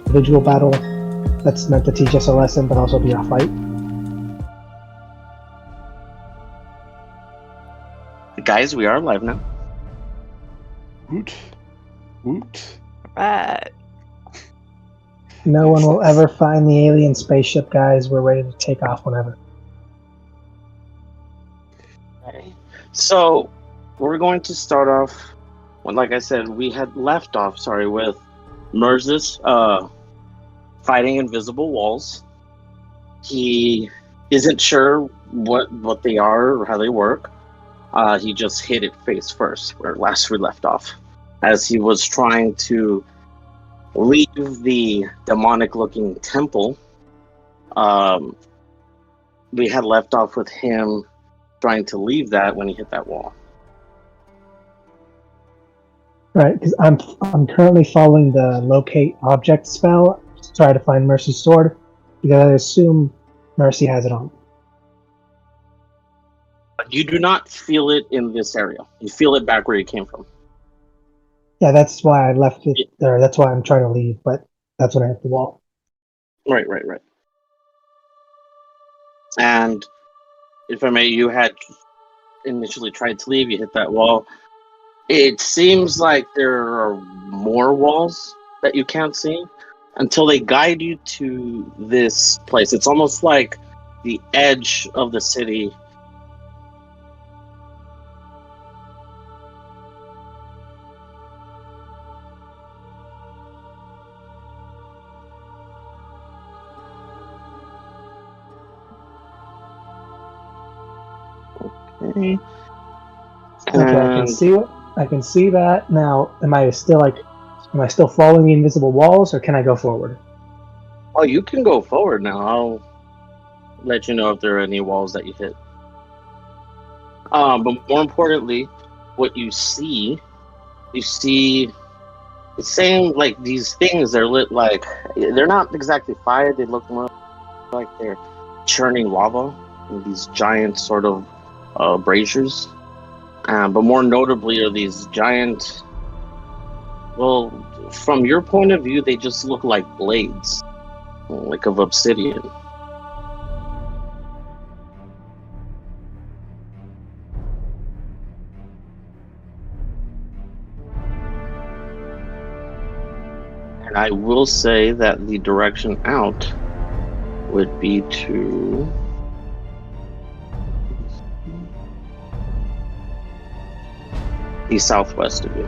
individual battle that's meant to teach us a lesson, but also be a fight. Guys, we are live now. Woot. Woot. Right. No one will ever find the alien spaceship, guys. We're ready to take off whenever. Okay. So, we're going to start off, like I said, we had left off, with Merzus fighting invisible walls. He isn't sure what they are or how they work. He just hit it face first, where last we left off, as he was trying to leave the demonic-looking temple. We had left off with him trying to leave that when he hit that wall. Right, because I'm currently following the locate object spell to try to find Mercy's sword, because I assume Mercy has it on. But you do not feel it in this area. You feel it back where you came from. Yeah, that's why I left it there. That's why I'm trying to leave, but that's when I hit the wall. Right. And if I may, you had initially tried to leave, you hit that wall. It seems like there are more walls that you can't see until they guide you to this place. It's almost like the edge of the city. Okay. Okay, I can see that. Now, am I still following the invisible walls, or can I go forward? Oh, you can go forward now. I'll let you know if there are any walls that you hit. But more importantly, what you see the same, like, these things. They're lit like, they're not exactly fire. They look more like they're churning lava in these giant sort of braziers. But more notably are these giant, well, from your point of view, they just look like blades, like of obsidian. And I will say that the direction out would be to the southwest of you.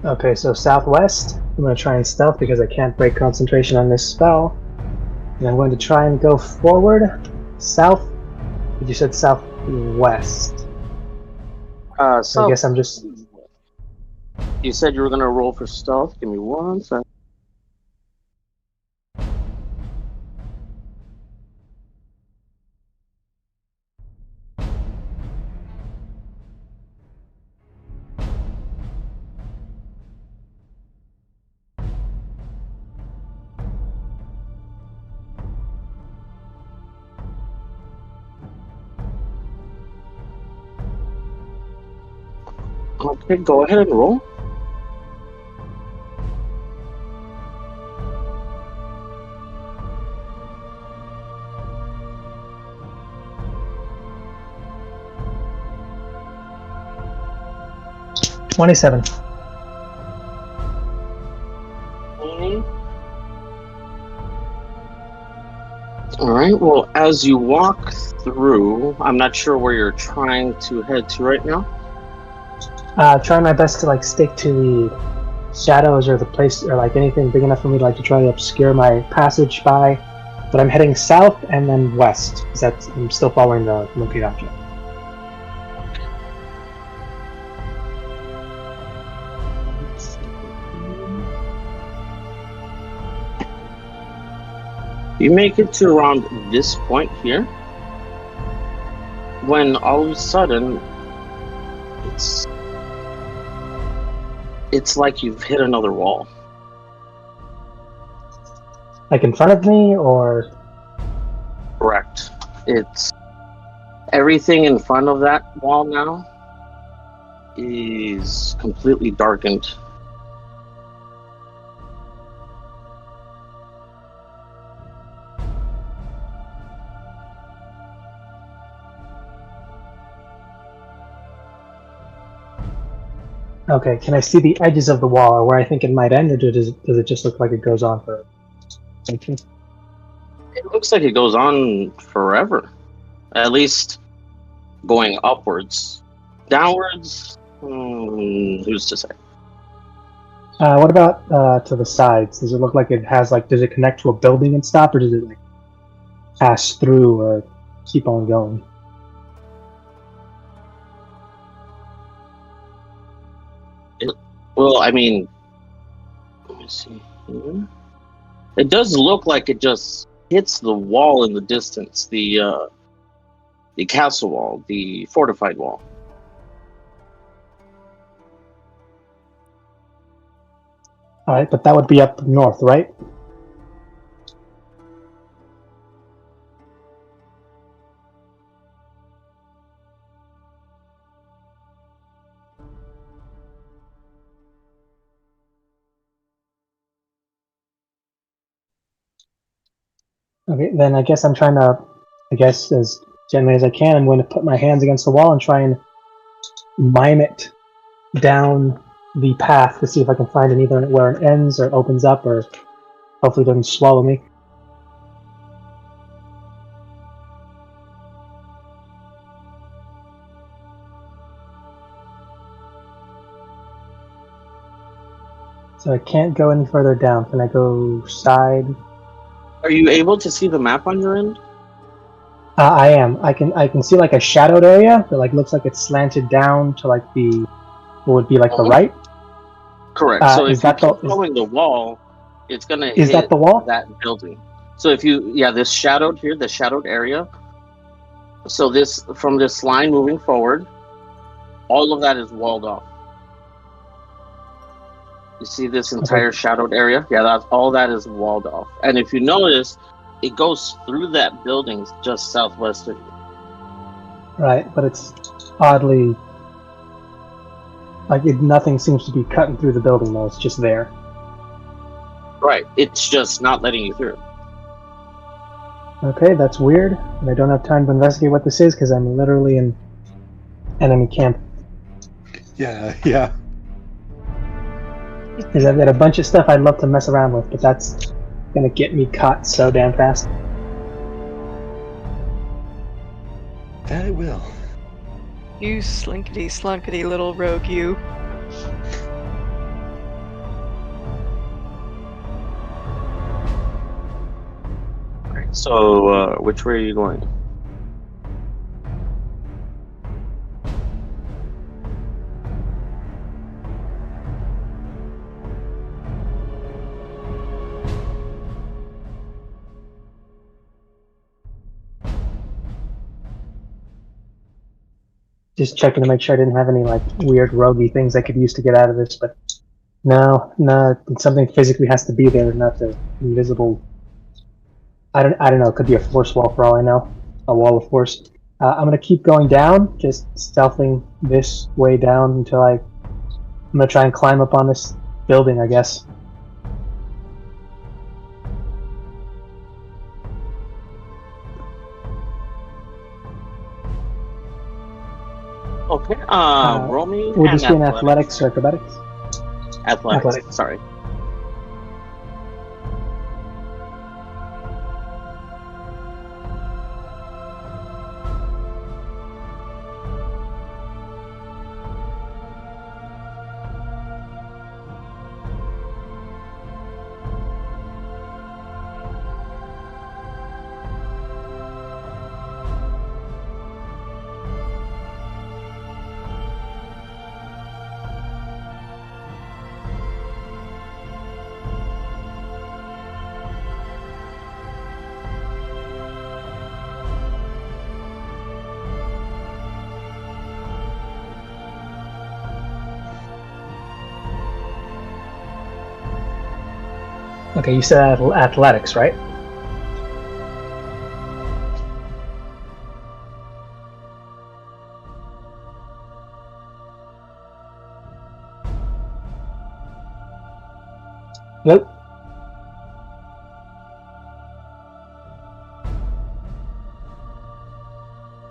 Okay, so southwest. I'm going to try and stealth because I can't break concentration on this spell. And I'm going to try and go forward. South. You said southwest. So I guess I'm just... You said you were going to roll for stealth. Give me 1 second. Okay, go ahead and roll. $27. All right, well, as you walk through, I'm not sure where you're trying to head to right now. Try my best to stick to the shadows or the place or anything big enough for me to try to obscure my passage by. But I'm heading south and then west. I'm still following the locate object. You make it to around this point here, when all of a sudden it's like you've hit another wall. Like in front of me, or? Correct. It's everything in front of that wall now is completely darkened. Okay, can I see the edges of the wall, or where I think it might end, or does it just look like it goes on for? It looks like it goes on forever. At least going upwards. Downwards, who's to say? What about to the sides? Does it look like it has does it connect to a building and stop, or does it pass through or keep on going? Well, I mean, let me see here. It does look like it just hits the wall in the distance, the castle wall, the fortified wall. All right, but that would be up north, right? Okay, then I guess I'm trying to, as gently as I can, I'm going to put my hands against the wall and try and mime it down the path to see if I can find either where it ends or opens up, or hopefully doesn't swallow me. So I can't go any further down. Can I go side? Are you able to see the map on your end? I am. I can see a shadowed area that looks like it's slanted down to what would be the right. Correct. So if you keep following the wall, it's gonna hit that the wall? That building. So if this shadowed here, the shadowed area. So from this line moving forward, all of that is walled off. You see this entire shadowed area? Yeah, all that is walled off. And if you notice, it goes through that building just southwest of you. Right, but it's oddly nothing seems to be cutting through the building though, it's just there. Right, it's just not letting you through. Okay, that's weird, and I don't have time to investigate what this is because I'm literally in enemy camp. Yeah. Because I've got a bunch of stuff I'd love to mess around with, but that's gonna get me caught so damn fast. That it will. You slinkety slunkety little rogue, you. Alright, so which way are you going? Just checking to make sure I didn't have any weird roguey things I could use to get out of this, but no, something physically has to be there, not the invisible. I don't know. It could be a force wall for all I know, a wall of force. I'm gonna keep going down, just stealthing this way down until I'm gonna try and climb up on this building, I guess. Okay, roll me. Would this be an athletics or acrobatics? Athletics. Sorry. Okay, you said athletics, right? Nope.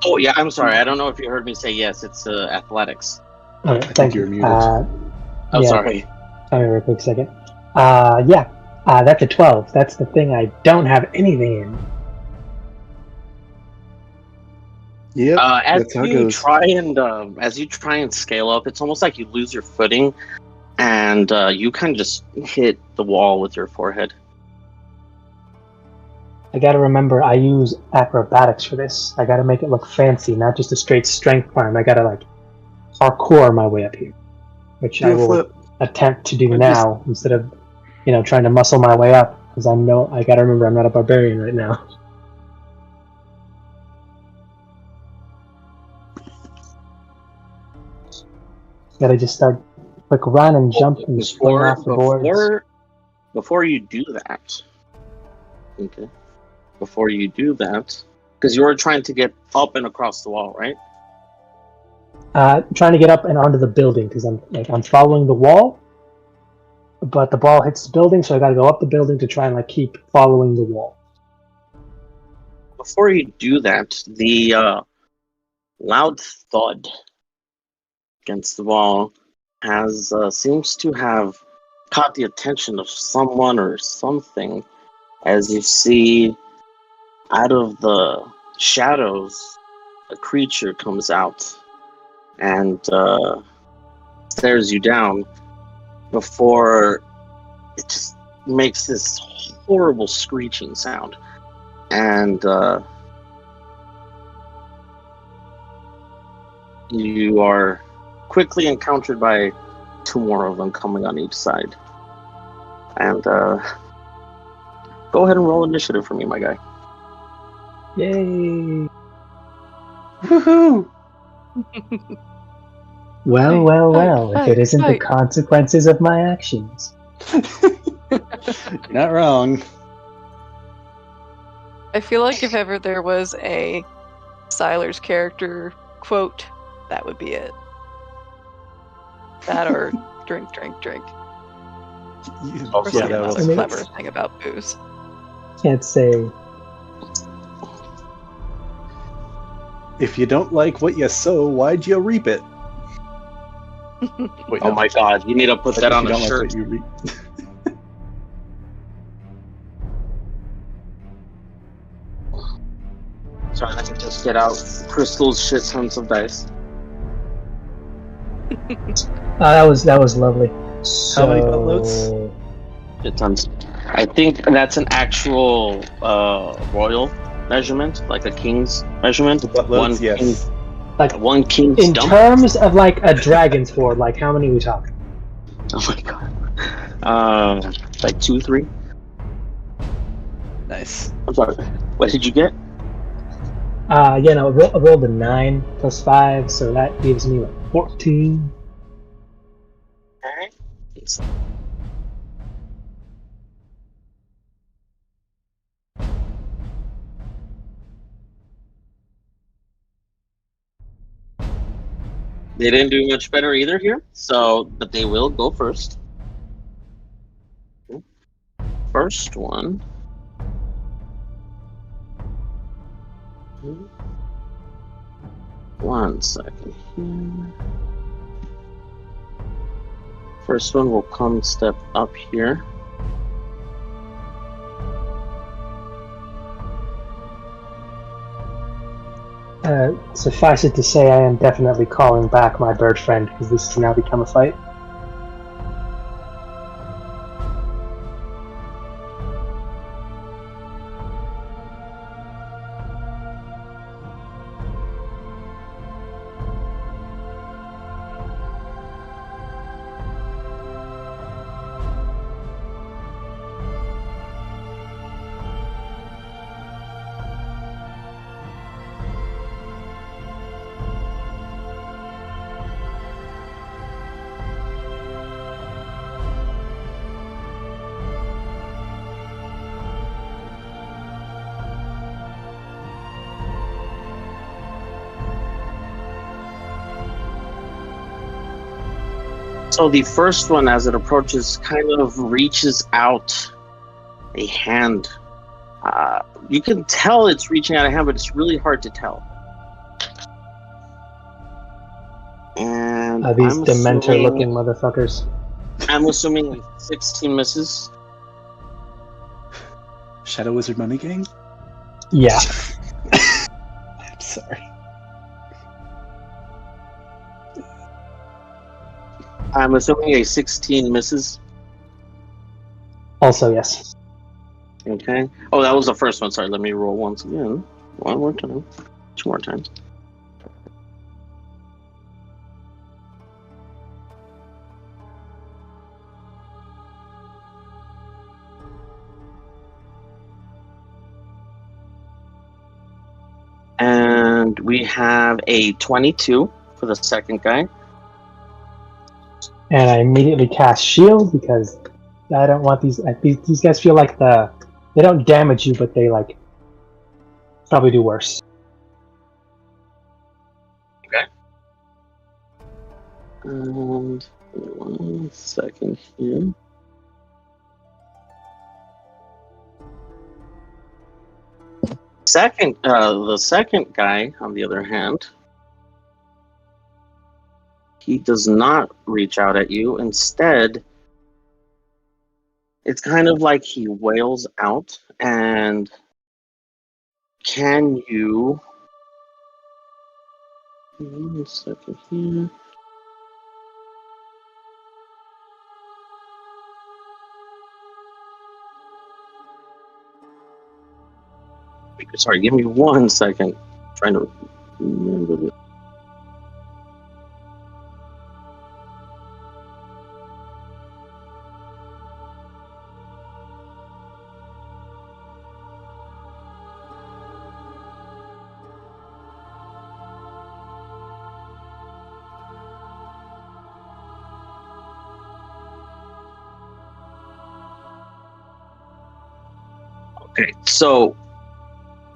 Oh yeah, I'm sorry. I don't know if you heard me say yes. It's athletics. Okay, think thank you're you. muted. Oh, Yeah. sorry. Sorry, real quick second. Yeah. That's a 12. That's the thing I don't have anything in. Yep, As that's how it you goes. try and scale up, it's almost like you lose your footing, and you kind of just hit the wall with your forehead. I gotta remember I use acrobatics for this. I gotta make it look fancy, not just a straight strength climb. I gotta like parkour my way up here, which Do I a will flip. attempt to do Or now instead of, trying to muscle my way up. Because I gotta remember I'm not a barbarian right now. Gotta just start quick run and jump and spring off the boards. Before you do that, okay. Before you do that, because you were trying to get up and across the wall, right? Trying to get up and onto the building because I'm following the wall, but the ball hits the building, so I gotta go up the building to try and keep following the wall. Before you do that, the loud thud against the wall seems to have caught the attention of someone or something, as you see out of the shadows a creature comes out and stares you down before it just makes this horrible screeching sound, and you are quickly encountered by two more of them coming on each side. And go ahead and roll initiative for me, my guy. Yay! Woohoo! Well, if it isn't the Hey. consequences of my actions. You're not wrong. I feel like if ever there was a Siler's character quote, that would be it. That or drink, drink, drink. Or Yeah, some that other was clever thing about booze. Can't say. If you don't like what you sow, why'd you reap it? Wait, Oh no. my god, you need to put Like, that if on you a don't like shirt. what you reap. Sorry, let me just get out Crystal's shit tons of dice. That was lovely. How many buttloads? Shit tons. I think that's an actual royal measurement, like a king's measurement. The buttloads, yes. One king's In dump. terms of a dragon's horde, how many are we talking? Oh my god. Like 2, 3. Nice. I'm sorry. What did you get? I rolled a 9 plus 5, so that gives me 14. Alright. They didn't do much better either here, but they will go first. First one. One second here. First one will come step up here. Suffice it to say, I am definitely calling back my bird friend because this has now become a fight. So the first one, as it approaches, kind of reaches out a hand. You can tell it's reaching out a hand, but it's really hard to tell. And These Dementor-looking motherfuckers. I'm assuming 16 misses. Shadow Wizard Money Gang? Yeah. I'm sorry. I'm assuming a 16 misses. Also, yes. Okay. Oh, that was the first one. Sorry, let me roll once again. One more time. Two more times. And we have a 22 for the second guy. And I immediately cast shield because I don't want these guys feel like they don't damage you, but they like probably do worse. Okay. And 1 second here. The second guy, on the other hand, he does not reach out at you. Instead, it's kind of like he wails out. And can you... 1 second here. Sorry, give me 1 second. I'm trying to remember this. Okay, so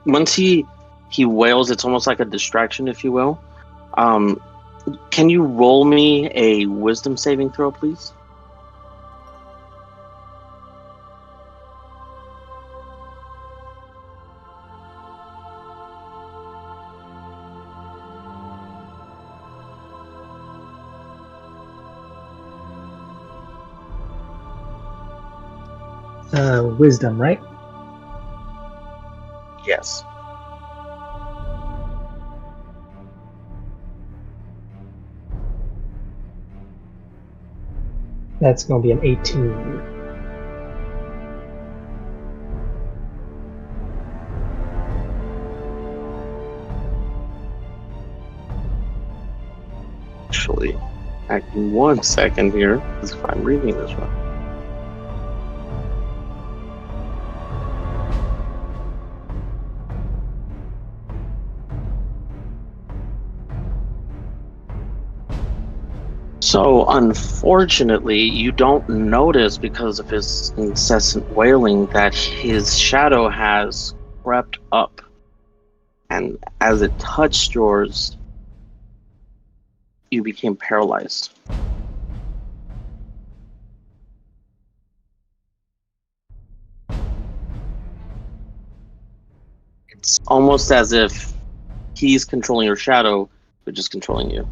once he wails, it's almost like a distraction, if you will. Can you roll me a wisdom saving throw, please? Wisdom, right? Yes. That's going to be an 18. Actually, acting 1 second here, because if I'm reading this right. So, unfortunately, you don't notice, because of his incessant wailing, that his shadow has crept up. And as it touched yours, you became paralyzed. It's almost as if he's controlling your shadow, but just controlling you.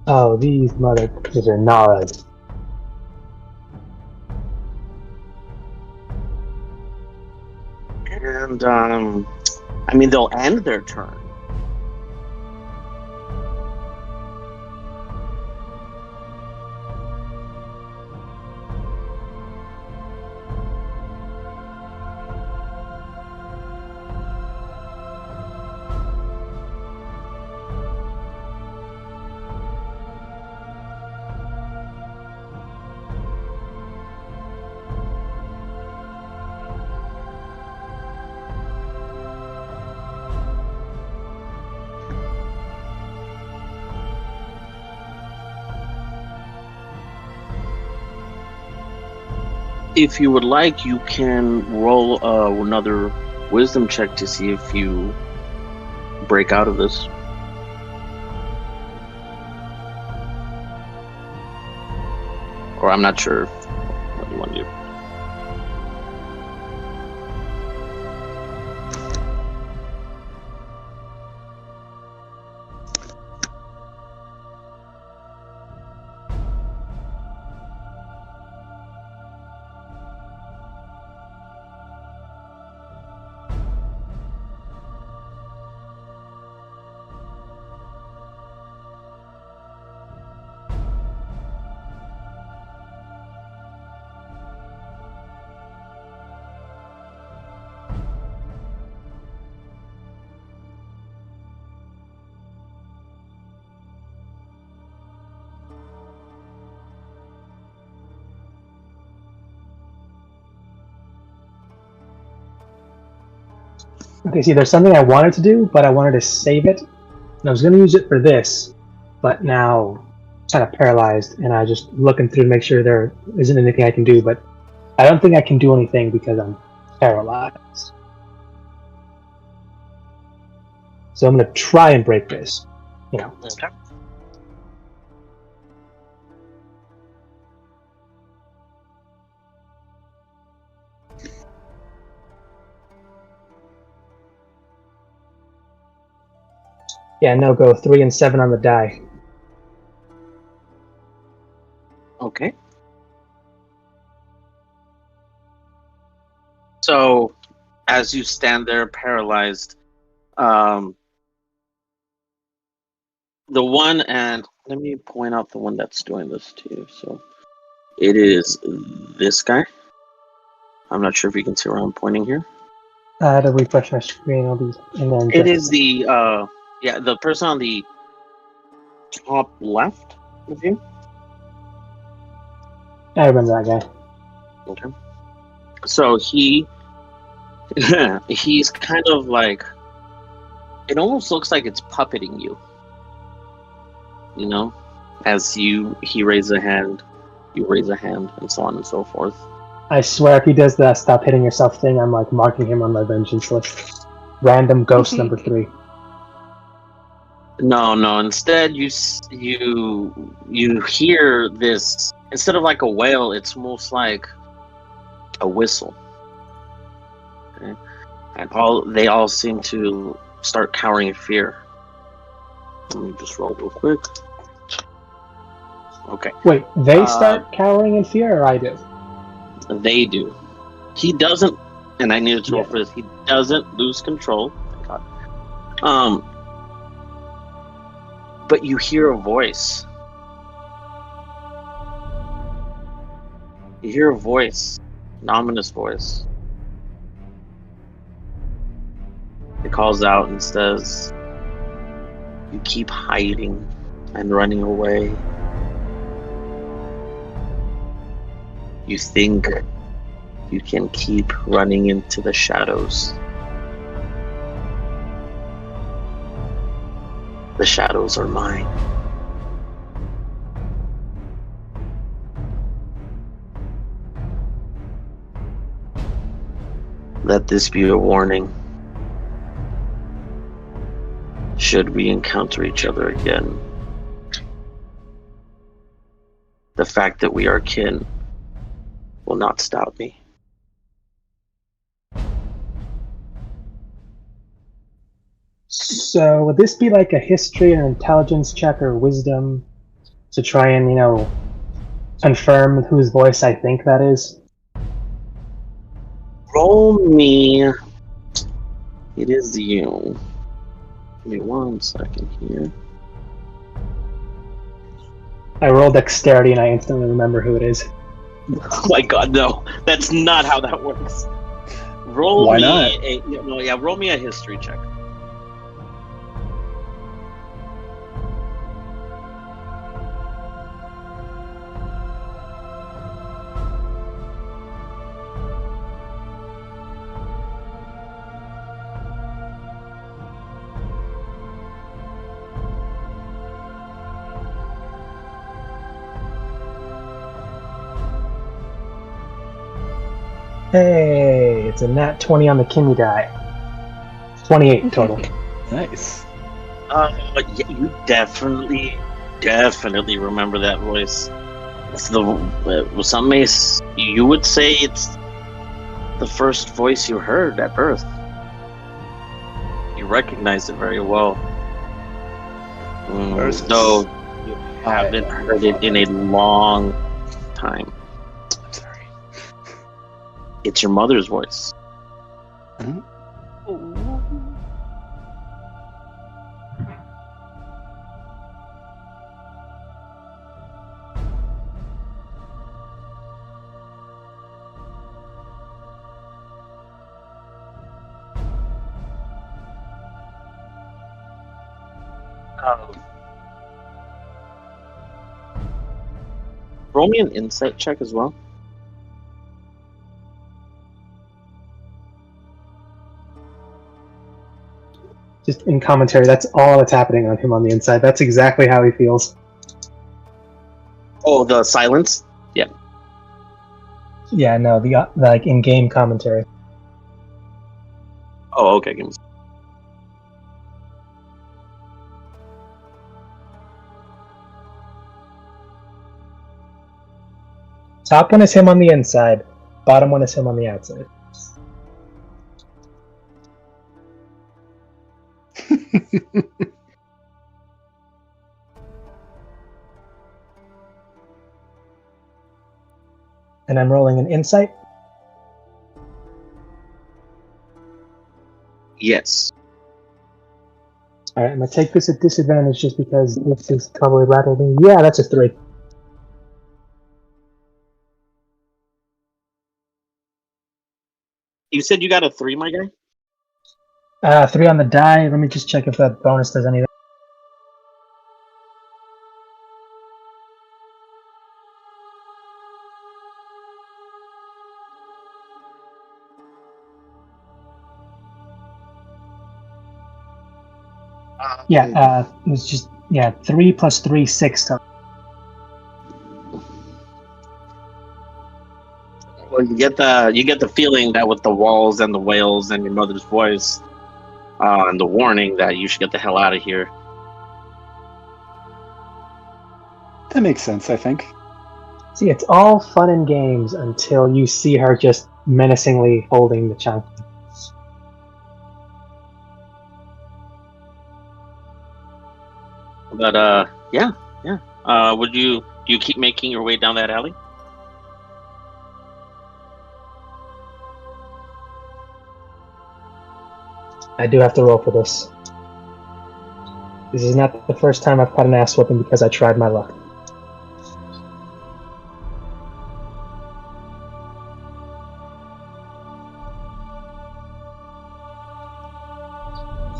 Oh, these motherfuckers are Naras. And, I mean, they'll end their turn. If you would like, you can roll another wisdom check to see if you break out of this. Or I'm not sure what you want to do. Okay, see, there's something I wanted to do, but I wanted to save it. And I was going to use it for this, but now I'm kind of paralyzed, and I just looking through to make sure there isn't anything I can do, but I don't think I can do anything because I'm paralyzed. So I'm going to try and break this. You know. Okay. Yeah, no go. 3 and 7 on the die. Okay. So, as you stand there paralyzed, the one, and let me point out the one that's doing this to you. So, it is this guy. I'm not sure if you can see where I'm pointing here. To refresh my screen, I'll be, and then It is the the person on the top left of you. I remember that guy. Okay. So he's kind of like, it almost looks like it's puppeting you. You know, as he raises a hand, you raise a hand, and so on and so forth. I swear, if he does the stop hitting yourself thing, I'm like marking him on my vengeance list. Random ghost number 3. No. Instead, you hear this. Instead of like a wail, it's most like a whistle. Okay? And they all seem to start cowering in fear. Let me just roll real quick. Okay. Wait, they start cowering in fear, or I do? They do. He doesn't, and I needed to roll for this. He doesn't lose control. Thank God. But you hear a voice. You hear a voice, an ominous voice. It calls out and says, "You keep hiding and running away. You think you can keep running into the shadows. The shadows are mine. Let this be a warning. Should we encounter each other again, the fact that we are kin will not stop me." So would this be like a history or intelligence check or wisdom to try and, confirm whose voice I think that is? Roll me. It is you. Give me 1 second here. I rolled dexterity and I instantly remember who it is. Oh my God, no! That's not how that works. Roll Why me not? roll me a history check. Hey, it's a nat 20 on the Kimmy die. 28 total. Nice. Yeah, you definitely remember that voice. It's you would say it's the first voice you heard at birth. You recognize it very well. Though you haven't heard it in a long time. I'm sorry. It's your mother's voice. Mm-hmm. Roll me an insight check as well. Just in commentary, that's all that's happening on him on the inside. That's exactly how he feels. Oh, the silence? Yeah. Yeah, no, the like in-game commentary. Oh, okay. Give me. Top one is him on the inside. Bottom one is him on the outside. And I'm rolling an insight. Yes. Alright, I'm going to take this at disadvantage just because this is probably rattling. Yeah, that's a 3. You said you got a 3, my guy? 3 on the die. Let me just check if that bonus does anything. Yeah, it was just 3 plus 3, 6 total. Well, you get the feeling that with the walls and the wails and your mother's voice, and the warning that you should get the hell out of here. That makes sense, I think. See, it's all fun and games until you see her just menacingly holding the chunk. But yeah. Do you keep making your way down that alley? I do have to roll for this. This is not the first time I've caught an ass whooping because I tried my luck.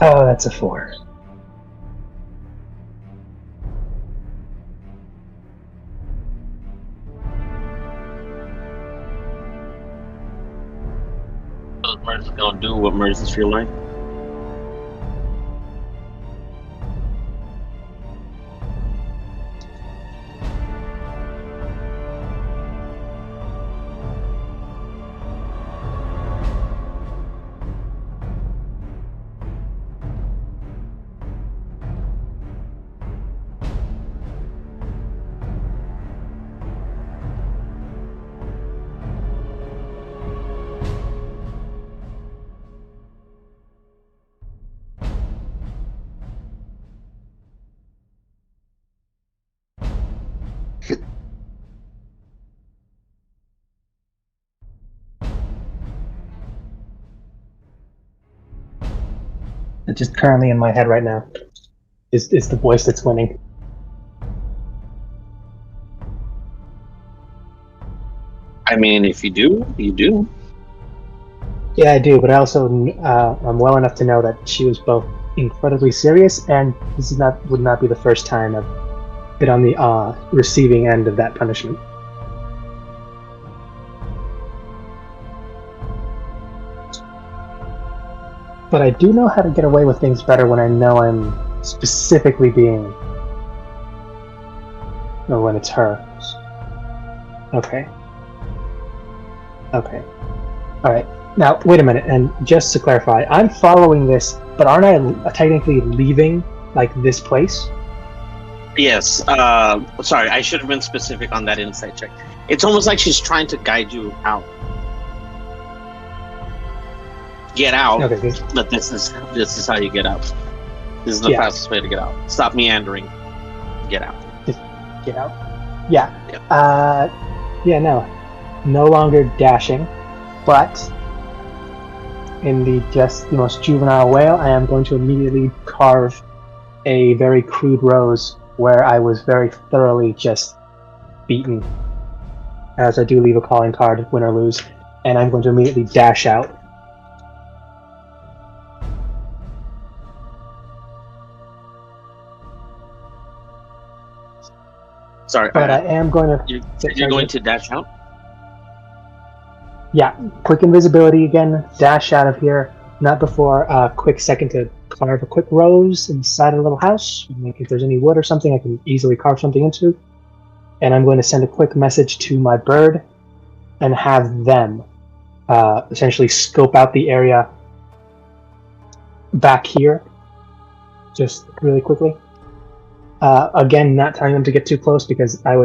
Oh, that's a 4. So Merz is gonna do what Merz is feel like. It's just currently in my head right now. Is the voice that's winning. I mean, if you do, you do. Yeah, I do, but I also I'm well enough to know that she was both incredibly serious, and this would not be the first time I've been on the receiving end of that punishment. But I do know how to get away with things better when I know I'm specifically being, or when it's her. Okay. Alright. Now, wait a minute, and just to clarify, I'm following this, but aren't I technically leaving, like, this place? Yes. Sorry, I should have been specific on that insight check. It's almost like she's trying to guide you out. Get out. Okay, good. But this is how you get out. This is the fastest way to get out. Stop meandering. Get out. Just get out. Yeah. Yep. No longer dashing, but in the most juvenile way, I am going to immediately carve a very crude rose where I was very thoroughly just beaten, as I do leave a calling card, win or lose, and I'm going to immediately dash out. Sorry, but I am going to... You're going to dash out? Yeah, quick invisibility again, dash out of here, not before a quick second to carve a quick rose inside a little house. Like if there's any wood or something, I can easily carve something into. And I'm going to send a quick message to my bird and have them essentially scope out the area back here, just really quickly. Again, not telling them to get too close because I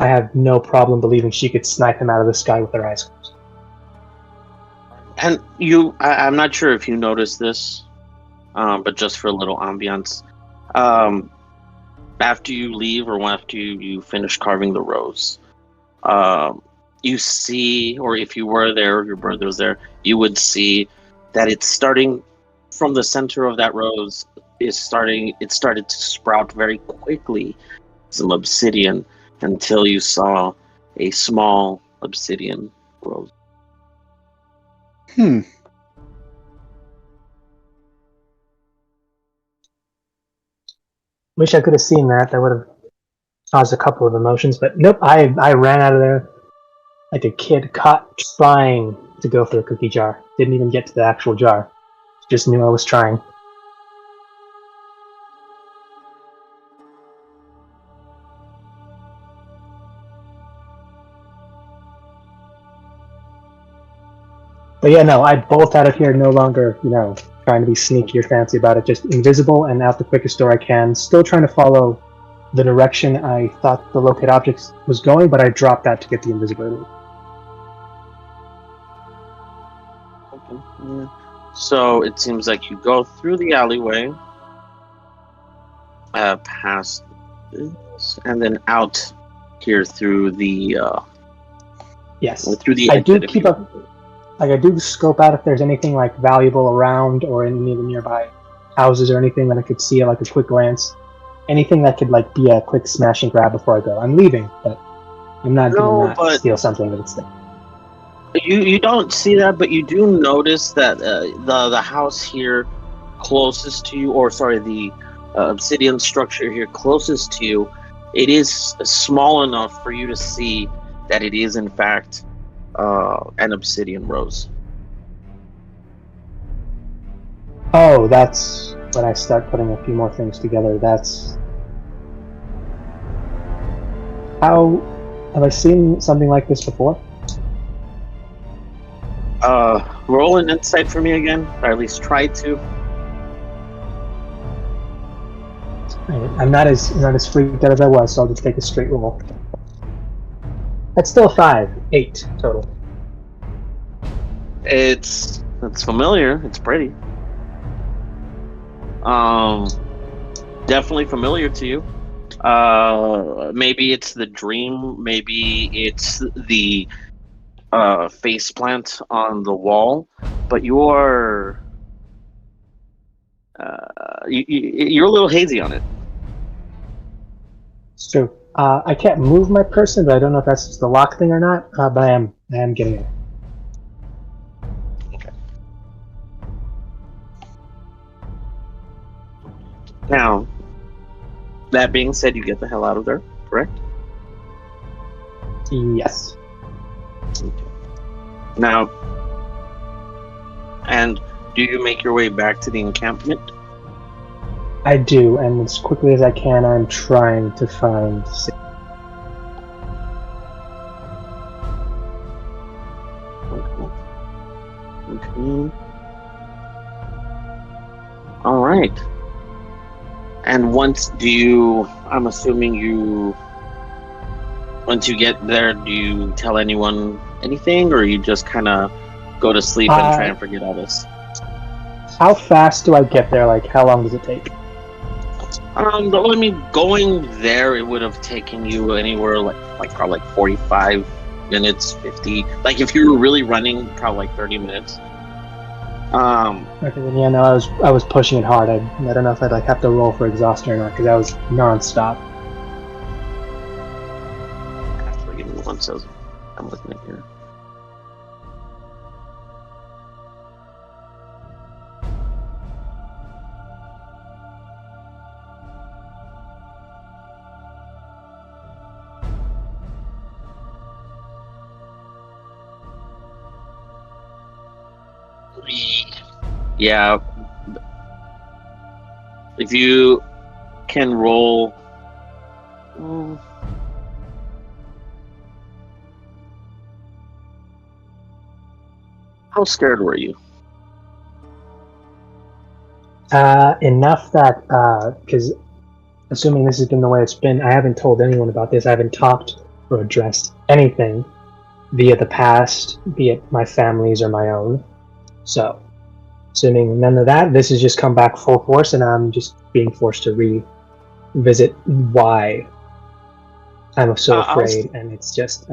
have no problem believing she could snipe him out of the sky with her eyes closed. And I'm not sure if you noticed this, but just for a little ambiance, after you leave or after you finish carving the rose, you see, or if you were there, or your brother was there, you would see that it's starting from the center of that rose. It started to sprout very quickly some obsidian until you saw a small obsidian rose. Wish I could have seen that. That would have caused a couple of emotions, but nope, I ran out of there like a kid caught trying to go for the cookie jar. Didn't even get to the actual jar. Just knew I was trying. But yeah, no, I bolt out of here, no longer, trying to be sneaky or fancy about it, just invisible and out the quickest door I can. Still trying to follow the direction I thought the locate objects was going, but I dropped that to get the invisibility. Okay. Yeah. So it seems like you go through the alleyway, past this, and then out here through the yes. Through the I do keep up. I do scope out if there's anything valuable around or any of the nearby houses or anything that I could see at a quick glance. Anything that could be a quick smash and grab before I go. I'm leaving, but I'm not going to steal something that it's there. You don't see that, but you do notice that the house here closest to you, or sorry, the obsidian structure here closest to you, it is small enough for you to see that it is in fact an obsidian rose. Oh, that's when I start putting a few more things together. That's how have I seen something like this before? Roll an insight for me again, or at least try to. I'm not as freaked out as I was, so I'll just take a straight roll. That's still 5, 8 total. It's familiar. It's pretty. Definitely familiar to you. Maybe it's the dream. Maybe it's the faceplant on the wall. But you're a little hazy on it. It's true. I can't move my person, but I don't know if that's just the lock thing or not. But I am getting it. Okay. Now, that being said, you get the hell out of there, correct? Yes. Okay. Now, and do you make your way back to the encampment? I do, and as quickly as I can, I'm trying to find. Okay. All right. And I'm assuming once you get there, do you tell anyone anything, or you just kind of go to sleep and try and forget all this? How fast do I get there? Like, how long does it take? Going there, it would have taken you anywhere probably 45 minutes, 50. Like, if you were really running, probably 30 minutes. Okay, then yeah, no, I was pushing it hard. I don't know if I'd have to roll for exhaustion or not, because I was non-stop. Actually, give me one second. I'm looking at here. Yeah. If you can roll. How scared were you? Enough that, because assuming this has been the way it's been, I haven't told anyone about this. I haven't talked or addressed anything via the past, be it my family's or my own. So, assuming none of that, this has just come back full force, and I'm just being forced to revisit why I'm so afraid, and it's just...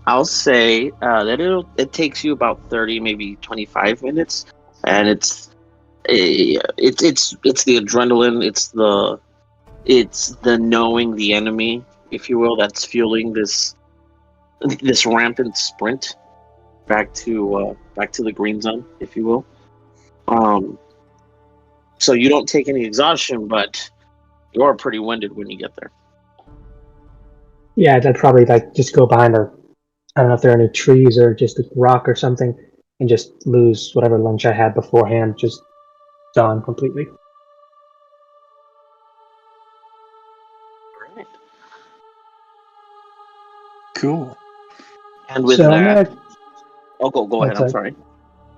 I'll say that it takes you about 30, maybe 25 minutes, and it's the adrenaline, it's the knowing the enemy, if you will, that's fueling this rampant sprint back to the green zone, if you will. So you don't take any exhaustion, but you are pretty winded when you get there. Yeah, I'd probably just go behind I don't know if there are any trees or just a rock or something, and just lose whatever lunch I had beforehand, just gone completely. Right. Cool. And with that, go ahead. I'm sorry.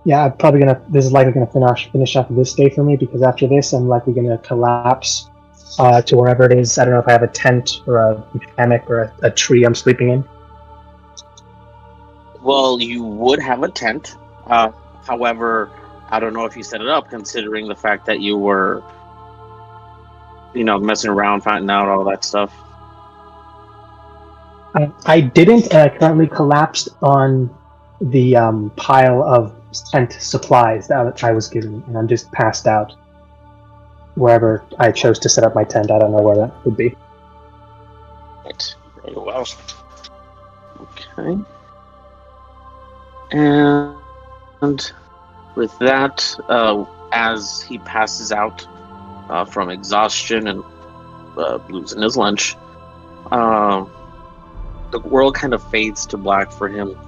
Yeah, I'm probably this is likely gonna finish up this day for me, because after this, I'm likely gonna collapse to wherever it is. I don't know if I have a tent or a hammock or a tree I'm sleeping in. Well, you would have a tent. However, I don't know if you set it up, considering the fact that you were, messing around, finding out all that stuff. I didn't, and I currently collapsed on the pile of tent supplies that I was given, and I'm just passed out wherever I chose to set up my tent. I don't know where that would be. Right. Very well. Okay. And with that, as he passes out from exhaustion and losing his lunch, the world kind of fades to black for him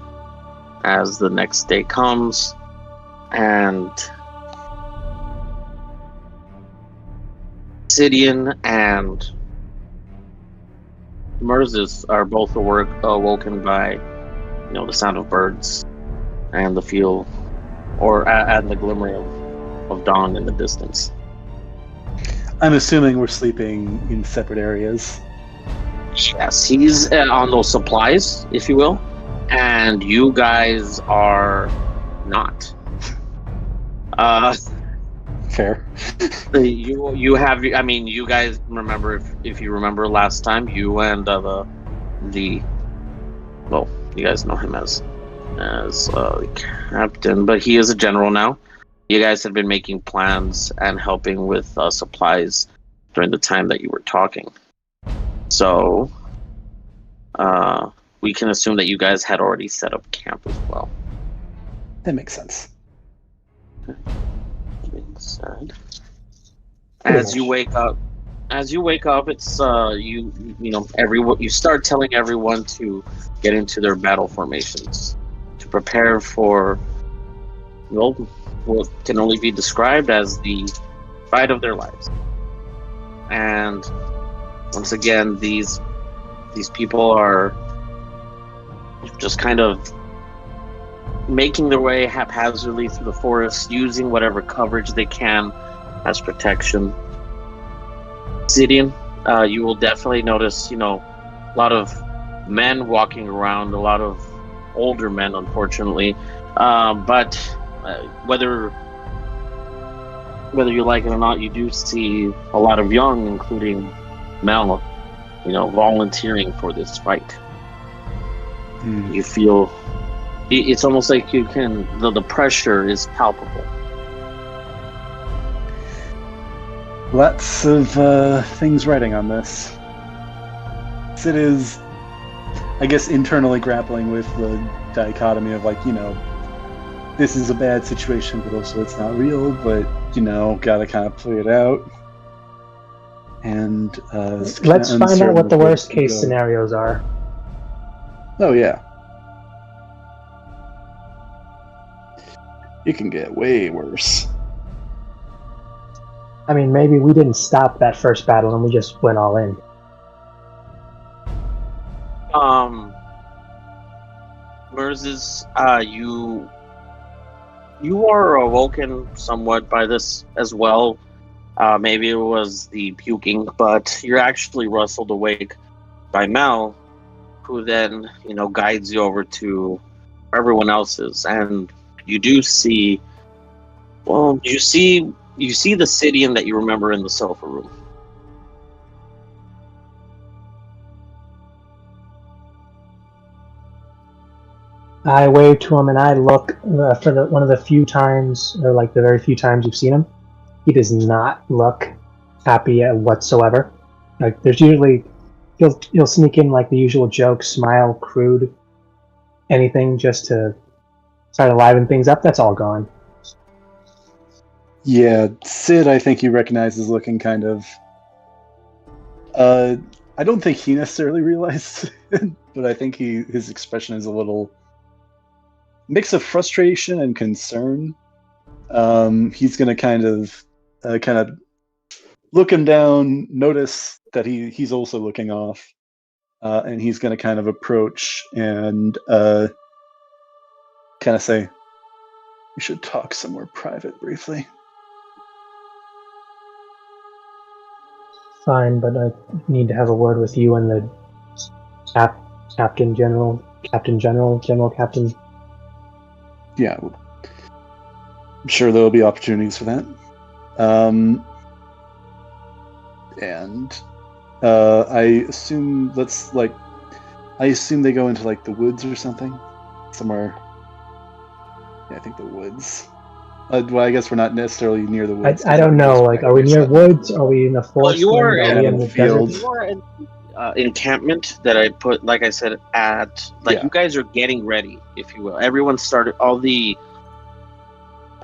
as the next day comes, and Sidian and Merzis are both awoken by, the sound of birds and the feel, and the glimmer of dawn in the distance. I'm assuming we're sleeping in separate areas. Yes, he's on those supplies, if you will, and you guys are not. Fair. You have. I mean, you guys remember if you remember last time, you and you guys know him as captain, but he is a general now. You guys have been making plans and helping with supplies during the time that you were talking. So, we can assume that you guys had already set up camp as well. That makes sense. As you wake up, it's you start telling everyone to get into their battle formations to prepare for what can only be described as the fight of their lives. And once again, these people are just kind of making their way haphazardly through the forest, using whatever coverage they can as protection. Obsidian, you will definitely notice, a lot of men walking around, a lot of older men, unfortunately. But whether you like it or not, you do see a lot of young, including Mel, volunteering for this fight. You feel it's almost like you can. The pressure is palpable. Lots of things writing on this. Sid is, I guess, internally grappling with the dichotomy of this is a bad situation, but also it's not real, but, gotta kind of play it out. And let's find out what the worst case scenarios are. Oh, yeah. It can get way worse. I mean, maybe we didn't stop that first battle and we just went all in. Versus, you are awoken somewhat by this as well. Maybe it was the puking, but you're actually rustled awake by Mel, who then, guides you over to everyone else's, and you do see. Well, you see the city that you remember in the sofa room. I wave to him and I look for one of the few times, or like the very few times you've seen him. He does not look happy whatsoever. Like there's usually he'll sneak in like the usual joke, smile, crude, anything just to try to liven things up. That's all gone. Yeah, Sid, I think you recognize is looking kind of. I don't think he necessarily realized, but I think his expression is a little mix of frustration and concern. He's gonna kind of look him down, notice that he's also looking off, and he's gonna kind of approach and kind of say, "We should talk somewhere private briefly." Fine, but I need to have a word with you and the captain general. Yeah, I'm sure there'll be opportunities for that. And I assume they go into like the woods or something, somewhere. Yeah, I think the woods. Well, I guess we're not necessarily near the woods. I don't know. Like, are we near woods? Are we in a forest? You are in the field. desert? You are in encampment that I put, like I said, you guys are getting ready, if you will. Everyone started. All the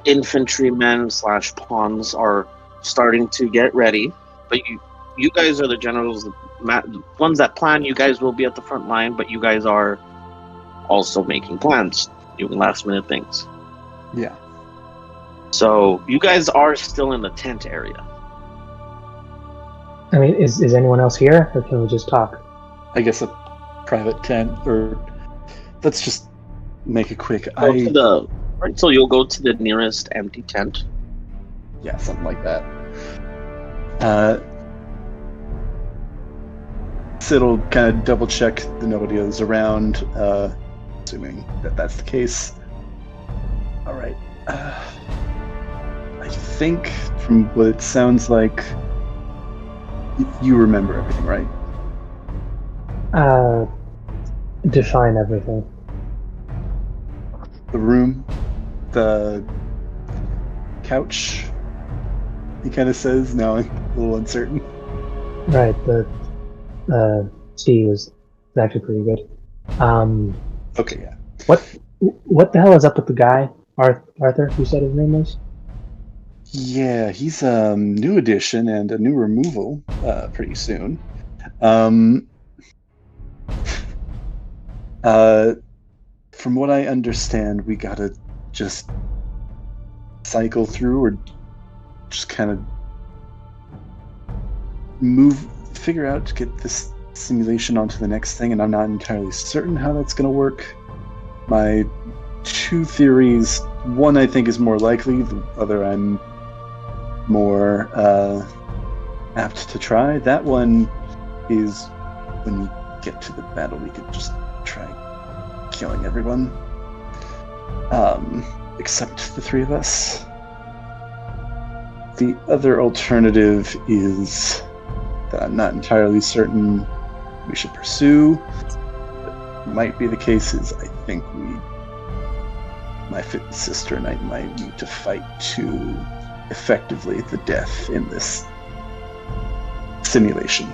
infantrymen / pawns are starting to get ready, but you guys are the generals, the ones that plan. You guys will be at the front line, but you guys are also making plans, doing last minute things. Yeah. So you guys are still in the tent area. I mean, is anyone else here, or can we just talk? I guess a private tent, or let's just make it quick. So you'll go to the nearest empty tent. Yeah, something like that. Sid will kind of double check that nobody is around, assuming that that's the case. All right. I think from what it sounds like, you remember everything, right? Define everything. The room, the couch, he kind of says, now I'm a little uncertain. Right, the tea was actually pretty good. Okay, yeah. What the hell is up with the guy? Arthur, you said his name was? Yeah, he's a new addition and a new removal pretty soon. From what I understand, we gotta just cycle through or just kind of figure out to get this simulation onto the next thing, and I'm not entirely certain how that's gonna work. My two theories, one I think is more likely, the other I'm more apt to try. That one is when we get to the battle, we could just try killing everyone. Except the three of us. The other alternative is that I'm not entirely certain we should pursue. What might be the case is I think my sister and I might need to fight to effectively the death in this simulation.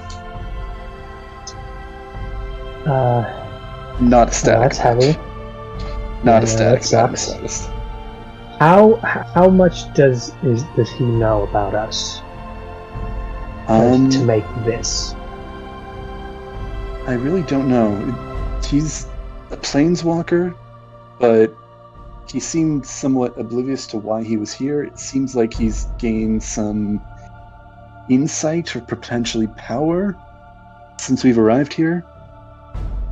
Not a static. That's heavy. Not a static. That sucks. How much does he know about us to make this? I really don't know. He's a planeswalker, but he seemed somewhat oblivious to why he was here. It seems like he's gained some insight or potentially power since we've arrived here,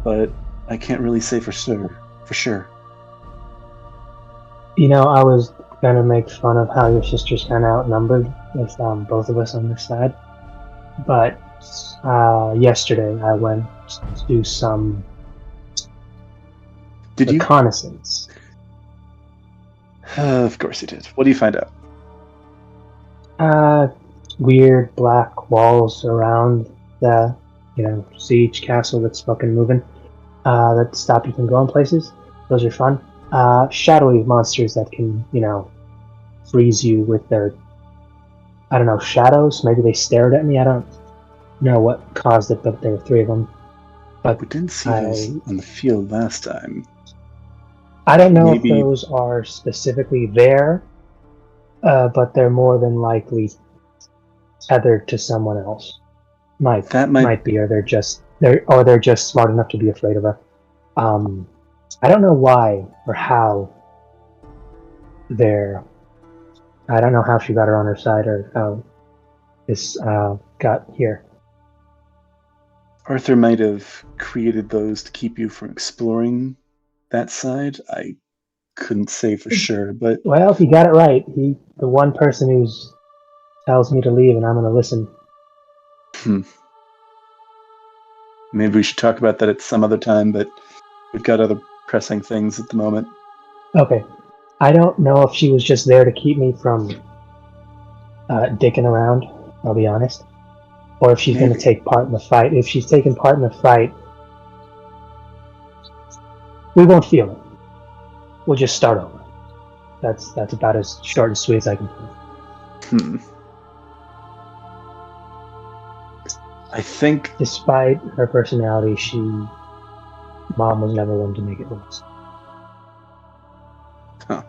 but I can't really say for sure. You know, I was gonna make fun of how your sister's kind of outnumbered with both of us on this side, but yesterday I went to do some reconnaissance. Of course you did. What do you find out? Weird black walls around the, siege castle that's fucking moving, that stop you from going places. Those are fun. Shadowy monsters that can, freeze you with their, shadows. Maybe they stared at me. I don't know what caused it, but there were three of them. But we didn't see those on the field last time. I don't know if those are specifically there, but they're more than likely tethered to someone else. Might be, or they're just smart enough to be afraid of her. I don't know why or how they're. I don't know how she got her on her side or how this got here. Arthur might have created those to keep you from exploring that side. I couldn't say for sure, but well, he got it right. He, the one person who's tells me to leave, and I'm going to listen. Maybe we should talk about that at some other time, but we've got other pressing things at the moment. Okay. I don't know if she was just there to keep me from dicking around, I'll be honest. Or if she's going to take part in the fight. If she's taking part in the fight, we won't feel it. We'll just start over. That's about as short and sweet as I can put. I think, despite her personality, Mom was never one to make it worse. Huh.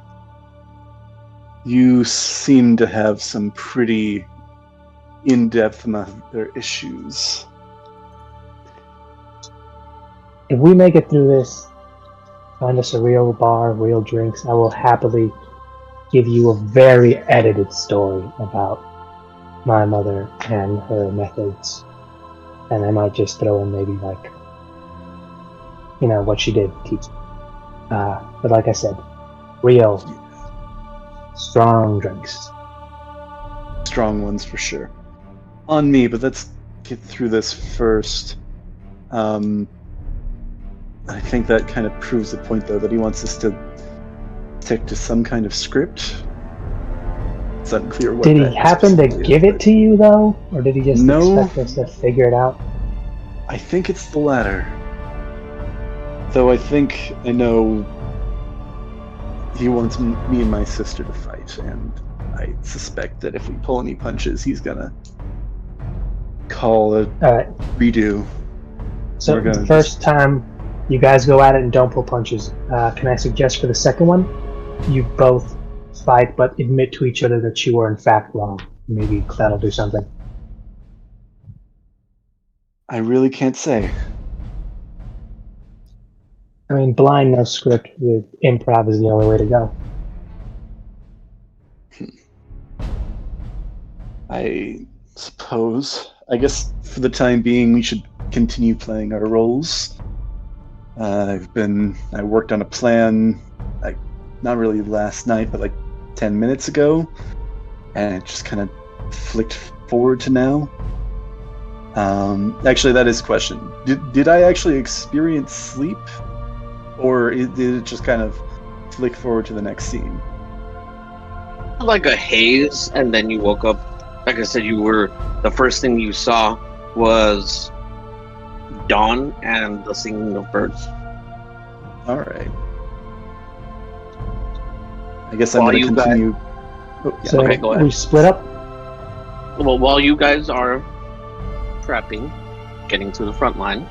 You seem to have some pretty in-depth mother issues. If we make it through this, find us a real bar, real drinks, I will happily give you a very edited story about my mother and her methods. And I might just throw in maybe what she did teach. But like I said, real, strong drinks. Strong ones for sure. On me, but let's get through this first. I think that kind of proves the point, though, that he wants us to stick to some kind of script. It's unclear what. Did he happen to give it to you, though? Or did he just expect us to figure it out? I think it's the latter. Though I think I know he wants me and my sister to fight, and I suspect that if we pull any punches, he's gonna call a redo. So the first time you guys go at it and don't pull punches, can I suggest for the second one, you both fight but admit to each other that you were in fact wrong? Maybe that'll do something. I really can't say. I mean, blind no script with improv is the only way to go. I suppose. I guess for the time being, we should continue playing our roles. I worked on a plan, not really last night, but 10 minutes ago, and it just kind of forward to now. Actually, that is a question. Did I actually experience sleep, or did it just kind of flick forward to the next scene? Like a haze, and then you woke up. Like I said, the first thing you saw was dawn and the singing of birds. All right. I guess I'm going to continue. So okay, go ahead. we split up. Well, while you guys are prepping, getting to the front line,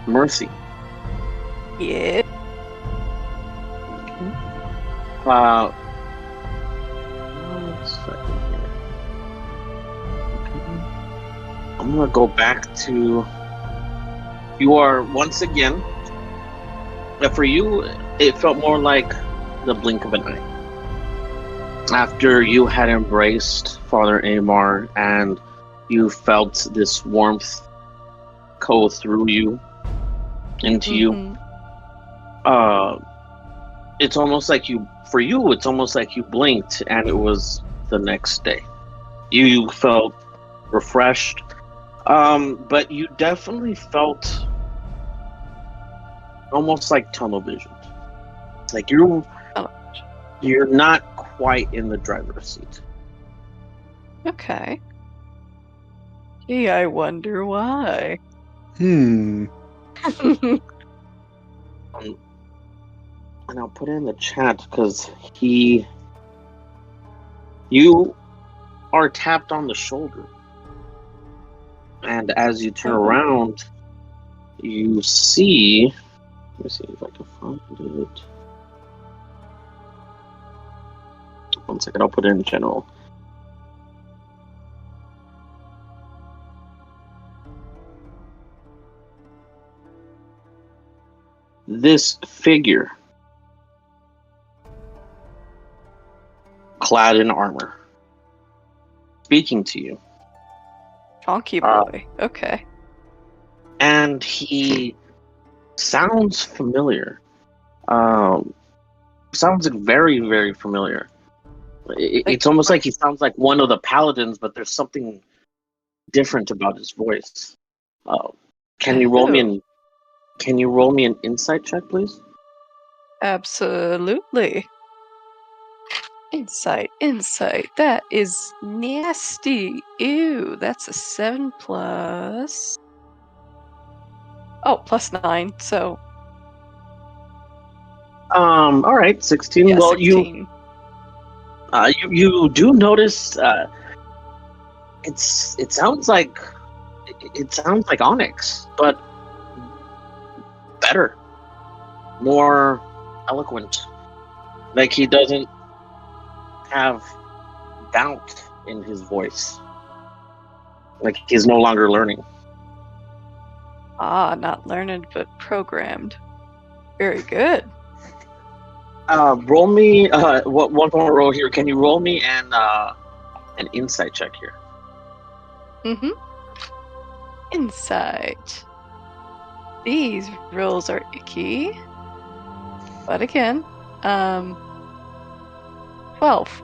Mercy. Yeah. One second here. Okay. I'm gonna go back to. You are once again. For you, it felt more like the blink of an eye. After you had embraced Father Amar and you felt this warmth go through you, into you, it's almost like for you, it's almost like you blinked and it was the next day. You felt refreshed, but you definitely felt almost like tunnel vision. It's like you're not quite in the driver's seat. Okay. Gee, I wonder why. And I'll put it in the chat because you are tapped on the shoulder, and as you turn around, you see. Let me see if I can find it. One second, I'll put it in general. This figure, clad in armor, speaking to you. Chonky boy. Okay. And he sounds familiar. Sounds very, very familiar. It's almost like he sounds like one of the paladins, but there's something different about his voice. Can you roll me an insight check, please? Absolutely. Insight. That is nasty. Ew, that's a 7 plus. Oh, plus 9, so. All right, 16. Yeah, well, 16. You do notice. It sounds like Onyx, but better, more eloquent. Like he doesn't have doubt in his voice. Like he's no longer learning. Not learned, but programmed. Very good. Roll me one more roll here. Can you roll me an insight check here? Insight. These rolls are icky. But again, 12.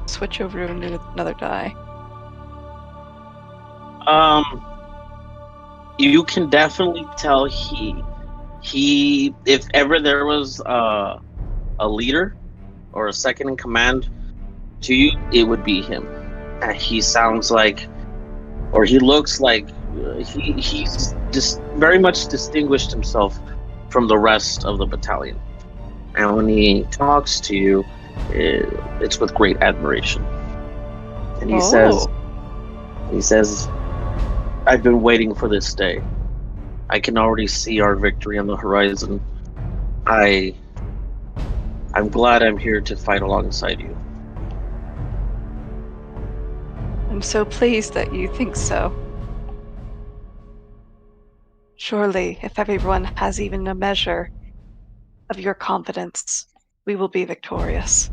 Switch over to another die. You can definitely tell he if ever there was a leader or a second in command to you, it would be him. He sounds like, or he looks like, he's just very much distinguished himself from the rest of the battalion. And when he talks to you, it's with great admiration. And he says, I've been waiting for this day. I can already see our victory on the horizon. I'm glad I'm here to fight alongside you. I'm so pleased that you think so. Surely, if everyone has even a measure of your confidence, we will be victorious.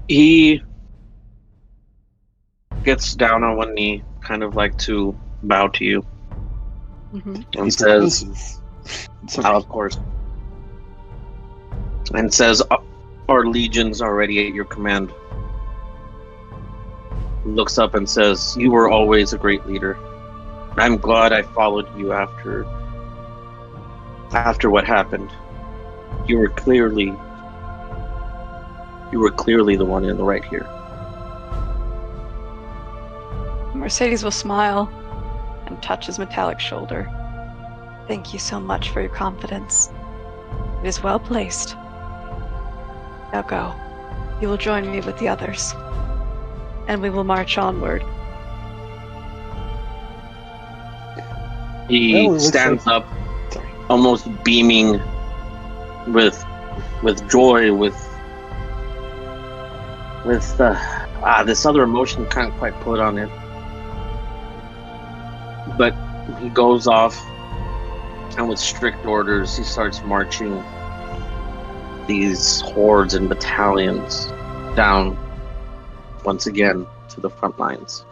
He gets down on one knee, kind of like to bow to you. Mm-hmm. and says, It's okay. of course, and says, our legion's already at your command. Looks up and says, you were always a great leader. I'm glad I followed you after what happened. You were clearly the one in the right here. Mercedes will smile and touch his metallic shoulder. Thank you so much for your confidence. It is well placed. Now go. You will join me with the others, and we will march onward. He stands up, almost beaming with joy, with this other emotion can't quite put on it. But he goes off, and with strict orders, he starts marching these hordes and battalions down once again to the front lines.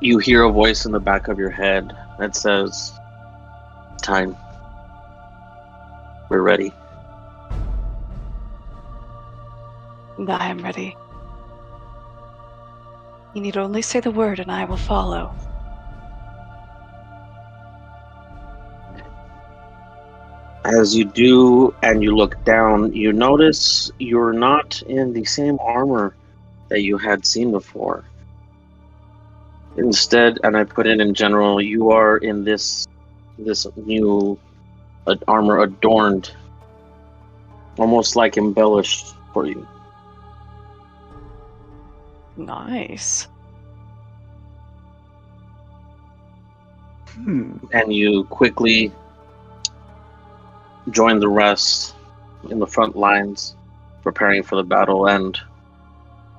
You hear a voice in the back of your head that says, time. We're ready. And I am ready. You need only say the word and I will follow. As you do and you look down, you notice you're not in the same armor that you had seen before. Instead, and I put it in general, you are in this new armor adorned, almost like embellished for you. Nice. And you quickly join the rest in the front lines, preparing for the battle, and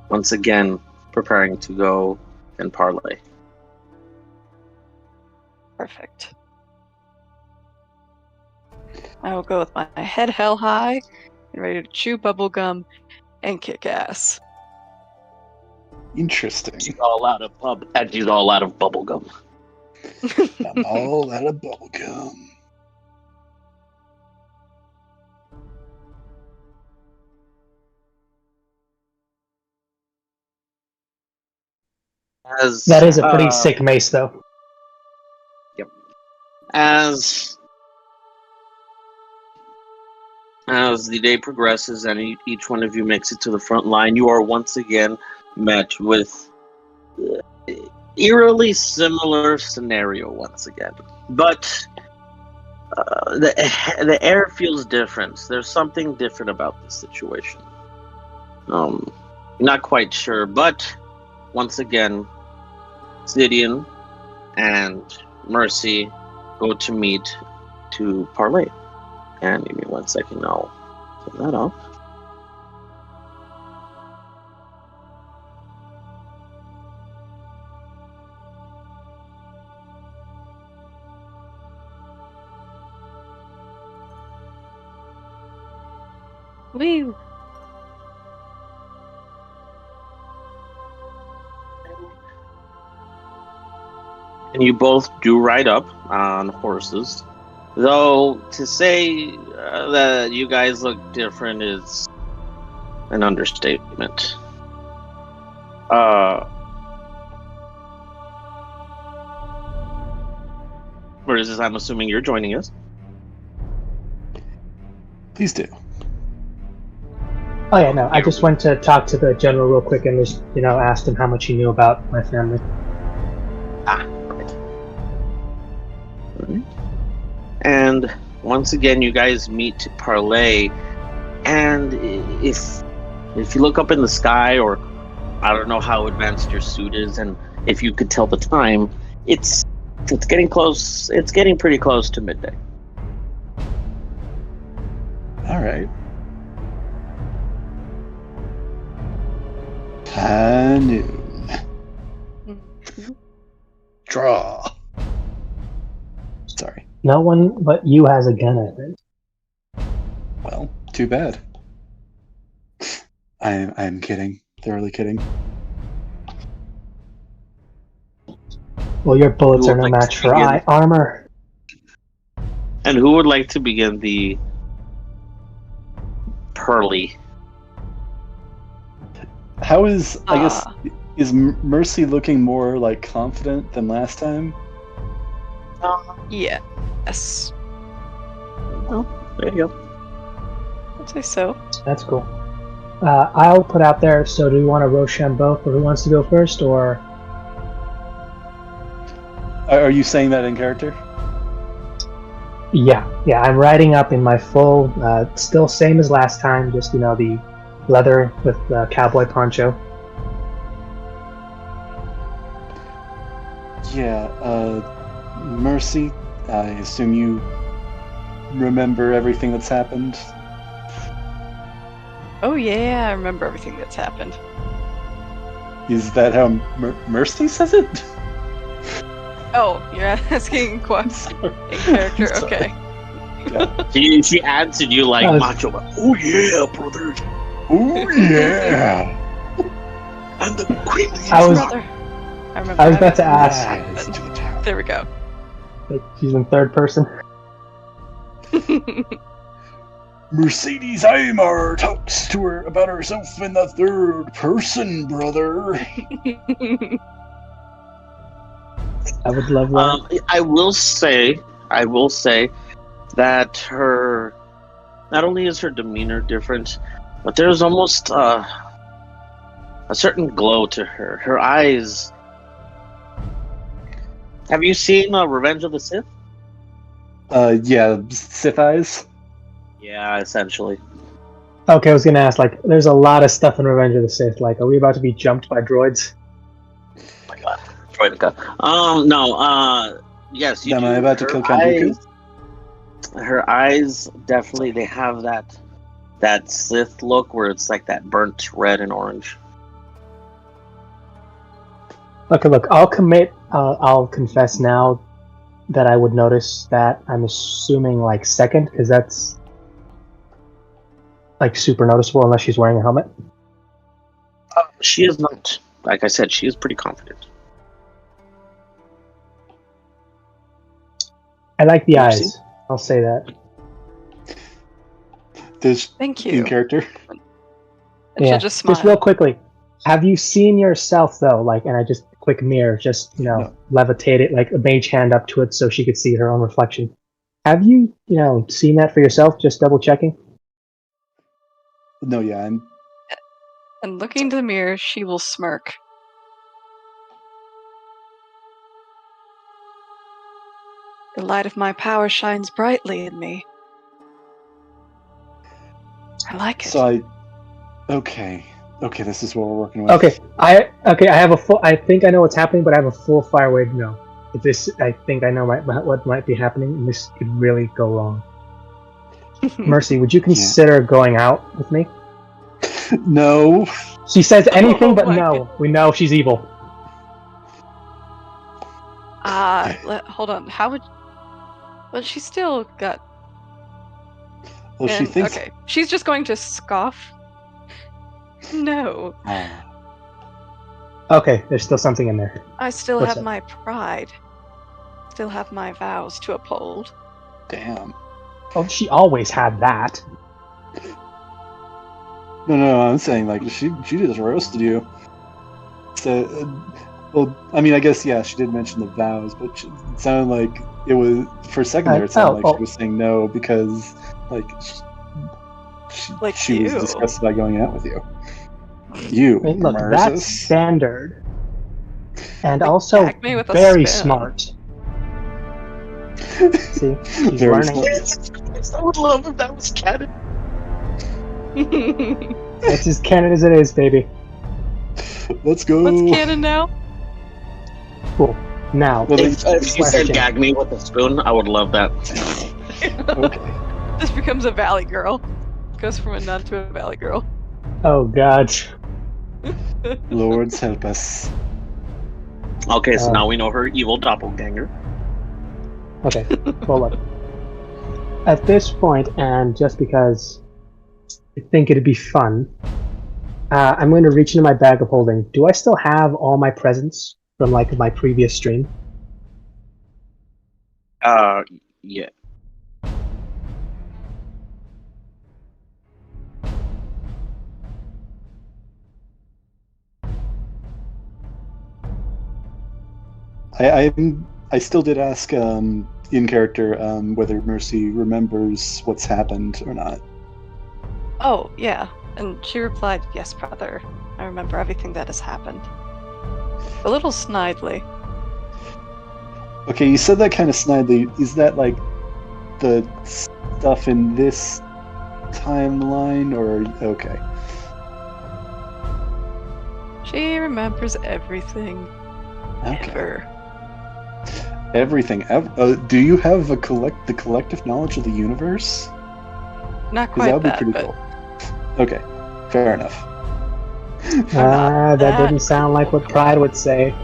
once again preparing to go and parlay. Perfect. I will go with my head held high and ready to chew bubblegum and kick ass. Interesting. She's all out of bubblegum. I'm all out of bubblegum. That is a pretty sick mace, though. Yep. As the day progresses and each one of you makes it to the front line, you are once again met with eerily similar scenario once again. But the air feels different. There's something different about this situation. Not quite sure, but once again, Zidian and Mercy go to meet to parlay. And give me 1 second, I'll put that off. Woo! And you both do ride up on horses. Though to say that you guys look different is an understatement. Whereas I'm assuming you're joining us. Please do. Oh yeah, no, I just went to talk to the general real quick and just, asked him how much he knew about my family. Right. And once again, you guys meet to parlay. And if you look up in the sky, or I don't know how advanced your suit is, and if you could tell the time, it's getting close. It's getting pretty close to midday. All right. High noon. Draw. Sorry. No one but you has a gun, I think. Well, too bad. I'm kidding. Thoroughly kidding. Well, your bullets Who are would no like match to for begin? armor. And who would like to begin the Pearly? How is, I guess, Ah. is Mercy looking more like confident than last time? Yes. There you go. I'd say so. That's cool. I'll put out there, so do we want to Rochambeau, or who wants to go first, or... Are you saying that in character? Yeah, I'm riding up in my full, still same as last time, just, the leather with the cowboy poncho. Yeah, Mercy, I assume you remember everything that's happened? Oh yeah, I remember everything that's happened. Is that how Mercy says it? Oh, you're asking questions in character. Sorry. Okay. Yeah. She answered you like was- macho. Oh yeah, brother. Oh, yeah! And the queen. I was- Brother. I remember. I was about to everything ask. that happened. There we go. Like, she's in third person. Mercedes Aymar talks to her about herself in the third person, brother. I would love that. I will say that her, not only is her demeanor different, but there's almost a certain glow to her. Her eyes. Have you seen Revenge of the Sith? Yeah, Sith eyes. Yeah, essentially. Okay, I was gonna ask, like, there's a lot of stuff in Revenge of the Sith. Like, are we about to be jumped by droids? Oh my god, droideka. No. Yes. You Am do. I about to Her kill Kanduku? Her eyes definitely, they have that Sith look where it's like that burnt red and orange. Okay, look, I'll commit. I'll confess now that I would notice that. I'm assuming like second, because that's like super noticeable unless she's wearing a helmet. She is not. Like I said, she is pretty confident. I like the Mercy? eyes. I'll say that. Does Thank in you. character? And Yeah, she'll just smile. just real quickly. Have you seen yourself though? Like, and I just quick mirror, just No. levitate it, like a mage hand up to it, so she could see her own reflection. Have you, seen that for yourself? Just double checking. No, yeah, I'm. And looking into the mirror, she will smirk. The light of my power shines brightly in me. I like it. So okay, this is what we're working with. Okay, I have a full. I think I know what's happening, but I have a full fire way to know. If this, I think I know what might be happening, and this could really go wrong. Mercy, would you consider going out with me? No. She says anything, Oh but my no. We know she's evil. Hold on. How would? Well, she's still got. Well, she and- thinks. Okay, she's just going to scoff. No, Ah, Okay, there's still something in there. I still What's have that? my pride. Still have my vows to uphold. damn. Oh, she always had that. No, I'm saying like she just roasted you. So, well, I mean, I guess yeah, she did mention the vows, but it sounded like it was for a second there. It sounded like she was saying no because like Like she was you. disgusted by going out with you. You, I mean, look, that's Merzus. standard, and Like, also gag me with a very spoon. smart. See, she's Very learning. smart. I would love if that was canon. It's as canon as it is, baby. Let's go. What's canon now? Cool. Now, Well, If you said question. gag me with a spoon, I would love that. Okay. This becomes a valley girl. Goes from a nun to a valley girl. Oh God. Lords help us. Okay, so now we know her evil doppelganger. Okay. Well, look. At this point, and just because I think it'd be fun, I'm going to reach into my bag of holding. Do I still have all my presents from like my previous stream? Yeah. I still did ask in character whether Mercy remembers what's happened or not. Oh, yeah. And she replied, yes, brother. I remember everything that has happened. A little snidely. Okay, you said that kind of snidely. Is that like the stuff in this timeline, or okay? She remembers everything. Okay. Ever. Everything. Do you have the collective knowledge of the universe? Not Because quite that would be that, pretty but cool. Okay, fair enough. That that didn't sound like what Pride would say.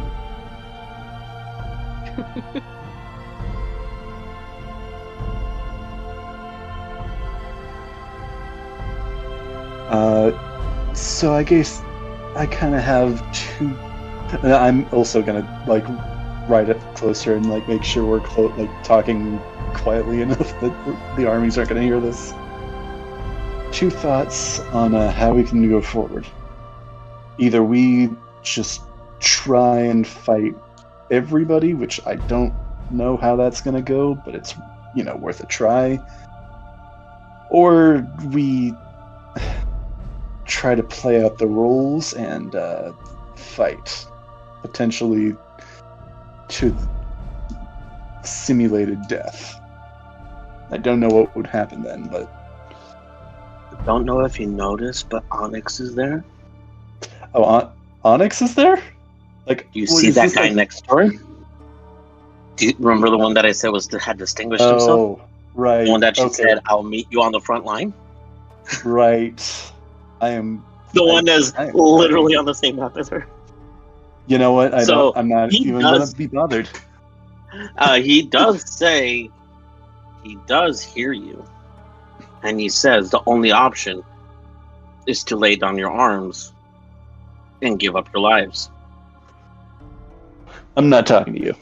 So I guess I kind of have two. I'm also gonna like ride it closer and like make sure we're like talking quietly enough that the armies aren't gonna hear this. Two thoughts on how we can go forward. Either we just try and fight everybody, which I don't know how that's gonna go, but it's worth a try. Or we try to play out the rules and fight, potentially to simulated death. I don't know what would happen then, but I don't know if you noticed, but Onyx is there. oh, Onyx is there? Like, Do you see that guy next door? Do you remember the one that I said had distinguished himself? Oh, right. The one that she okay. said, "I'll meet you on the front line." Right. I am The one that's I am literally on the same map as her. You know what? I'm not he even does- gonna be bothered. He does say he does hear you, and he says the only option is to lay down your arms and give up your lives. I'm not talking to you.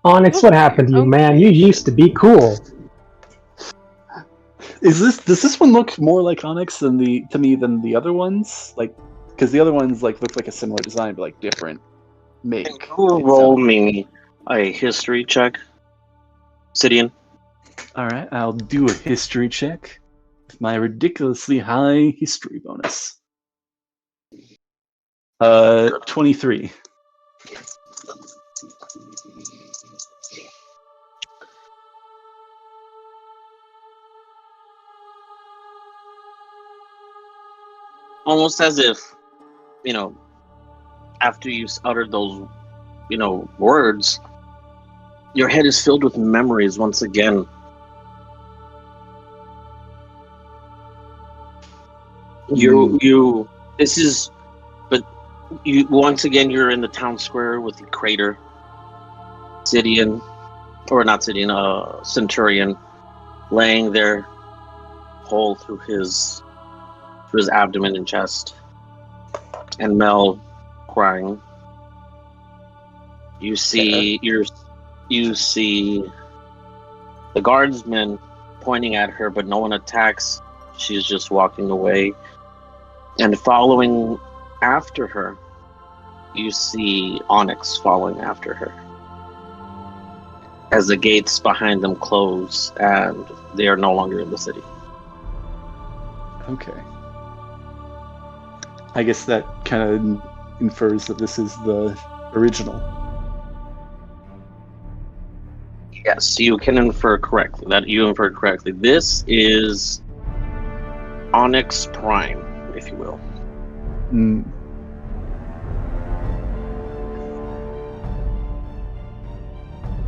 Onyx, what happened to you, man? You used to be cool. Does this one look more like Onyx to me than the other ones? Like, because the other ones like look like a similar design but like different make. Can you roll me a history check, Sidian? All right, I'll do a history check with my ridiculously high history bonus. 23. Almost as if, after you uttered those, words, your head is filled with memories once again. Once again, you're in the town square with the crater. Centurion, laying there, hole through his abdomen and chest, and Mel crying. You see the guardsmen pointing at her, but no one attacks. She's just walking away, and following after her, you see Onyx following after her as the gates behind them close and they are no longer in the city. Okay. I guess that kind of infers that this is the original. Yes, you can infer correctly. This is Onyx Prime, if you will. Mm.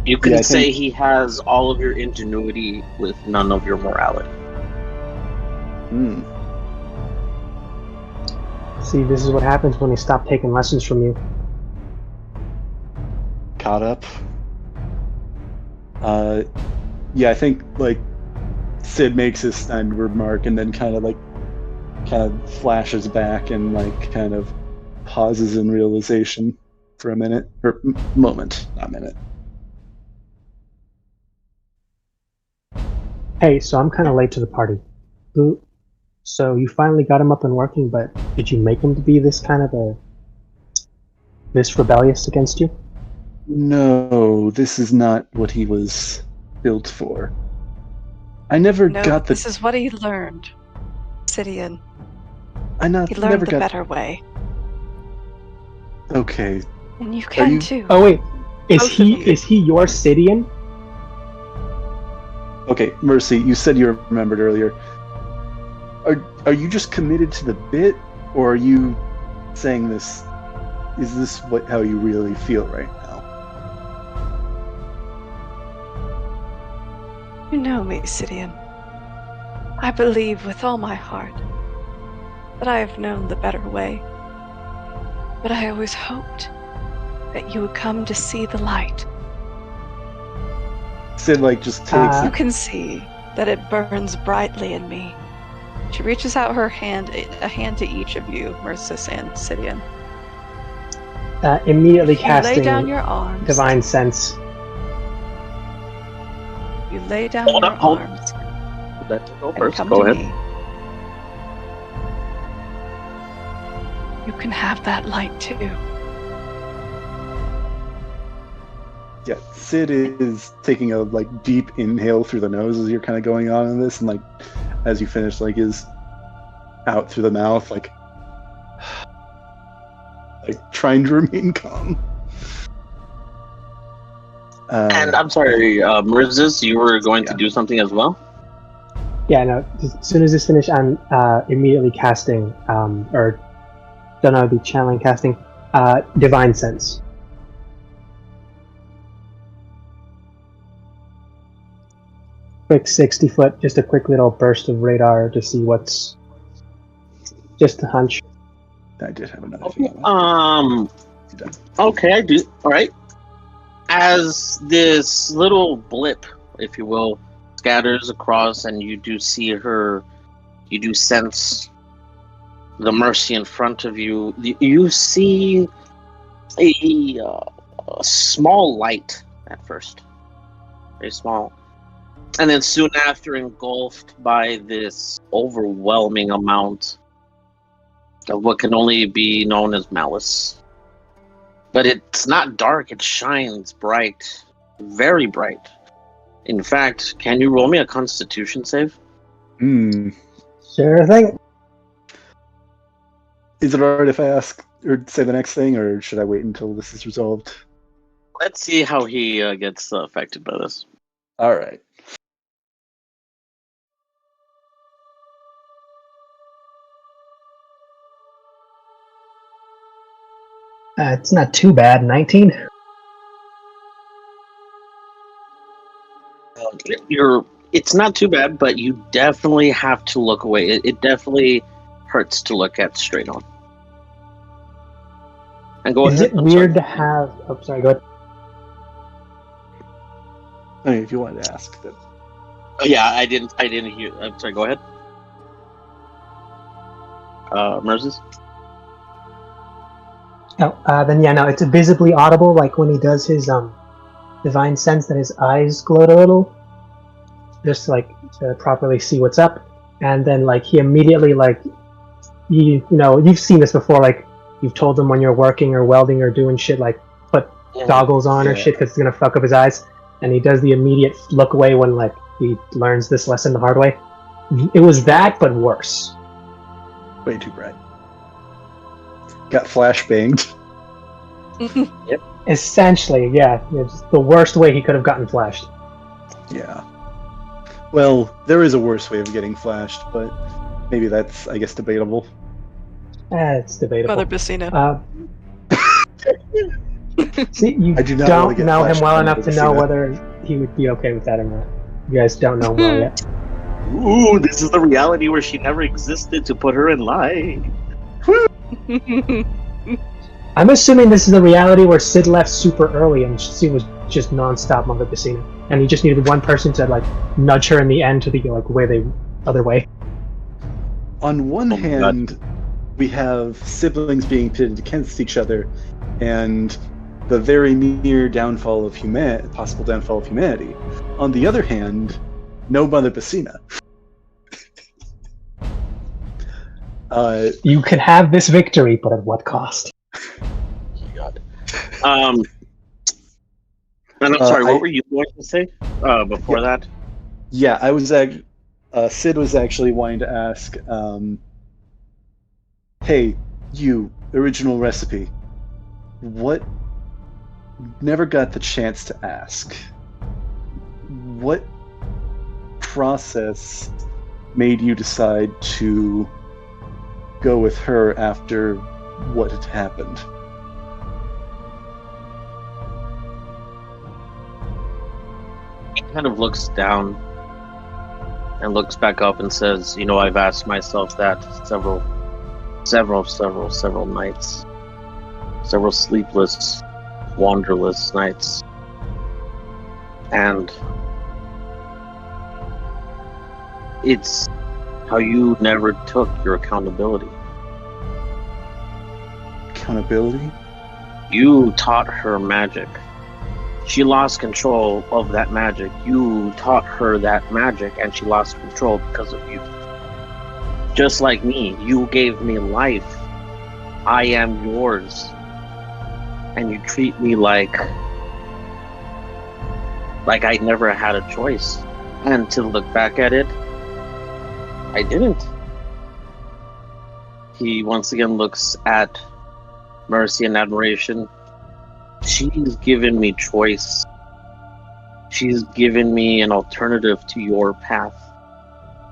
You can Yeah, I say think- he has all of your ingenuity with none of your morality. Mm. See, this is what happens when you stop taking lessons from you. Caught up. Yeah, I think like Sid makes his snide remark and then kind of flashes back and like kind of pauses in realization. for a minute. Or moment, not minute. Hey, so I'm kind of late to the party. So you finally got him up and working, but did you make him to be this rebellious against you? No, this is not what he was built for. I never got the... This is what he learned, Sidian. He learned never the better way. Okay. And you can too. Oh wait, is he your Sidian? Okay, Mercy, you said you remembered earlier. Are you just committed to the bit, or are you saying this? Is this how you really feel right now? You know me, Sidian. I believe with all my heart that I have known the better way. But I always hoped that you would come to see the light. Sid, just takes You can see that it burns brightly in me. She reaches out her hand, a hand to each of you, Mercis and Sidian. Immediately You casting lay down your arms. Divine Sense. You lay down your arms. Let go And first. come Go to ahead. me. You can have that light too. Yeah, Sid is taking a deep inhale through the nose as you're kind of going on in this, and as you finish, is out through the mouth, trying to remain calm. And I'm sorry, Mrzis, you were going to do something as well? Yeah, no. As soon as this finished, I'm immediately casting, or don't know, be channeling casting, Divine Sense. Quick 60 foot, just a quick little burst of radar to see what's. Just a hunch. I did have another thing. Okay, I do. All right. As this little blip, if you will, scatters across, and you do see her, you do sense the Mercy in front of you. You see a small light at first, very small, and then soon after engulfed by this overwhelming amount of what can only be known as malice. But it's not dark, it shines bright, very bright. In fact, can you roll me a Constitution save? Sure thing. Is it alright if I ask or say the next thing, or should I wait until this is resolved? Let's see how he gets affected by this. Alright. It's not too bad. 19. It's not too bad, but you definitely have to look away. It definitely hurts to look at straight on. And go Is ahead. it weird to have? Oh, sorry. Go ahead. I mean, if you wanted to ask that. Oh, yeah, I didn't hear. I'm sorry. Go ahead. Mrzis? Oh, then yeah, no, it's visibly audible, like when he does his Divine Sense, that his eyes gloat a little, just to properly see what's up, and then he immediately you know, you've seen this before, you've told him when you're working or welding or doing shit, put goggles on or shit because it's gonna fuck up his eyes, and he does the immediate look away when he learns this lesson the hard way. It was that, but worse. Way too bright. Got flashbanged. Yep. Essentially, yeah. It's the worst way he could have gotten flashed. Yeah. Well, there is a worse way of getting flashed, but maybe that's, I guess, debatable. It's debatable. Mother Bassina. See, you I do not don't want to get know him flashed well by enough Mother to know Bassina. whether he would be okay with that or not. You guys don't know him well yet. Ooh, this is the reality where she never existed to put her in line. I'm assuming this is the reality where Sid left super early and she was just non-stop Mother Bassina, and he just needed one person to nudge her in the end to the way the other way. On one Oh my hand, we have siblings being pitted against each other, and the very near downfall of possible downfall of humanity. On the other hand, no Mother Basina. You can have this victory, but at what cost? God. And I'm sorry, what were you going to say before that? Yeah, Sid was actually wanting to ask, hey, you, original recipe, what, never got the chance to ask, what process made you decide to go with her after what had happened? He kind of looks down and looks back up and says, I've asked myself that several nights. Several sleepless, wanderless nights. And it's how you never took your accountability. Accountability? You taught her magic. She lost control of that magic. You taught her that magic, and she lost control because of you. Just like me, you gave me life. I am yours. And you treat me like I never had a choice. And to look back at it, I didn't. He once again looks at Mercy in admiration. She's given me choice. She's given me an alternative to your path.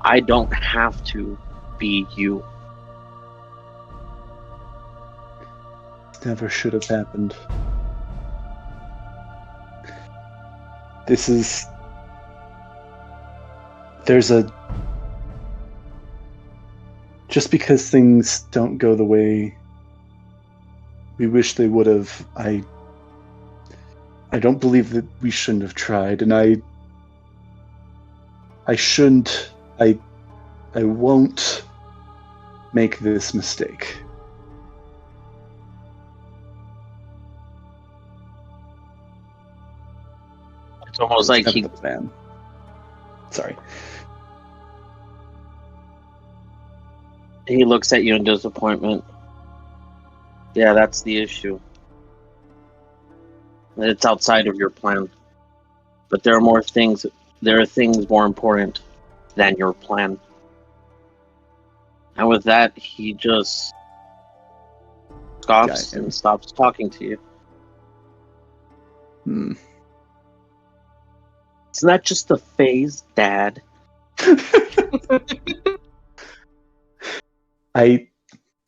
I don't have to be you. Never should have happened. Just because things don't go the way we wish they would have, I don't believe that we shouldn't have tried, and I won't make this mistake. It's almost like man. Sorry. He looks at you in disappointment. Yeah, that's the issue. It's outside of your plan. But there are things more important than your plan. And with that, he just scoffs and stops talking to you. Isn't that just a phase, Dad?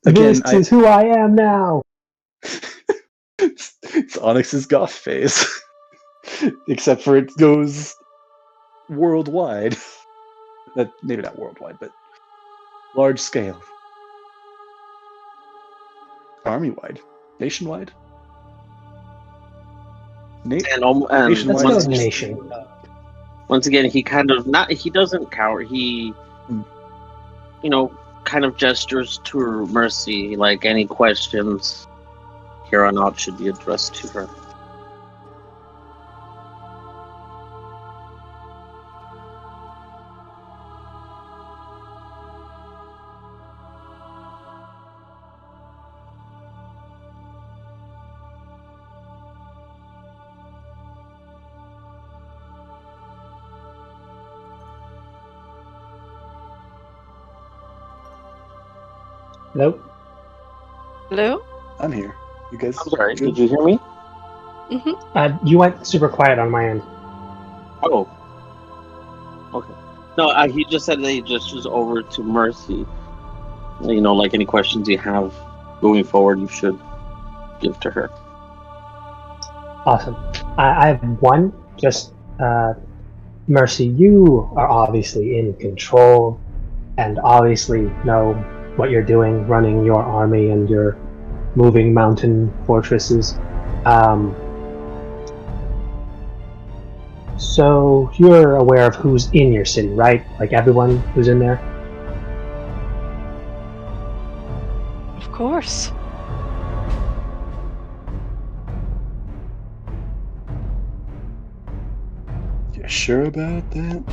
This is who I am now. It's Onyx's goth phase. Except for it goes worldwide. Maybe not worldwide, but large scale. Army-wide. Nationwide. Nationwide. Nation. Once again, he doesn't cower. He, kind of gestures to Mercy, like any questions here on out should be addressed to her. Hello? Hello? I'm here. You guys? I'm sorry, did you hear me? Mm-hmm. You went super quiet on my end. Oh. Okay. No, he just said that he gestures over to Mercy. Like any questions you have moving forward, you should give to her. Awesome. I have one. Just, Mercy, you are obviously in control and obviously know what you're doing, running your army and your moving mountain fortresses. So you're aware of who's in your city, right? Like everyone who's in there? Of course. sure about that?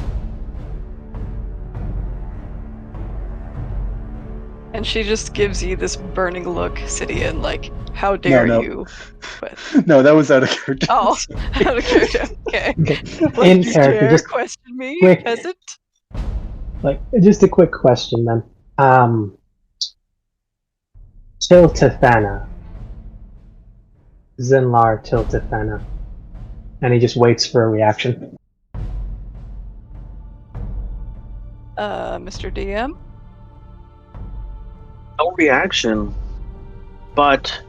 And she just gives you this burning look, Sidian, like, how dare No. you? But No, that was out of character. oh, out of character. Okay. In You character, dare just question me, quick. peasant? just a quick question then. Tiltathana. Zenlar Tiltathana. And he just waits for a reaction. Mr. DM? No reaction. But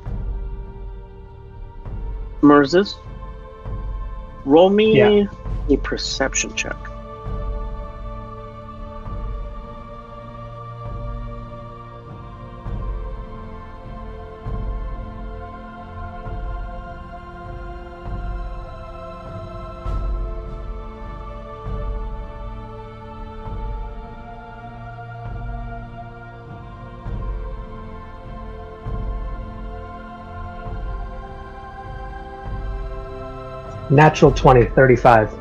Merzis, roll me a perception check. Natural 20, 35.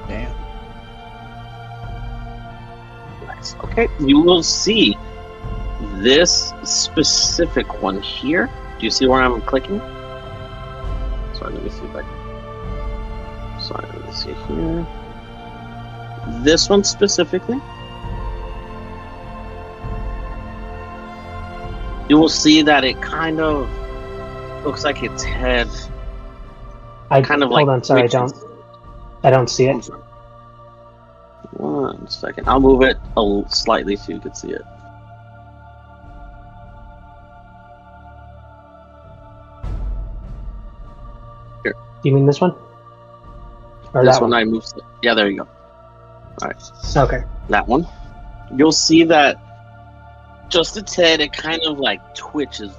Damn. Nice. Okay, you will see this specific one here. Do you see where I'm clicking? Sorry, let me see if I can. Sorry, let me see here. This one specifically. You will see that it kind of looks like its head. Hold on, sorry, I don't see it. 1 second. I'll move it slightly so you can see it. Here. Do you mean this one? Or This that one I moved. Yeah, there you go. Alright. Okay. That one. You'll see that just its head, it kind of like twitches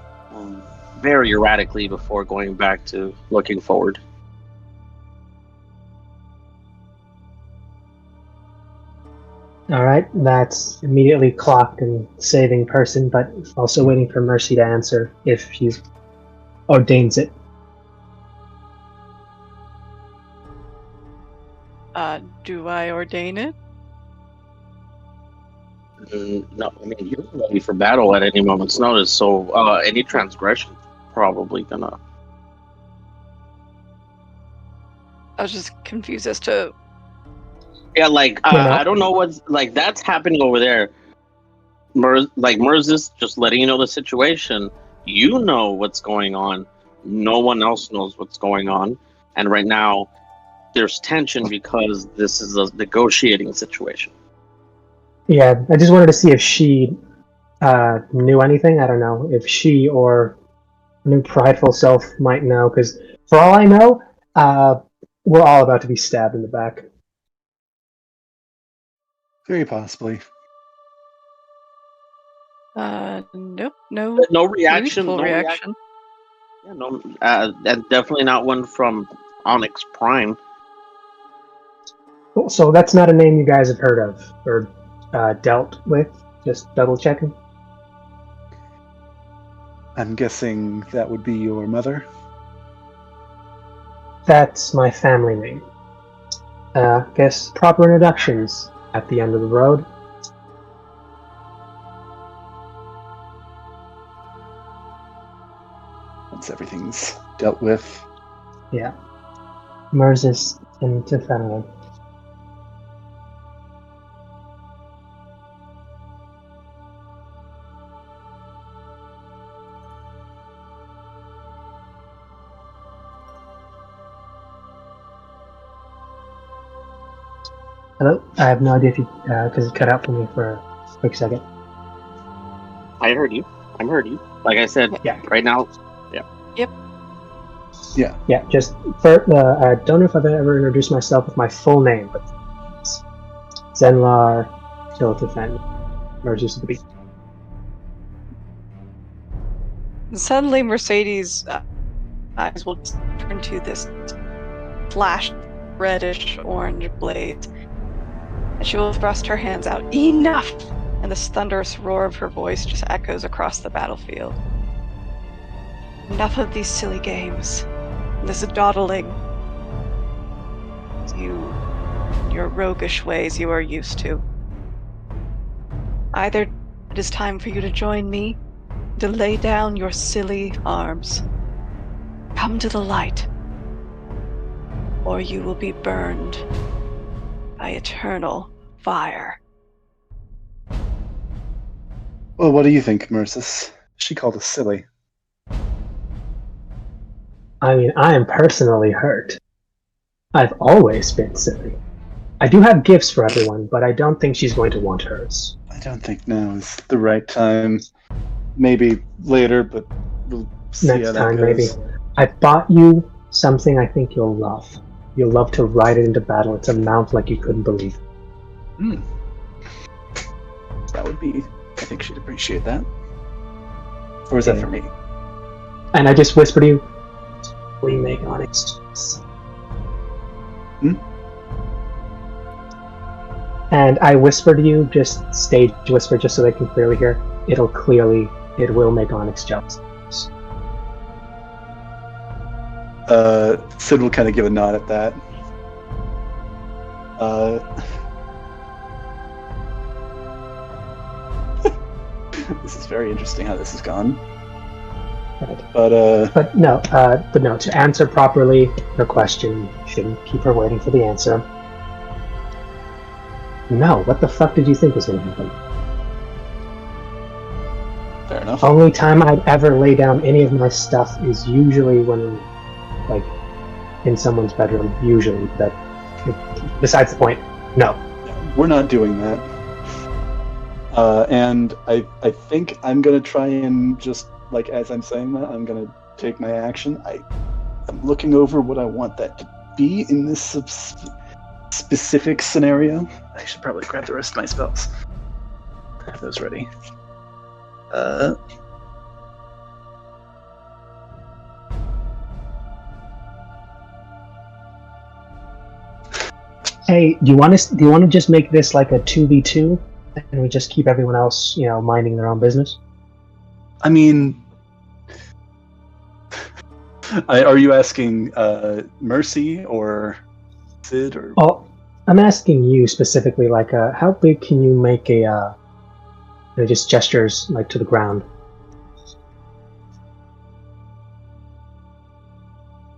very erratically before going back to looking forward. Alright, that's immediately clocked and saving person, but also waiting for Mercy to answer if he ordains it. Do I ordain it? No, I mean, you're ready for battle at any moment's notice, so any transgression probably gonna. I was just confused as to. Yeah, like I don't know what's like that's happening over there. Merz is just letting you know the situation. You know what's going on. No one else knows what's going on, and right now there's tension because this is a negotiating situation. Yeah, I just wanted to see if she knew anything. I don't know if she or new prideful self might know, because for all I know, we're all about to be stabbed in the back. Very possibly. Nope, no. No reaction. Full No reaction. Yeah, no, and definitely not one from Onyx Prime. Cool. So that's not a name you guys have heard of or dealt with. Just double checking. I'm guessing that would be your mother? That's my family name. Guess proper introductions at the end of the road. Once everything's dealt with. Yeah. Merzis and Tiffany. Hello? I have no idea if you, because it cut out for me for a quick second. I heard you. I heard you. Like I said, Yeah. right now. Yeah. Just for, I don't know if I've ever introduced myself with my full name, but it's Zenlar Tiltafen, Merzis of the Beast. Suddenly, Mercedes' eyes will turn to this flash reddish orange blade, and she will thrust her hands out. Enough! And this thunderous roar of her voice just echoes across the battlefield. Enough of these silly games. This dawdling. your roguish ways you are used to. Either it is time for you to join me, to lay down your silly arms. Come to the light, or you will be burned by eternal fire. Well, what do you think, Mercis? She called us silly. I mean, I am personally hurt. I've always been silly. I do have gifts for everyone, but I don't think she's going to want hers. I don't think now is the right time. Maybe later, but we'll see Next how that time, goes. maybe. I bought you something I think you'll love. You'll love to ride it into battle. It's a mount like you couldn't believe. That would be... I think she'd appreciate that. Or is that for me? And I just whisper to you, we make honest choice. And I whisper to you, just stage whisper, just so they can clearly hear. It will make Onyx jealous. Sid will kind of give a nod at that. This is very interesting how this has gone. Right. But no, to answer properly her question, shouldn't keep her waiting for the answer. No, what the fuck did you think was going to happen? fair enough. Only time I'd ever lay down any of my stuff is usually when, like, in someone's bedroom, usually. But besides the point, no. We're not doing that. And I think I'm going to try and just, like, as I'm saying that, I'm going to take my action. I'm looking over what I want that to be in this specific scenario. I should probably grab the rest of my spells. Have those ready. Hey, do you want to just make this like a 2v2, and we just keep everyone else, minding their own business? I mean, are you asking Mercy or Sid or? Oh, I'm asking you specifically. Like, how big can you make just gestures like to the ground?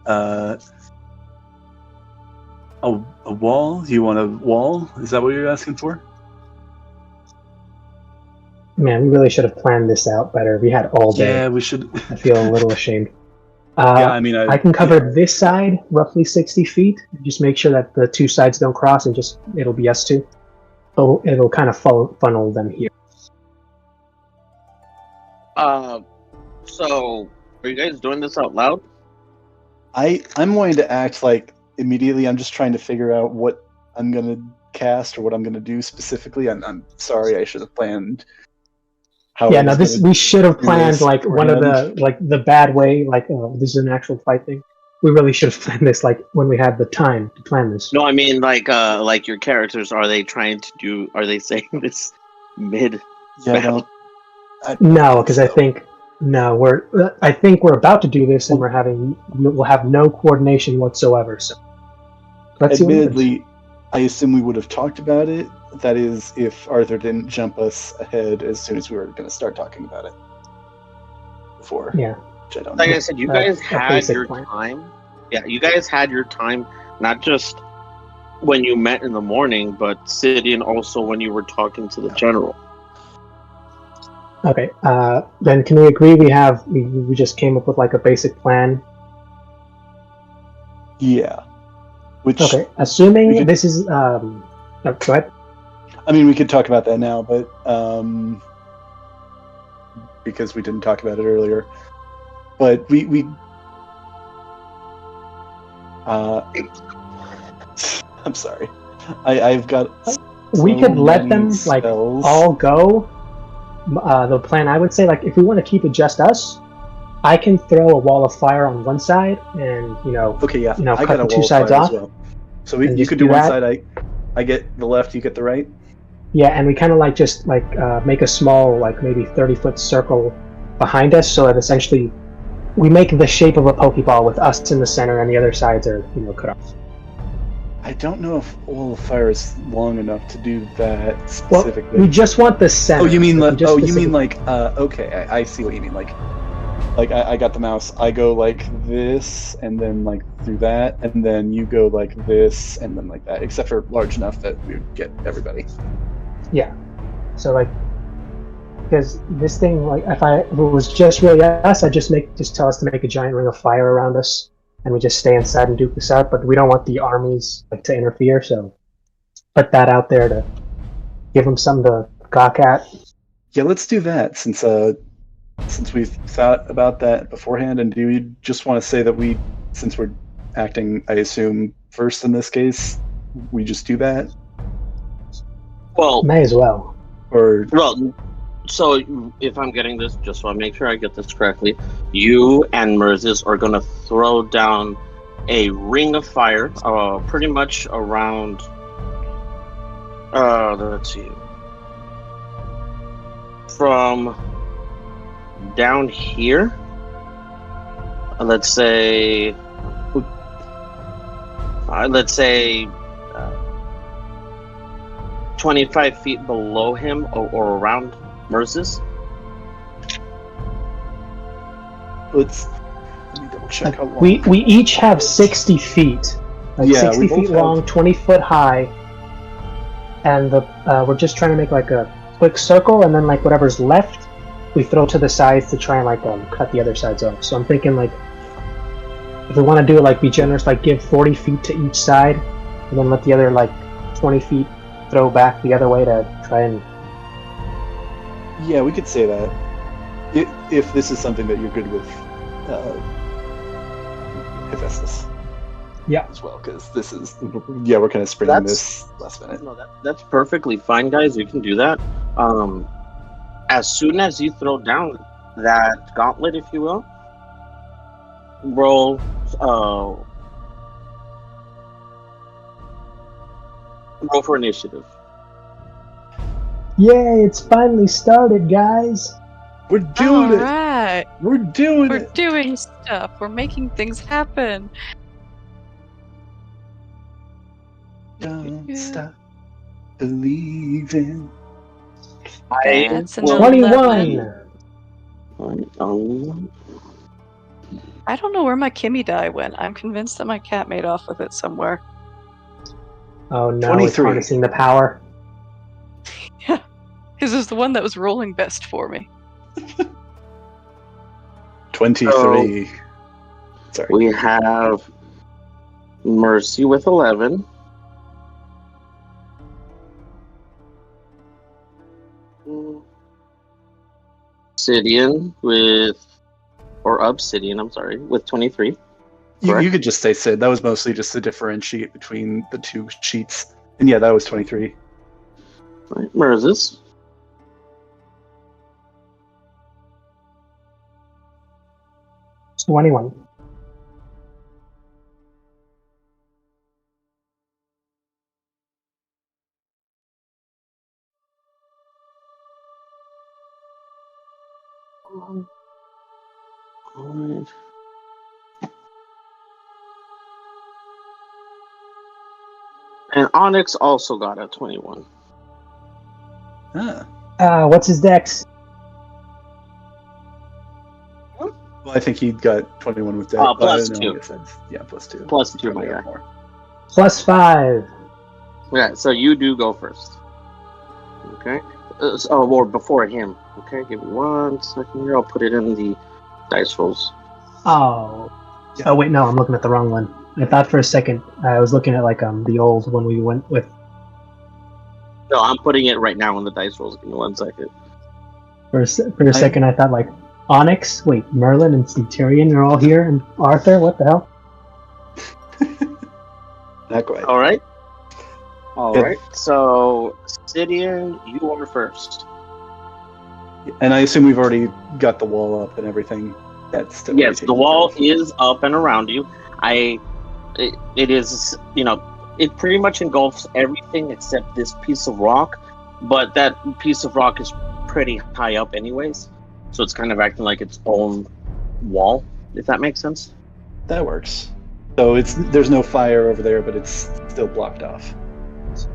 A wall? You want a wall? Is that what you're asking for? Man, we really should have planned this out better. We had all day. Yeah, we should. I feel a little ashamed. Yeah, I mean, I can cover this side roughly 60 feet. Just make sure that the two sides don't cross, and it'll be us two. It'll kind of funnel them here. So are you guys doing this out loud? I'm going to act like immediately. I'm just trying to figure out what I'm going to cast or what I'm going to do specifically. I'm sorry, I should have planned. We should have planned like one of the bad way, like this is an actual fight thing. We really should have planned this like when we had the time to plan this. No, I mean like your characters. Are they saying this mid? Yeah, no, because I think we're about to do this, and we'll have no coordination whatsoever. So, admittedly, I assume we would have talked about it. That is, if Arthur didn't jump us ahead as soon as we were going to start talking about it before. Yeah. Which I don't like know. I said, you guys had your time. Yeah, you guys had your time, not just when you met in the morning, but sitting also when you were talking to the general. Okay. Then can we agree we just came up with like a basic plan? Yeah. Okay. Assuming this is no, go ahead. I mean, we could talk about that now, but because we didn't talk about it earlier. But we I'm sorry. I've got. We could let them like spells. all go. The plan I would say, like, if we want to keep it just us, I can throw a wall of fire on one side, and Okay, yeah. I cut got the a two sides wall of off. fire as well. So you just could do do one that. side. I get the left. You get the right. Yeah, and we kind of like just like make a small, like maybe 30-foot circle behind us, so that essentially we make the shape of a Pokeball with us in the center, and the other sides are cut off. I don't know if oil of fire is long enough to do that Well, specifically. we just want the center. Oh, you mean Like, we just you mean specific- like okay, I see what you mean. Like I got the mouse. I go like this, and then like through that, and then you go like this, and then like that. Except for large enough that we would get everybody. Yeah. So like, because this thing, like, if it was just really us, I'd just tell us to make a giant ring of fire around us, and we just stay inside and duke this out. But we don't want the armies like to interfere, so put that out there to give them something to gawk at. Yeah, let's do that since we've thought about that beforehand. And do you just want to say that since we're acting, I assume, first in this case, we just do that? Well, May as well. Or so if I'm getting this, just so I make sure I get this correctly, you and Merzis are going to throw down a ring of fire, pretty much around, let's see, from down here, let's say 25 feet below him or around Merzis. let me double check how long. We each have 60 feet. Like Yeah, 60 we both feet long, 20 foot high. And we're just trying to make like a quick circle, and then like whatever's left, we throw to the sides to try and like cut the other sides off. So I'm thinking like, if we want to do it, like be generous, like give 40 feet to each side, and then let the other like 20 feet throw back the other way to try and. Yeah, we could say that. If this is something that you're good with, Hephaestus. Yeah. As well, because this is we're kind of sprinting this last minute. No, that's perfectly fine, guys. You can do that. As soon as you throw down that gauntlet, if you will, roll for initiative. Yay! It's finally started, guys. We're doing it. Alright. We're doing We're it. doing stuff. We're making things happen. Don't stop believing. That's an 21. 11. I don't know where my Kimmy die went. I'm convinced that my cat made off with it somewhere. Oh no! 23. It's harnessing the power. Yeah. Because it's the one that was rolling best for me. 23. Sorry. We have Mercy with 11. Obsidian I'm sorry, with 23. You could just say Sid. That was mostly just to differentiate between the two sheets. And yeah, that was 23. Right, Merzis. It's 21. Alright. And Onyx also got a 21. Ah. What's his dex? Well, I think he got 21 with that. Plus no, 2. I guess that's- Yeah, plus 2. Plus 2, Probably my got guy. more. +5. Yeah, so you do go first. Okay. Or before him. Okay, give me 1 second here. I'll put it in the dice rolls. Oh. Yeah. Oh wait, no, I'm looking at the wrong one. I thought for a second I was looking at like the old one we went with. No, I'm putting it right now in the dice rolls. Give me 1 second. For a second, I thought like Onyx. Wait, Merlin and Centurion are all here, and Arthur. What the hell? Not quite. All right. All Good. right. So, Sidian, you are first. And I assume we've already got the wall up and everything. That's still Yes, the wall is up and around you. It is, it pretty much engulfs everything except this piece of rock, but that piece of rock is pretty high up anyways, so it's kind of acting like its own wall, if that makes sense. That works. So there's no fire over there, but it's still blocked off.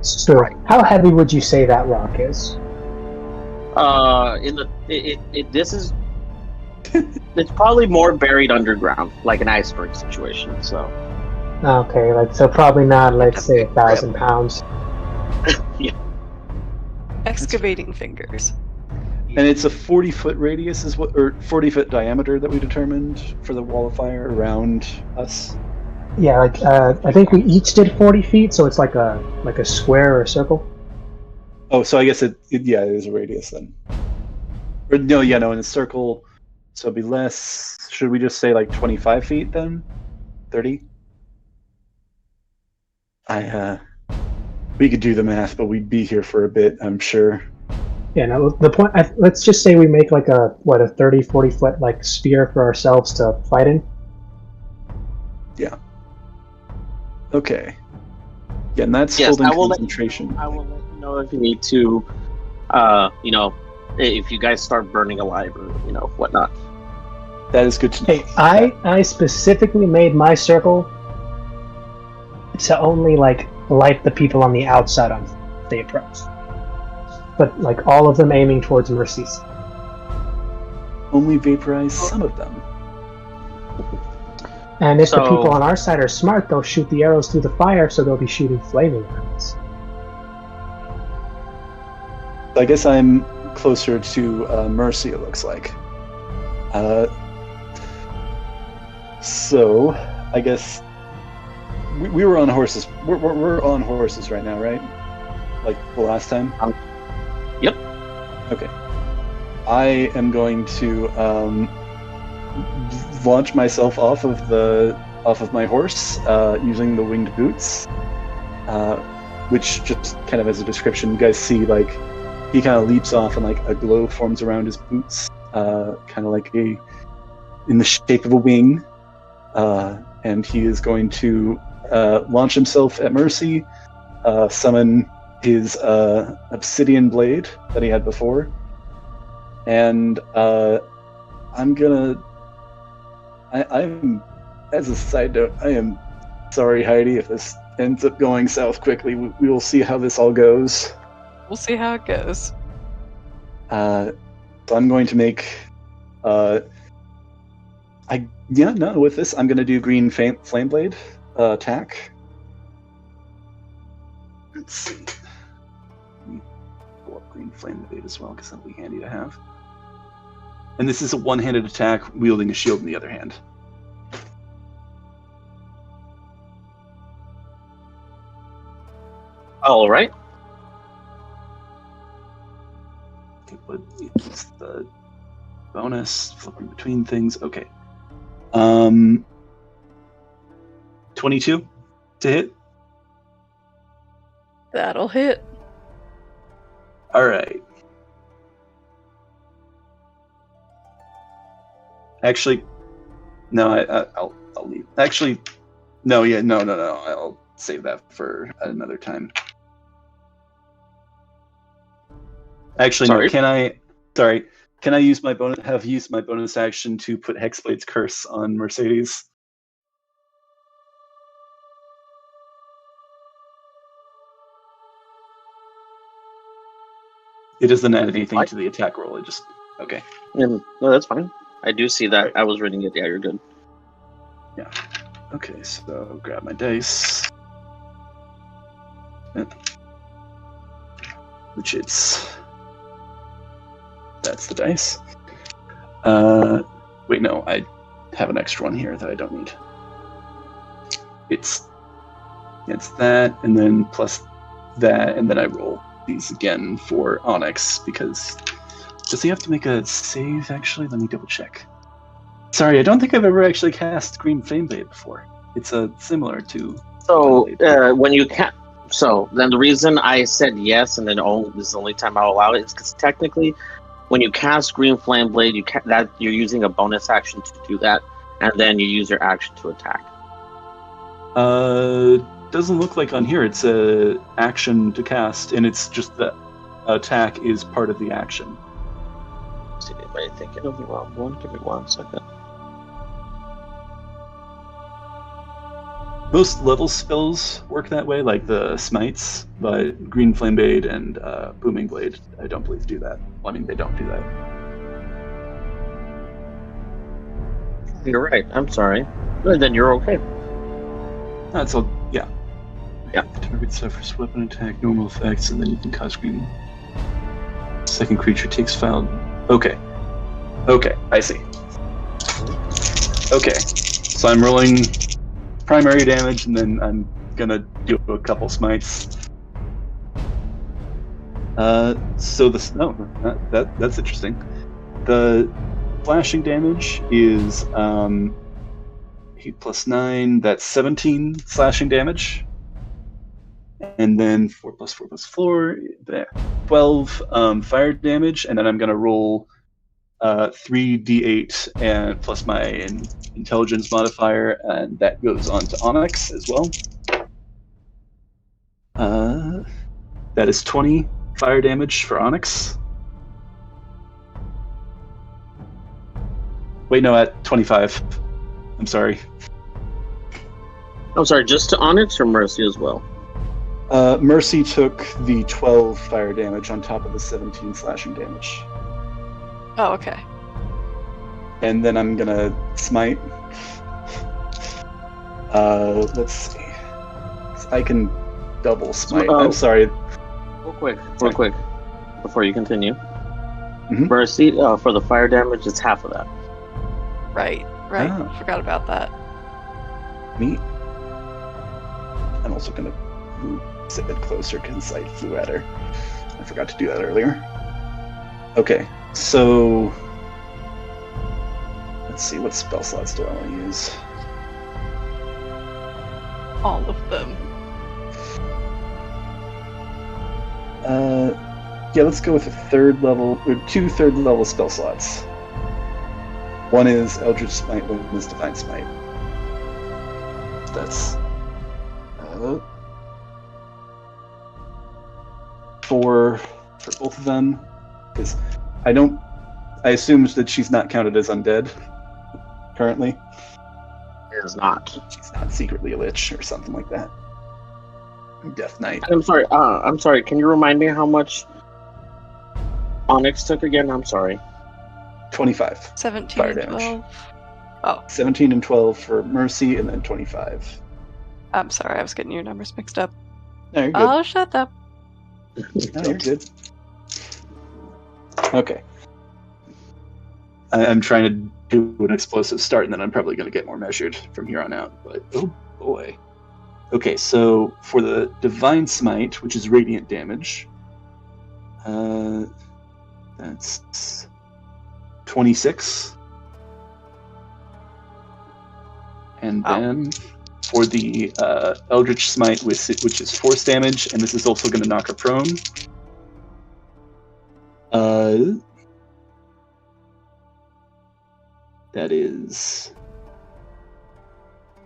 So, how heavy would you say that rock is? This is it's probably more buried underground, like an iceberg situation. So Okay, so probably not, let's say, 1,000 pounds. yeah. Excavating fingers. And it's a 40-foot radius, or 40-foot diameter that we determined for the wall of fire around us. Yeah, I think we each did 40 feet, so it's like a square or a circle. Oh, so I guess it is a radius then. Or no, in a circle, so it'd be less. Should we just say like 25 feet then? 30? We could do the math, but we'd be here for a bit, I'm sure. Yeah, no, the point, let's just say we make like a 30, 40 foot like sphere for ourselves to fight in. Yeah. Okay. Yeah, and that's holding concentration. I will let you know if you need to, if you guys start burning alive or, whatnot. That is good to know. Hey, I specifically made my circle to only light the people on the outside on the approach. But all of them aiming towards Mercy's. Only vaporize some of them. And if the people on our side are smart, they'll shoot the arrows through the fire, so they'll be shooting flaming arrows. I guess I'm closer to Mercy, it looks like. So, I guess we were on horses. We're on horses right now, right? Like the last time? Yep. Okay. I am going to launch myself off of my horse using the winged boots, which just kind of as a description, you guys see he kind of leaps off and a glow forms around his boots, kind of in the shape of a wing, and he is going to launch himself at Mercy, summon his obsidian blade that he had before, and I'm as a side note, I am sorry, Heidi, if this ends up going south quickly. We will see how this all goes. We'll see how it goes. So I'm going to make with this I'm going to do green flame blade attack. Let's see. Pull up green flame blade as well, because that'll be handy to have. And this is a one-handed attack, wielding a shield in the other hand. All right. Okay, what is the bonus? Flipping between things. Okay. 22 to hit. That'll hit. All right. Actually, no. I'll leave. Actually, no. Yeah, no. I'll save that for another time. Actually, Sorry. no. Can I? Sorry. Can I use my bonus? Have used my bonus action to put Hexblade's Curse on Mercedes? It doesn't add anything to the attack roll. It just okay. No, that's fine. I do see that. I was reading it. Yeah, you're good. Yeah. Okay, so grab my dice. Which is... That's the dice. Wait, no, I have an extra one here that I don't need. It's that, and then plus that, and then I roll these again for Onyx, because... Does he have to make a save, actually? Let me double check. Sorry, I don't think I've ever actually cast Green Flame Blade before. It's similar to... So, when you can... So, then the reason I said yes, and then this is the only time I'll allow it, is because technically, when you cast Green Flame Blade, you're using a bonus action to do that, and then you use your action to attack. Doesn't look like on here it's a action to cast, and it's just that attack is part of the action. See anybody thinking of the wrong one? Give me 1 second. most level spells work that way, like the smites, but Green Flame Blade and Booming Blade, I don't believe do that. Well, I mean, they don't do that. You're right. I'm sorry. Well, then you're okay. That's all. Yeah. Yeah. Target suffers weapon attack, normal effects, and then you can cause green. Second creature takes foul. Okay. Okay, I see. Okay, so I'm rolling primary damage, and then I'm gonna do a couple smites. So this that's interesting. The slashing damage is 8 plus 9. That's 17 slashing damage, and then 4 plus 4 plus 4. There, 12 fire damage, and then I'm gonna roll 3d8 and plus my intelligence modifier, and that goes on to Onyx as well. That is 20 fire damage for Onyx. Wait, no, at 25. I'm sorry. I'm sorry, just to Onyx or Mercy as well? Mercy took the 12 fire damage on top of the 17 slashing damage. Oh, okay. And then I'm gonna smite. Let's see. I can double smite. I'm sorry. Real quick, before you continue. Mhm. Mercy, for the fire damage, it's half of that. Right. Ah. Forgot about that. Neat. I'm also gonna sit closer because I flew at her. I forgot to do that earlier. Okay, so let's see, what spell slots do I want to use? All of them. Yeah, let's go with a third level, or 2 third level spell slots. One is Eldritch Smite, one is Divine Smite. That's 4 for both of them, because I assumed that she's not counted as undead currently. It is not. She's not secretly a lich or something like that. Death Knight. I'm sorry. Can you remind me how much Onyx took again? I'm sorry. 25 17 fire and damage. 12. Oh, 17 and 12 for Mercy, and then 25. I'm sorry. I was getting your numbers mixed up. No, you're good. Oh, shut up. No, you're good. Okay. I'm trying to do an explosive start, and then I'm probably going to get more measured from here on out. But oh boy. Okay, so for the Divine Smite, which is radiant damage, that's 26. And then for the Eldritch Smite, which is force damage, and this is also going to knock her prone. That is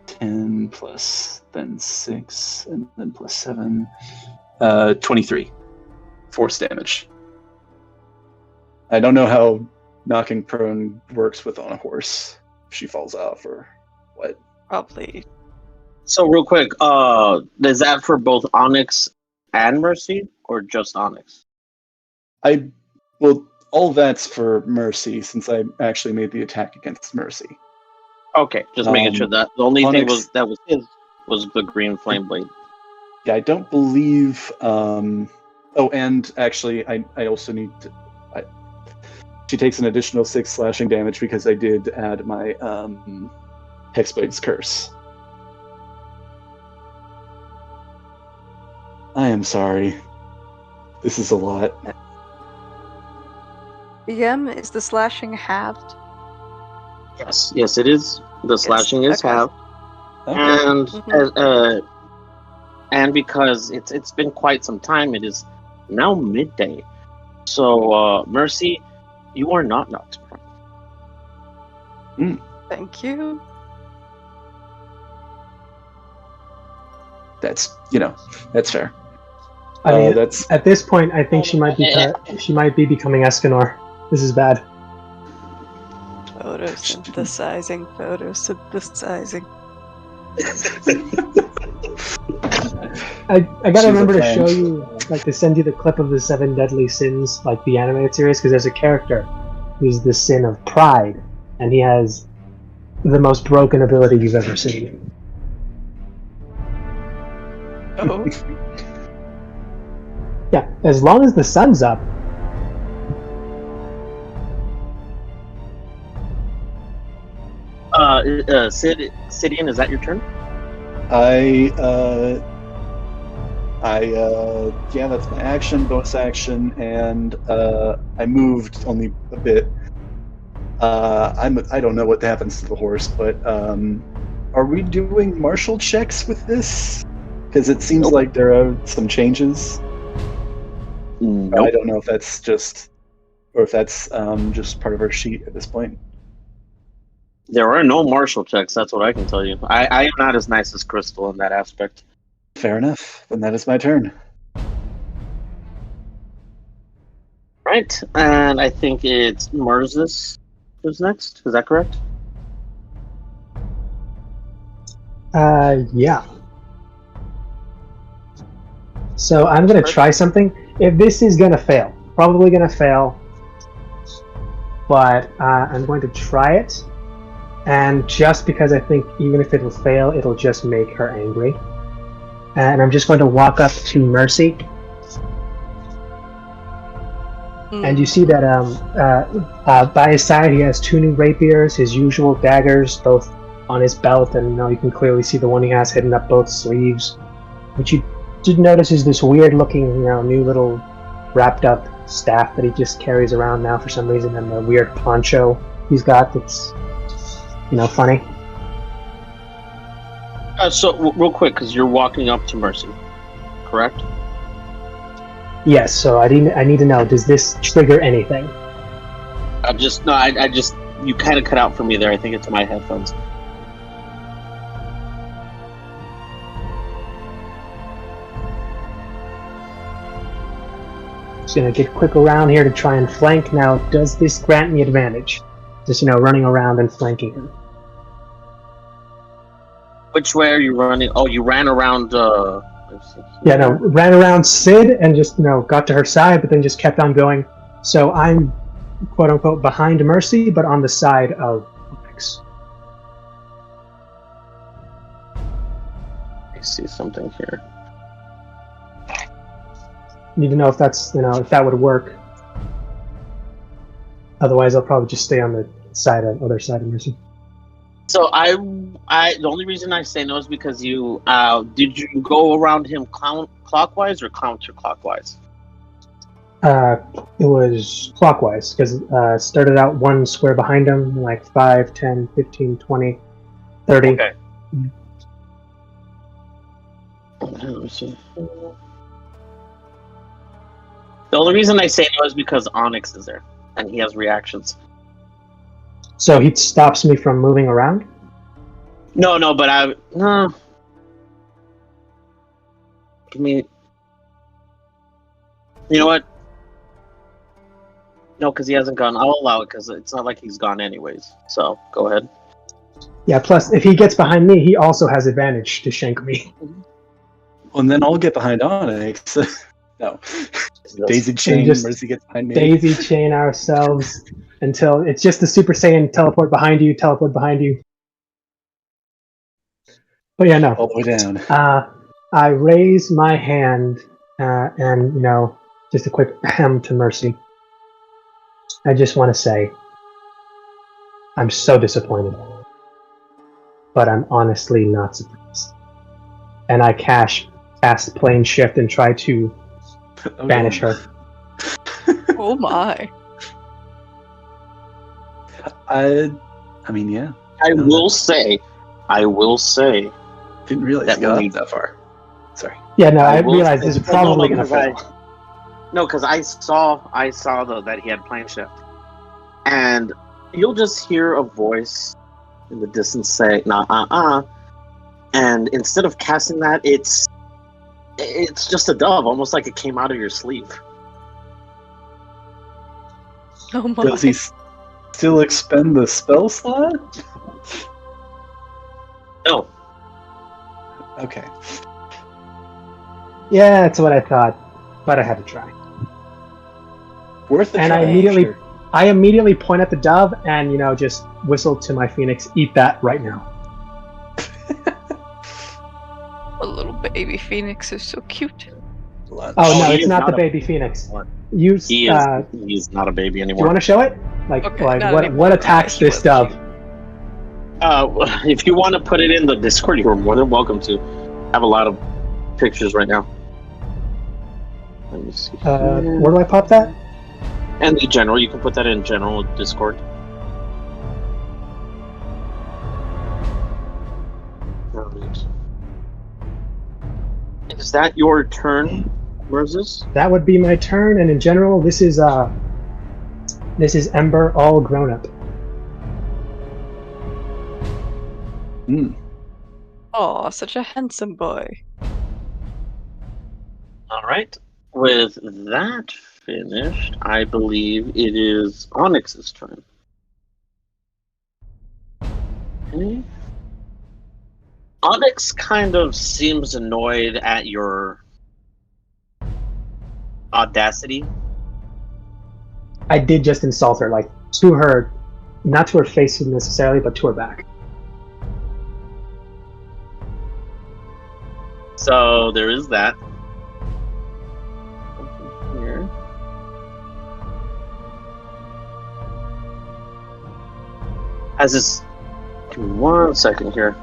10 plus then 6, and then plus 7. 23 force damage. I don't know how knocking prone works with on a horse. If she falls off or what. Probably. So real quick, is that for both Onyx and Mercy, or just Onyx? Well, all that's for Mercy, since I actually made the attack against Mercy. Okay, just making sure that the only thing Onyx, that was his was the Green Flame Blade. Yeah, I don't believe. Oh, and actually, I also need to. She takes an additional 6 slashing damage because I did add my Hexblade's Curse. I am sorry. This is a lot. BM, is the slashing halved? Yes, it is. The slashing is okay. halved, Okay. and because it's been quite some time, it is now midday. So Mercy, you are not knocked prone. Thank you. That's fair. I mean, that's at this point, I think she might be becoming Escanor. This is bad. Photosynthesizing. I gotta She's a remember to fan. show you, like, to send you the clip of the 7 Deadly Sins, like the animated series, because there's a character who's the sin of pride, and he has the most broken ability you've ever seen. Oh. Yeah, as long as the sun's up. Sidian, is that your turn? Yeah, that's my action, bonus action, and I moved only a bit. I don't know what happens to the horse, but are we doing martial checks with this? Because it seems Nope. like there are some changes. Nope. I don't know if that's just part of our sheet at this point. There are no martial checks. That's what I can tell you. I am not as nice as Crystal in that aspect. Fair enough. Then that is my turn. Right, and I think it's Murzus who's next. Is that correct? Yeah. So I'm gonna try something. If this is gonna fail, probably gonna fail, but I'm going to try it. And just because I think even if it'll fail, it'll just make her angry. And I'm just going to walk up to Mercy. And you see that by his side he has 2 new rapiers, his usual daggers, both on his belt, and you can clearly see the one he has hidden up both sleeves. What you did notice is this weird-looking, new little wrapped-up staff that he just carries around now for some reason, and the weird poncho he's got that's, funny. So real quick, because you're walking up to Mercy, correct? Yes. So I need to know: does this trigger anything? I just you kind of cut out for me there. I think it's my headphones. Just gonna get quick around here to try and flank. Now, does this grant me advantage? Just running around and flanking him. Which way are you running? Oh, you ran around. Yeah, no, ran around Sid and just got to her side, but then just kept on going. So I'm quote unquote behind Mercy, but on the side of Onyx. I see something here. Need to know if that's if that would work. Otherwise, I'll probably just stay on the other side of Mercy. So the only reason I say no is because you did you go around him clockwise or counterclockwise? It was clockwise because started out 1 square behind him, like 5, 10, 15, 20, 30. Okay. Let me see. The only reason I say no is because Onyx is there and he has reactions. So he stops me from moving around? No, but Give me. You know what? No, because he hasn't gone. I'll allow it because it's not like he's gone anyways. So go ahead. Yeah. Plus, if he gets behind me, he also has advantage to shank me. Well, and then I'll get behind Onyx. No. Daisy chain, just Mercy gets behind me. Daisy chain ourselves until it's just the Super Saiyan teleport behind you. But yeah, no. All the way down. I raise my hand and just a quick ahem to Mercy. I just want to say I'm so disappointed, but I'm honestly not surprised. And I cast plane shift and try to banish her. Oh my. I mean, yeah. I will say. Didn't realize That you got movie- that far. Sorry. Yeah, no, I will realize say- this is probably going to fail. No, because I saw that he had plane shift, and you'll just hear a voice in the distance say "nah, and instead of casting that, it's just a dove, almost like it came out of your sleeve. Oh my. Does he still expend the spell slot? No, Okay. Yeah, that's what I thought, but I had to try. Worth a And try. I Sure. immediately point at the dove and just whistle to my phoenix. Eat that right now. A little baby phoenix is so cute. Lunch. Oh no, he it's is not the not a- baby phoenix. What? You. He is. He's not a baby Do you anymore. want to show it? Like Okay, not what anymore. attacks Okay, he this was dove? cute. If you want to put it in the Discord, you're more than welcome to. I have a lot of pictures right now. Let me see. Where do I pop that? And in general, you can put that in general Discord. Right. Is that your turn, Moses? That would be my turn, and in general, this is Ember all grown up. Oh, such a handsome boy. All right. With that finished, I believe it is Onyx's turn. Okay. Onyx kind of seems annoyed at your audacity. I did just insult her, like to her, not to her face necessarily, but to her back. So there is that. Here. As this, give me 1 second here.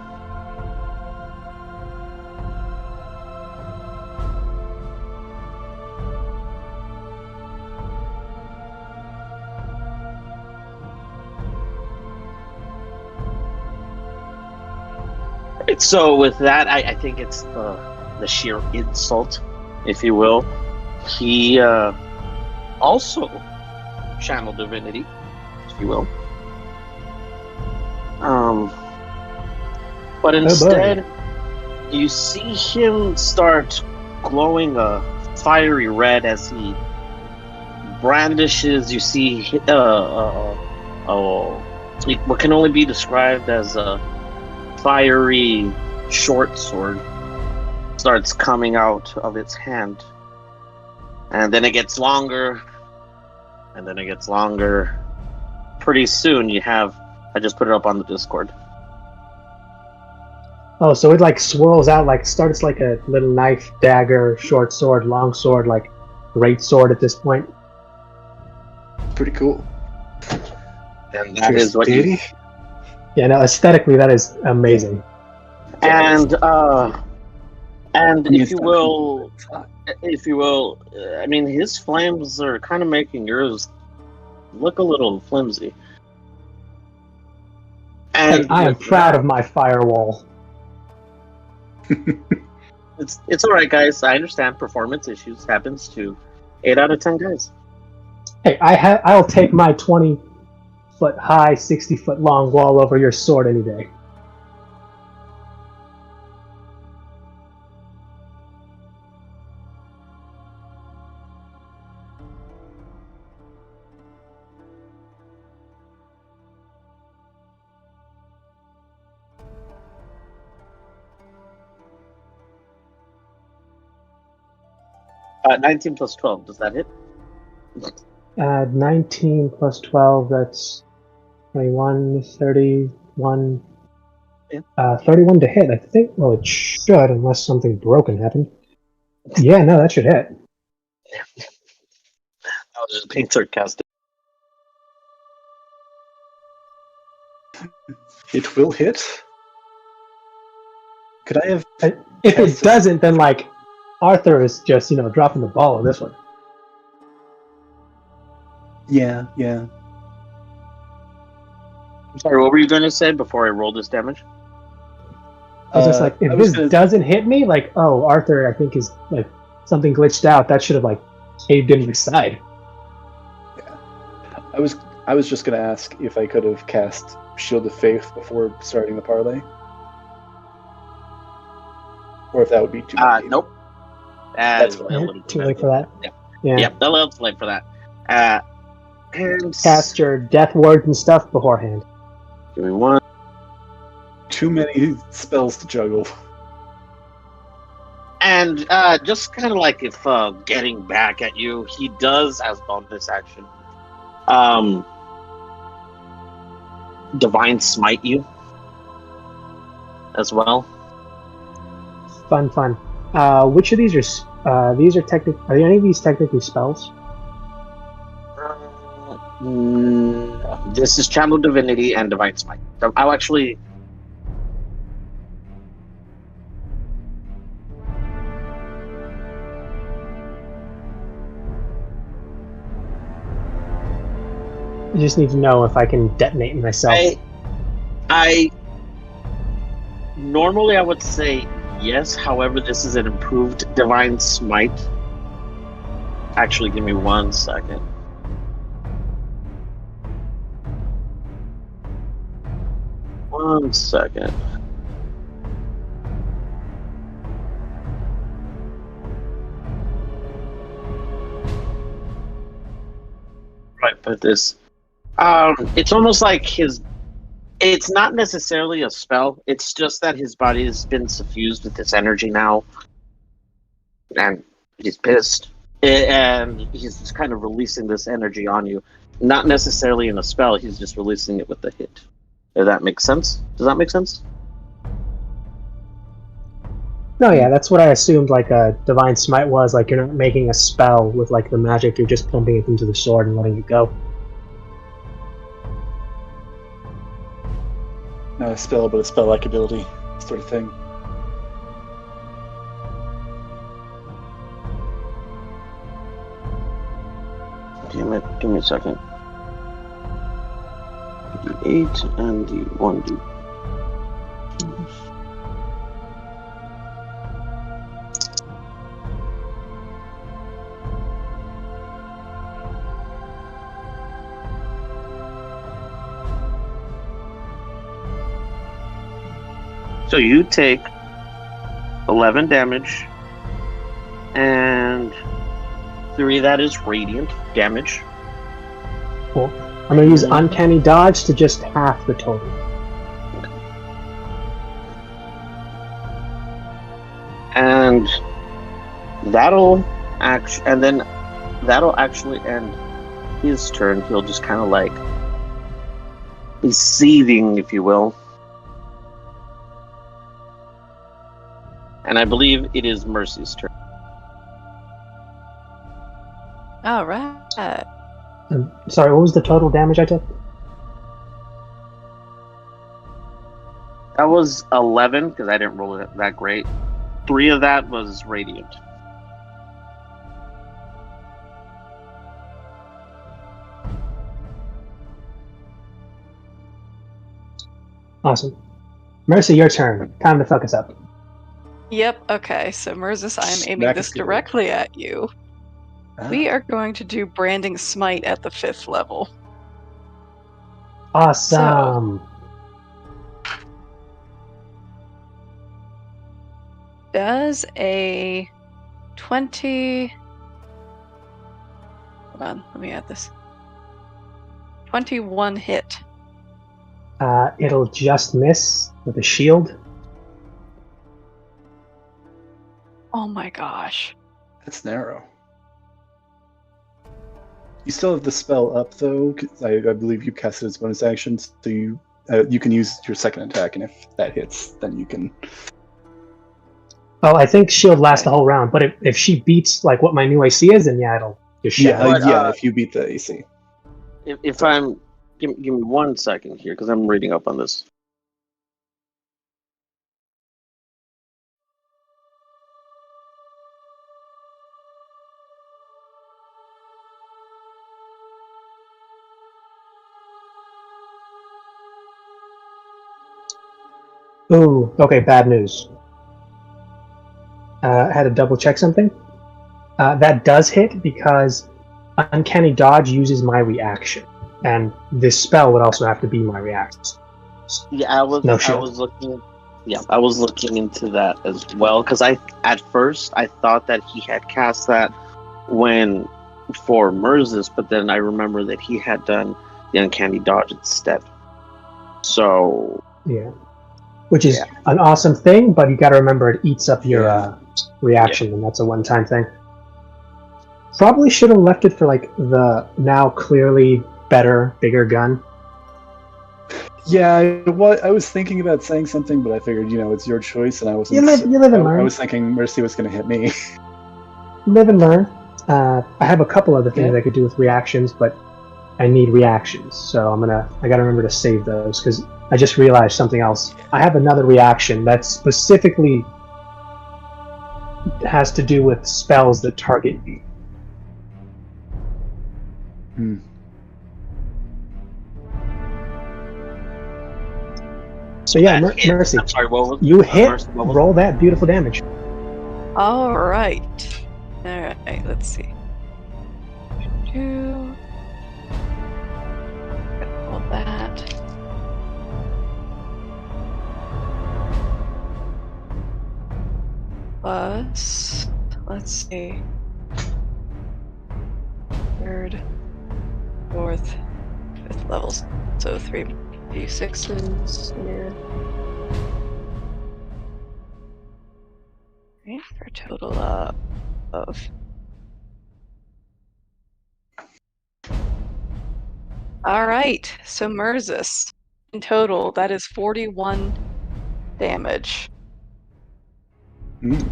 Right, so with that, I think it's the sheer insult, if you will. He also channeled divinity, if you will. But instead, you see him start glowing a fiery red as he brandishes. You see what can only be described as a fiery short sword starts coming out of its hand. And then it gets longer, and then it gets longer. Pretty soon you have, I just put it up on the Discord. Oh, so it like swirls out, like starts like a little knife, dagger, short sword, long sword, like great sword at this point. Pretty cool. And that is what you... Yeah, no, aesthetically that is amazing. And if you will, I mean, his flames are kind of making yours look a little flimsy. And Hey, I am proud of my firewall. It's all right, guys. I understand performance issues happens to 8 out of 10 guys. Hey, I'll take my 20-foot high, 60-foot long wall over your sword any day. Uh, 19 plus 12, does that hit? 19 plus 12, that's 21, 31. Yeah. 31 to hit, I think. Well, it should, unless something broken happened. Yeah, no, that should hit. I was just being sarcastic. It will hit. Could I have? If it doesn't, then like Arthur is just dropping the ball on this one. Yeah. I'm sorry, what were you going to say before I roll this damage? I was just like, if this doesn't hit me, like, oh, Arthur, I think is like something glitched out. That should have like caved in my side. Yeah. I was just gonna ask if I could have cast Shield of Faith before starting the parlay, or if that would be too late. Nope. That's Too late for that. Yeah, a little too late for that. And Cast your death words and stuff beforehand. give me one. Too many spells to juggle. And just kind of like if getting back at you, he does, as bonus action, divine smite you as well. Fun. Which of these are are any of these technically spells? This is Channel Divinity and Divine Smite. I'll actually. I just need to know if I can detonate myself. I normally I would say yes. However, this is an improved Divine Smite. Actually, give me 1 second. One second. Right, but this. It's almost like it's not necessarily a spell, it's just that his body has been suffused with this energy now. And he's pissed. And he's just kind of releasing this energy on you. Not necessarily in a spell, he's just releasing it with a hit. If that makes sense? Does that make sense? No, yeah, that's what I assumed like a Divine Smite was. Like, you're not making a spell with like the magic, you're just pumping it into the sword and letting it go. Not a spell, but a spell-like ability sort of thing. Damn it, give me a second. D8 and D1D. So you take 11 damage, and 3 of that is radiant damage. Cool. I'm going to use Uncanny Dodge to just half the total. And that'll actually end his turn. He'll just kind of like be seething, if you will. And I believe it is Mercy's turn. All right. Sorry, what was the total damage I took? That was 11, because I didn't roll it that great. 3 of that was radiant. Awesome. Mercy, your turn. Time to fuck us up. Yep, okay, so Merzus, I am aiming Smack this it good. directly at you. We are going to do Branding Smite at the 5th level. Awesome. Does a 20... Hold on, let me add this. 21 hit. It'll just miss with a shield. Oh my gosh. That's narrow. You still have the spell up, though. 'Cause I believe you cast it as bonus action, so you can use your second attack, and if that hits, then you can... Oh, I think shield lasts the whole round, but if she beats like what my new AC is, then yeah, it'll just shatter. But, if you beat the AC. If I'm... Give me 1 second here, because I'm reading up on this. Ooh, okay, bad news. I had to double check something. That does hit because Uncanny Dodge uses my reaction, and this spell would also have to be my reaction. Yeah, I was looking into that as well, because at first I thought that he had cast that for Merzus, but then I remember that he had done the Uncanny Dodge instead. So yeah, which is an awesome thing, but you got to remember it eats up your reaction, and that's a one-time thing. Probably should have left it for like the now clearly better, bigger gun. Yeah, I was thinking about saying something, but I figured, it's your choice, and I wasn't. You live and learn. I was thinking Mercy was going to hit me. Live and learn. I have a couple other things I could do with reactions, but I need reactions, so I gotta remember to save those, because I just realized something else. I have another reaction that specifically has to do with spells that target you. So yeah, Mercy. I'm sorry, what was you hit, roll that beautiful damage. Alright, let's see. Hold that. Plus, let's see. Third, fourth, fifth levels. So 3d6s here. Okay, for a total of. Alright, so Murzus. In total, that is 41 damage. Let's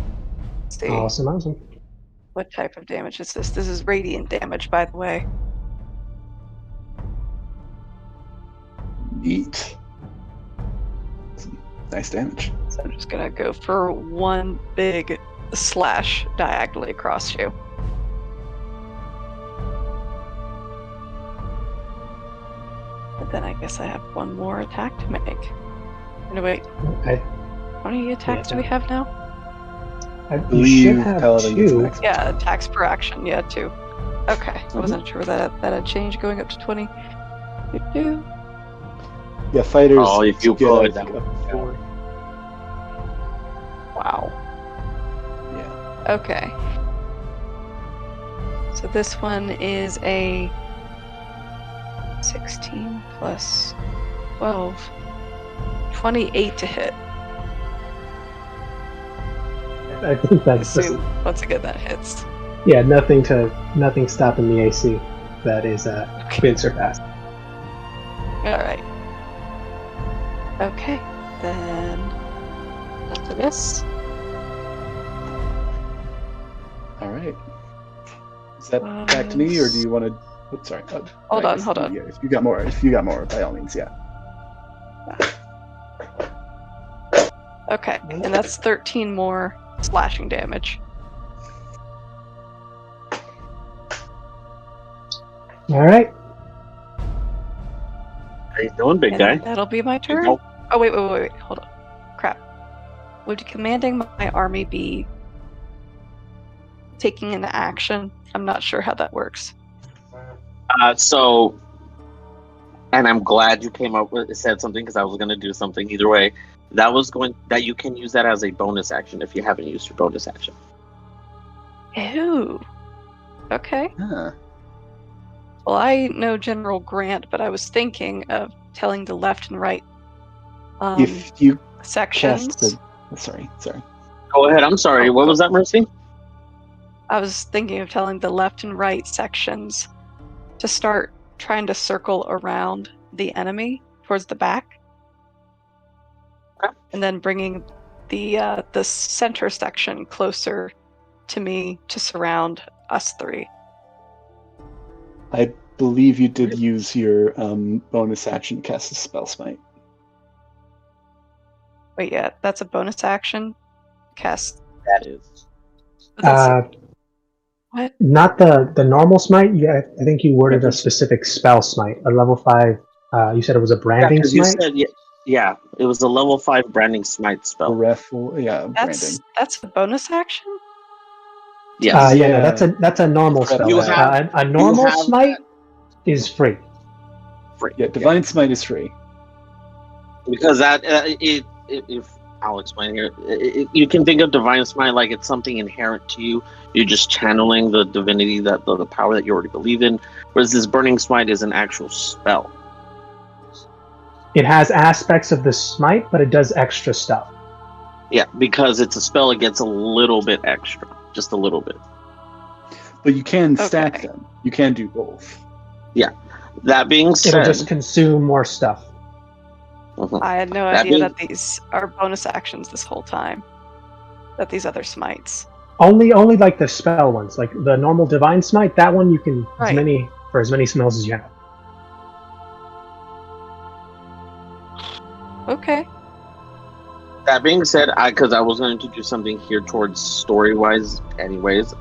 see. Awesome. What type of damage is this? This is radiant damage, by the way. Neat. Nice damage. So I'm just gonna go for one big slash diagonally across you. But then I guess I have one more attack to make. No, wait. How many attacks do we have now? I believe Paladin gets 2. Yeah, attacks per action. Yeah, 2. Okay, I wasn't sure that had changed going up to 20. Yeah, fighters. Oh, if you could, that would. Wow. Yeah. Okay. So this one is a 16 plus 12. 28 to hit. I think that's just, once again that hits. Yeah, nothing stopping the AC. That is been surpassed. Alright. Okay, then after this. Alright. Is that back to me, or do you want to? Oops, sorry. Hold on. Yeah, if you got more, by all means, yeah. Okay, and that's 13 more slashing damage. Alright. How you doing, big guy? That'll be my turn. Oh, wait. Hold on. Crap. Would commanding my army be taking an action? I'm not sure how that works. And I'm glad you said something, because I was going to do something either way. That you can use that as a bonus action if you haven't used your bonus action. Ew. Okay. Huh. Well, I know General Grant, but I was thinking of telling the left and right If you sections. Sorry. Go ahead. I'm sorry. What was that, Mercy? I was thinking of telling the left and right sections to start trying to circle around the enemy towards the back, and then bringing the center section closer to me to surround us three. I believe you did use your bonus action to cast a spell smite. Wait, yeah, that's a bonus action. Cast. That is. What? Not the normal smite. Yeah, I think you worded a specific spell smite. A level 5. You said it was a branding smite. Yeah, it was a level 5 branding smite spell. Branding. That's a bonus action. Yes. No, that's a normal spell. A normal smite is free. Yeah, divine smite is free. Because if I'll explain here, you can think of divine smite like it's something inherent to you. You're just channeling the divinity, the power that you already believe in. Whereas this burning smite is an actual spell. It has aspects of the smite, but it does extra stuff. Yeah, because it's a spell, it gets a little bit extra. Just a little bit. But you can stack Okay. them. You can do both. That being It'll said, just consume more stuff. Mhm. I had no That idea being- that these are bonus actions this whole time. That these other smites. Only like the spell ones, like the normal divine smite. That one you can Right. as many smells as you have. Okay. that being said, because I was going to do something here towards story-wise, anyways,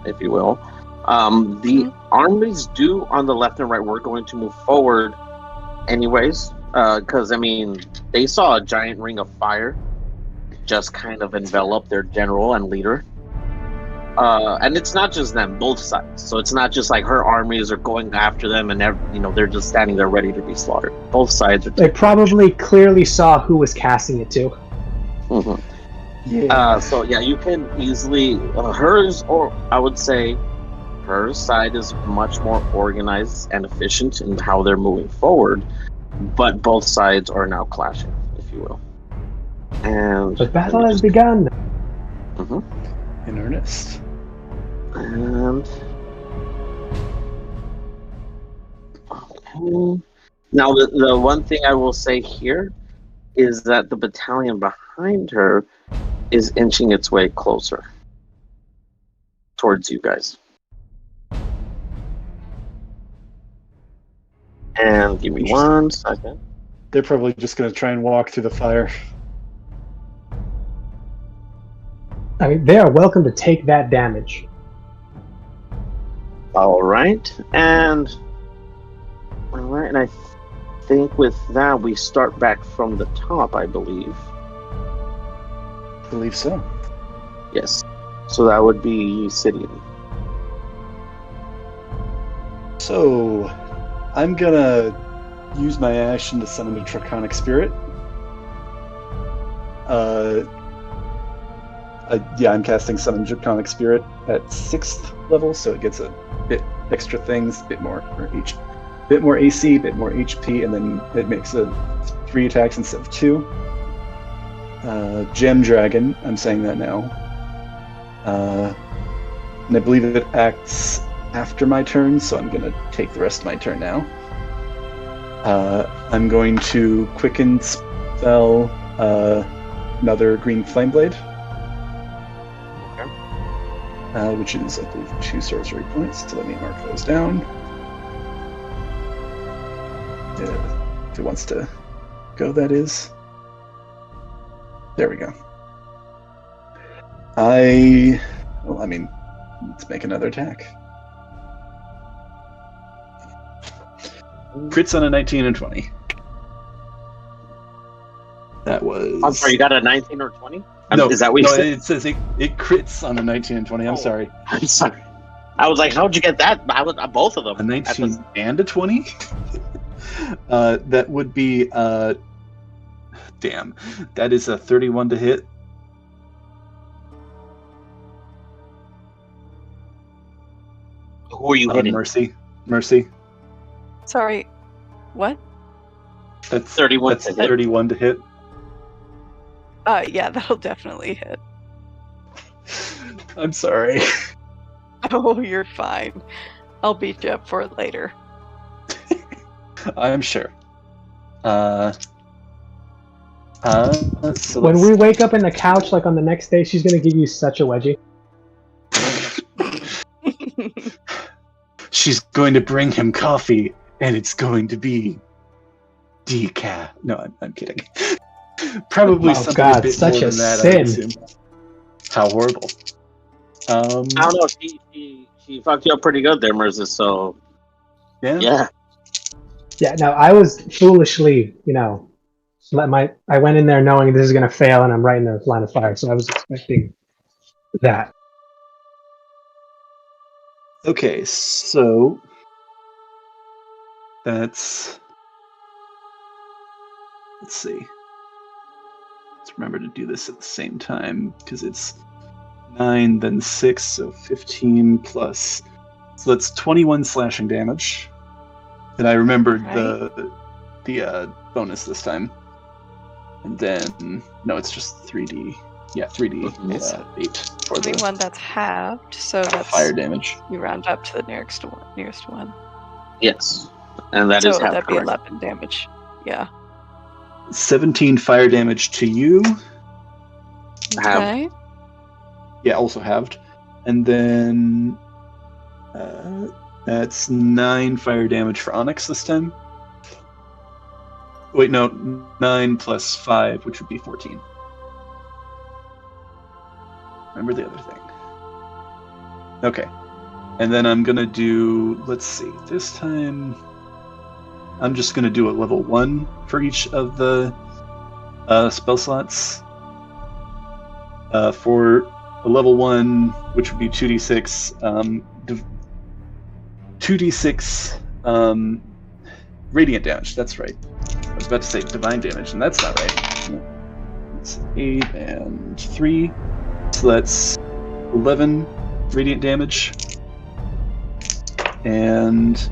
if you will. The armies do on the left and right. We're going to move forward, anyways, because I mean they saw a giant ring of fire just kind of envelop their general and leader. And it's not just them, both sides. So it's not just like her armies are going after them and they're just standing there ready to be slaughtered. Both sides are. They probably clearly saw who was casting it too. Mhm. Yeah. So yeah, you can easily hers, or I would say her side is much more organized and efficient in how they're moving forward, but both sides are now clashing, if you will. And The battle has begun. Mhm. In earnest. And okay. Now the one thing I will say here is that the battalion behind her is inching its way closer towards you guys. And give me 1 second. They're probably just going to try and walk through the fire. I mean, they are welcome to take that damage. All right, and I think with that we start back from the top, I believe. I believe so. Yes. So that would be Sidian. So, I'm gonna use my action to summon a Draconic Spirit. I'm casting Summon Draconic Spirit at 6th level, so it gets a bit extra things, bit more AC, bit more HP, and then it makes 3 attacks instead of 2. Gem Dragon, I'm saying that now. And I believe it acts after my turn, so I'm going to take the rest of my turn now. I'm going to Quicken spell another Green Flame Blade. Which is, I believe, 2 sorcery points, so let me mark those down. If it wants to go, that is. There we go. Let's make another attack. Crits on a 19 and 20. That was... I'm sorry, you got a 19 or 20? No, is that what you said? It says it crits on a 19 and 20. I'm sorry. I'm sorry. I was like, how'd you get that? I was both of them. A 19 and a 20? That would be... damn. That is a 31 to hit. Who are you hitting? Mercy. Sorry. What? That's 31 That's to hit. 31 to hit. Yeah, that'll definitely hit. I'm sorry. Oh, you're fine. I'll beat you up for it later. I'm sure. So When we wake up in the couch, like on the next day, she's gonna give you such a wedgie. She's going to bring him coffee, and it's going to be decaf. No, I'm kidding. Probably Oh, something God, a bit such more a than that. sin. I assume. How horrible. I don't know. She fucked you up pretty good there, Mirza. So yeah. Yeah, no, I was foolishly, I went in there knowing this is gonna fail, and I'm right in the line of fire, so I was expecting that. Okay, so that's... Let's see. Let's remember to do this at the same time, because it's 9, then 6, so 15 plus... So that's 21 slashing damage. And I remembered the bonus this time. And then no, it's just 3d. Yeah, 3d 8 for The the one that's halved, so that's fire damage. you round up to the nearest one. Yes, and that so is half that'd be correct. 11 damage. Yeah. 17 fire damage to you. Halved. Okay. Yeah, also halved. And then that's 9 fire damage for Onyx this time. Wait, no, 9 plus 5, which would be 14. Remember the other thing. Okay. And then I'm going to do, let's see, this time I'm just going to do a level 1 for each of the spell slots. For a level 1, which would be 2d6, 2d6 radiant damage, that's right. I was about to say divine damage, and that's not right. It's 8 and 3. So that's 11 radiant damage. And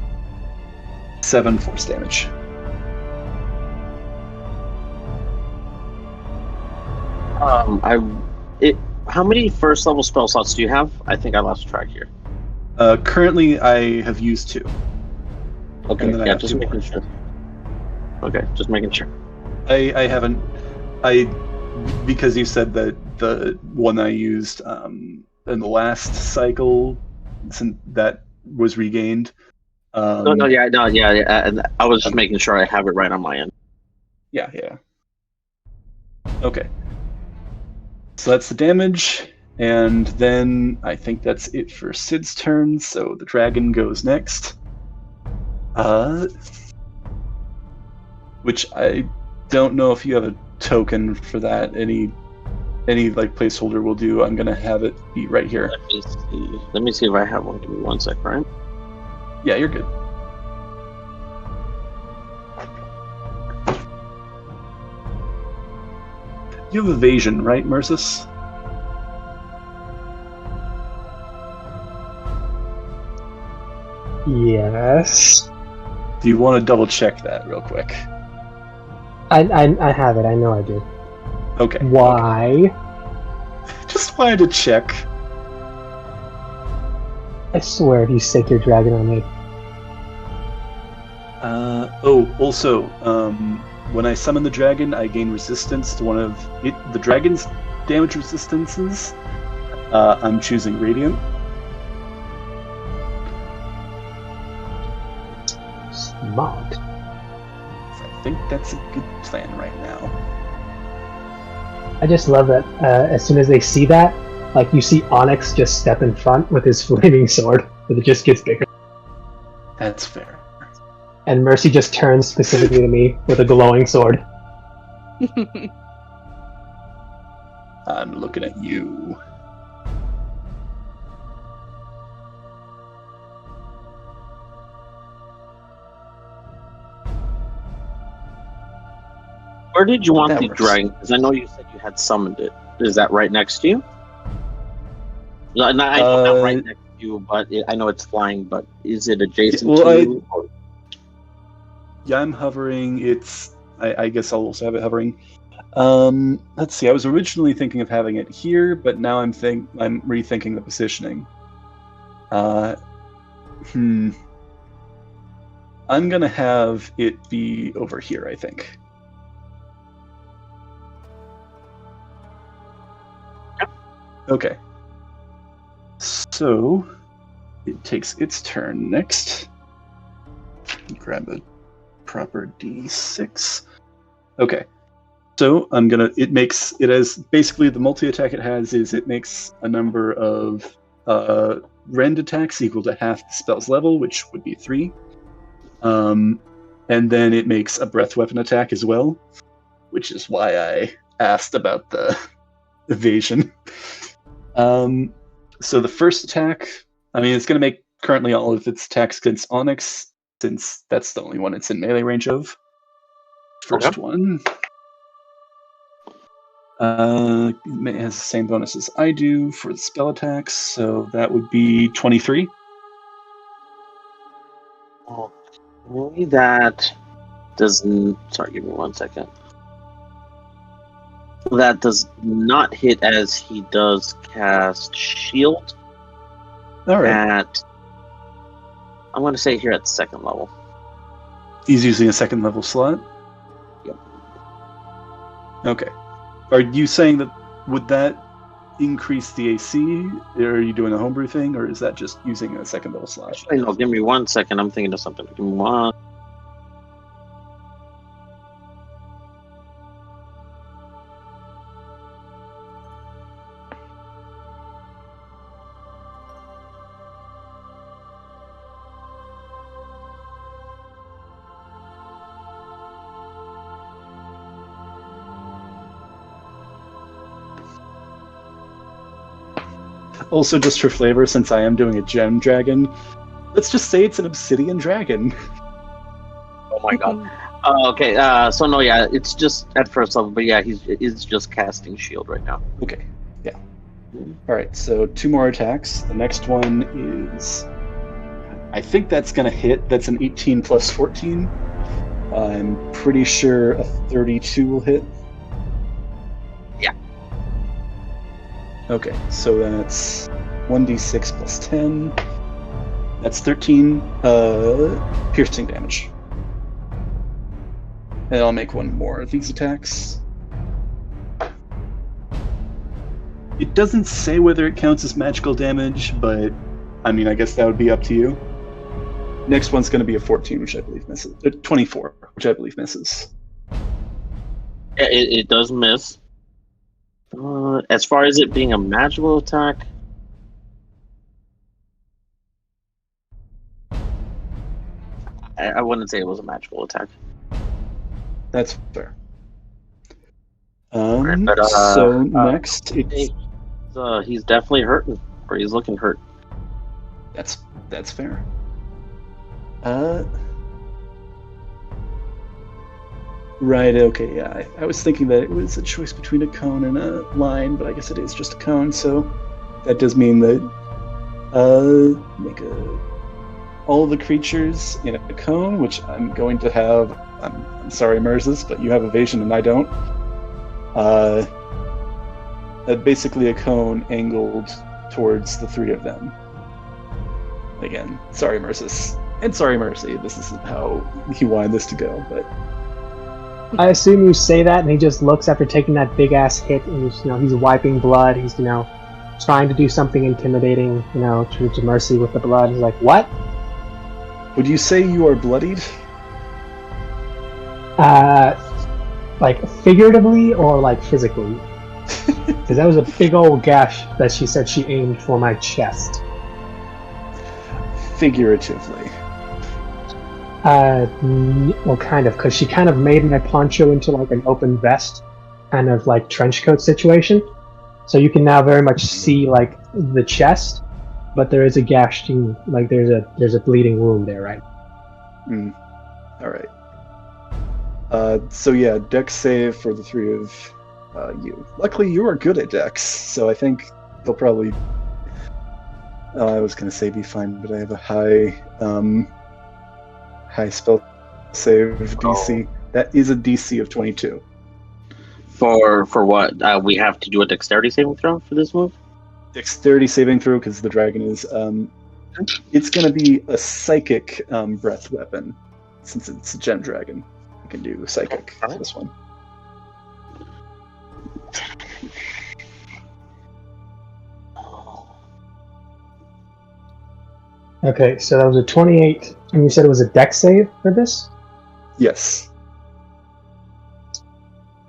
7 force damage. How many first level spell slots do you have? I think I lost track here. Currently, I have used 2. Okay, And then I yeah, have just 2 making more. sure. Okay, just making sure. I haven't. Because you said that the one I used in the last cycle, since that was regained. Yeah. And I was just making sure I have it right on my end. Yeah. Okay. So that's the damage, and then I think that's it for Sid's turn, so the dragon goes next. Which I don't know if you have a token for that. Any like placeholder will do. I'm gonna have it be right here. Let me see if I have one. Give me 1 sec, right? Yeah, you're good. You have evasion, right, Mercis? Yes. Do you want to double check that real quick? I have it. I know I do. Okay. Why? Just wanted to check. I swear, if you sick your dragon on me. Also, when I summon the dragon, I gain resistance to one of the dragon's damage resistances. I'm choosing Radiant. Smart. So I think that's a good plan right now. I just love that as soon as they see that, like you see Onyx just step in front with his flaming sword, but it just gets bigger. That's fair. And Mercy just turns specifically to me with a glowing sword. I'm looking at you. Where did you want That the works. dragon? Because I know you said you had summoned it. Is that right next to you? No, I know not right next to you, but I know it's flying. But is it adjacent to you? Or... Yeah, I'm hovering. I guess I'll also have it hovering. Let's see. I was originally thinking of having it here, but now I'm rethinking the positioning. I'm gonna have it be over here, I think. Okay. So it takes its turn next. Grab a proper D6. Okay. So I'm gonna. It has basically the multi attack it has is it makes a number of rend attacks equal to half the spell's level, which would be 3. And then it makes a breath weapon attack as well, which is why I asked about the evasion. So the first attack, it's going to make currently all of its attacks against Onyx, since that's the only one it's in melee range of. First one. It has the same bonus as I do for the spell attacks, so that would be 23. That doesn't. Sorry, give me 1 second. That does not hit as he does cast shield All right. at, I'm going to say here at second level. He's using a second level slot? Yep. Okay. Are you saying that would that increase the AC? Or are you doing a homebrew thing, or is that just using a second level slot? Actually, no, give me 1 second. I'm thinking of something. Give me one. Also, just for flavor, since I am doing a gem dragon, let's just say it's an obsidian dragon. Oh my god. Okay, so no, yeah, it's just at first level, but yeah, he's just casting shield right now. Okay, yeah. Alright, so 2 more attacks. The next one is... I think that's going to hit. That's an 18 plus 14. I'm pretty sure a 32 will hit. Yeah. Okay, so that's 1d6 plus 10. That's 13 piercing damage. And I'll make one more of these attacks. It doesn't say whether it counts as magical damage, but I mean, I guess that would be up to you. Next one's going to be a 14, which I believe misses. 24, which I believe misses. Yeah, it does miss. As far as it being a magical attack, I wouldn't say it was a magical attack. That's fair. But, So next, it's... he's definitely hurting, or he's looking hurt. That's fair. Right, okay, yeah. I was thinking that it was a choice between a cone and a line, but I guess it is just a cone, so that does mean that all the creatures in a cone, which I'm going to have... I'm sorry, Merzis, but you have evasion and I don't. Basically a cone angled towards the 3 of them. Again, sorry, Merzis. And sorry, Mercy. This isn't how he wanted this to go, but... I assume you say that, and he just looks after taking that big-ass hit, and he's wiping blood. He's trying to do something intimidating, to Mercy with the blood. He's like, "What?" Would you say you are bloodied? Like figuratively or like physically? Because that was a big old gash that she said she aimed for my chest. Figuratively. Well, kind of, because she kind of made my poncho into like an open vest, kind of like trench coat situation. So you can now very much see like the chest, but there is a gash, like there's a bleeding wound there, right? All right. So yeah, Dex save for the 3 of you. Luckily, you are good at Dex, so I think they'll probably... I was gonna say be fine, but I have a high spell save DC. That is a DC of 22. For what? We have to do a dexterity saving throw for this move? Dexterity saving throw, because the dragon is... it's gonna be a psychic breath weapon, since it's a gem dragon. I can do psychic for this one. Okay, so that was a 28, and you said it was a dex save for this? Yes.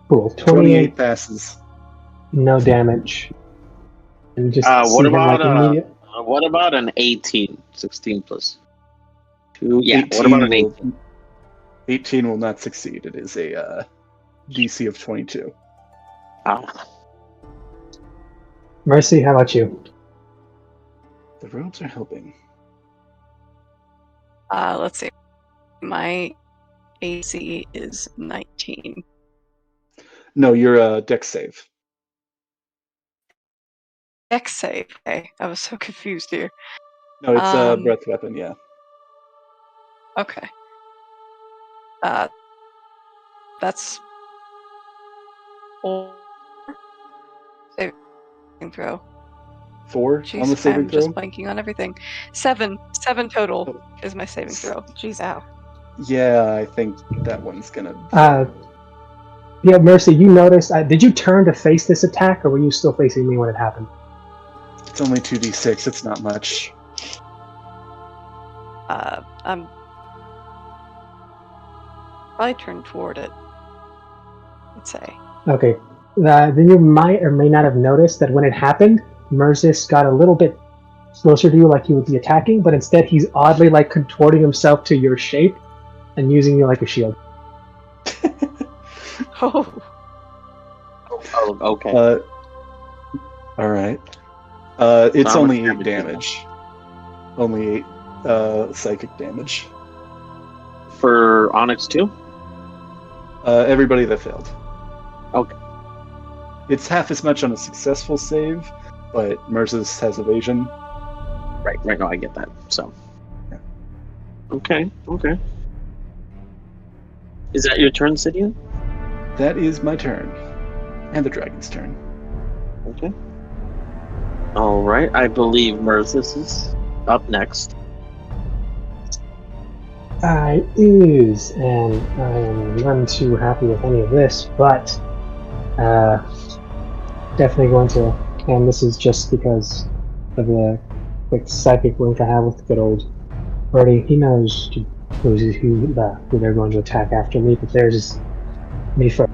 Cool. 28 passes. No damage. And just what about immediate... what about an 18? 16 plus 2? Yeah, 18 what about an 18? 18 will not succeed. It is a DC of 22. Oh. Mercy, how about you? The robes are helping. Let's see. My AC is 19. No, you're a dex save. Dex save. Okay, I was so confused here. No, it's a breath weapon, yeah. Okay. That's throw. 4 on the Jeez, saving I'm throw? just blanking on everything. 7 total is my saving throw. Jeez, ow. Yeah, I think that one's gonna... Yeah, Mercy, you noticed, did you turn to face this attack, or were you still facing me when it happened? It's only 2d6, it's not much. I'm probably turned toward it, I'd say. Okay. Then you might or may not have noticed that when it happened, Mersis got a little bit closer to you like he would be attacking, but instead he's oddly like contorting himself to your shape and using you like a shield. Oh. Oh, okay. Alright. It's How much only 8 damage? damage. Only 8 psychic damage. For Onyx too? Everybody that failed. Okay. It's half as much on a successful save, but Mersis has evasion. Right. No, I get that. So. Yeah. Okay. Is that your turn, Sidian? That is my turn. And the dragon's turn. Okay. All right. I believe Mersis is up next. I is, and I am none too happy with any of this, but definitely going to, and this is just because of the quick psychic link I have with good old Birdie. He knows who they're going to attack after me, but theirs is me first.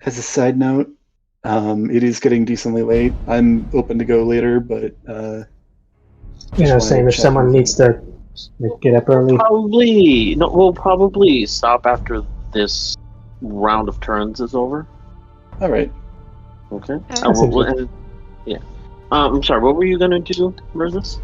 As a side note, it is getting decently late. I'm open to go later, but Same if someone needs to get up early. We'll probably stop after this round of turns is over. All right. Okay. Yeah. I'm sorry. What were you gonna do, Mersis?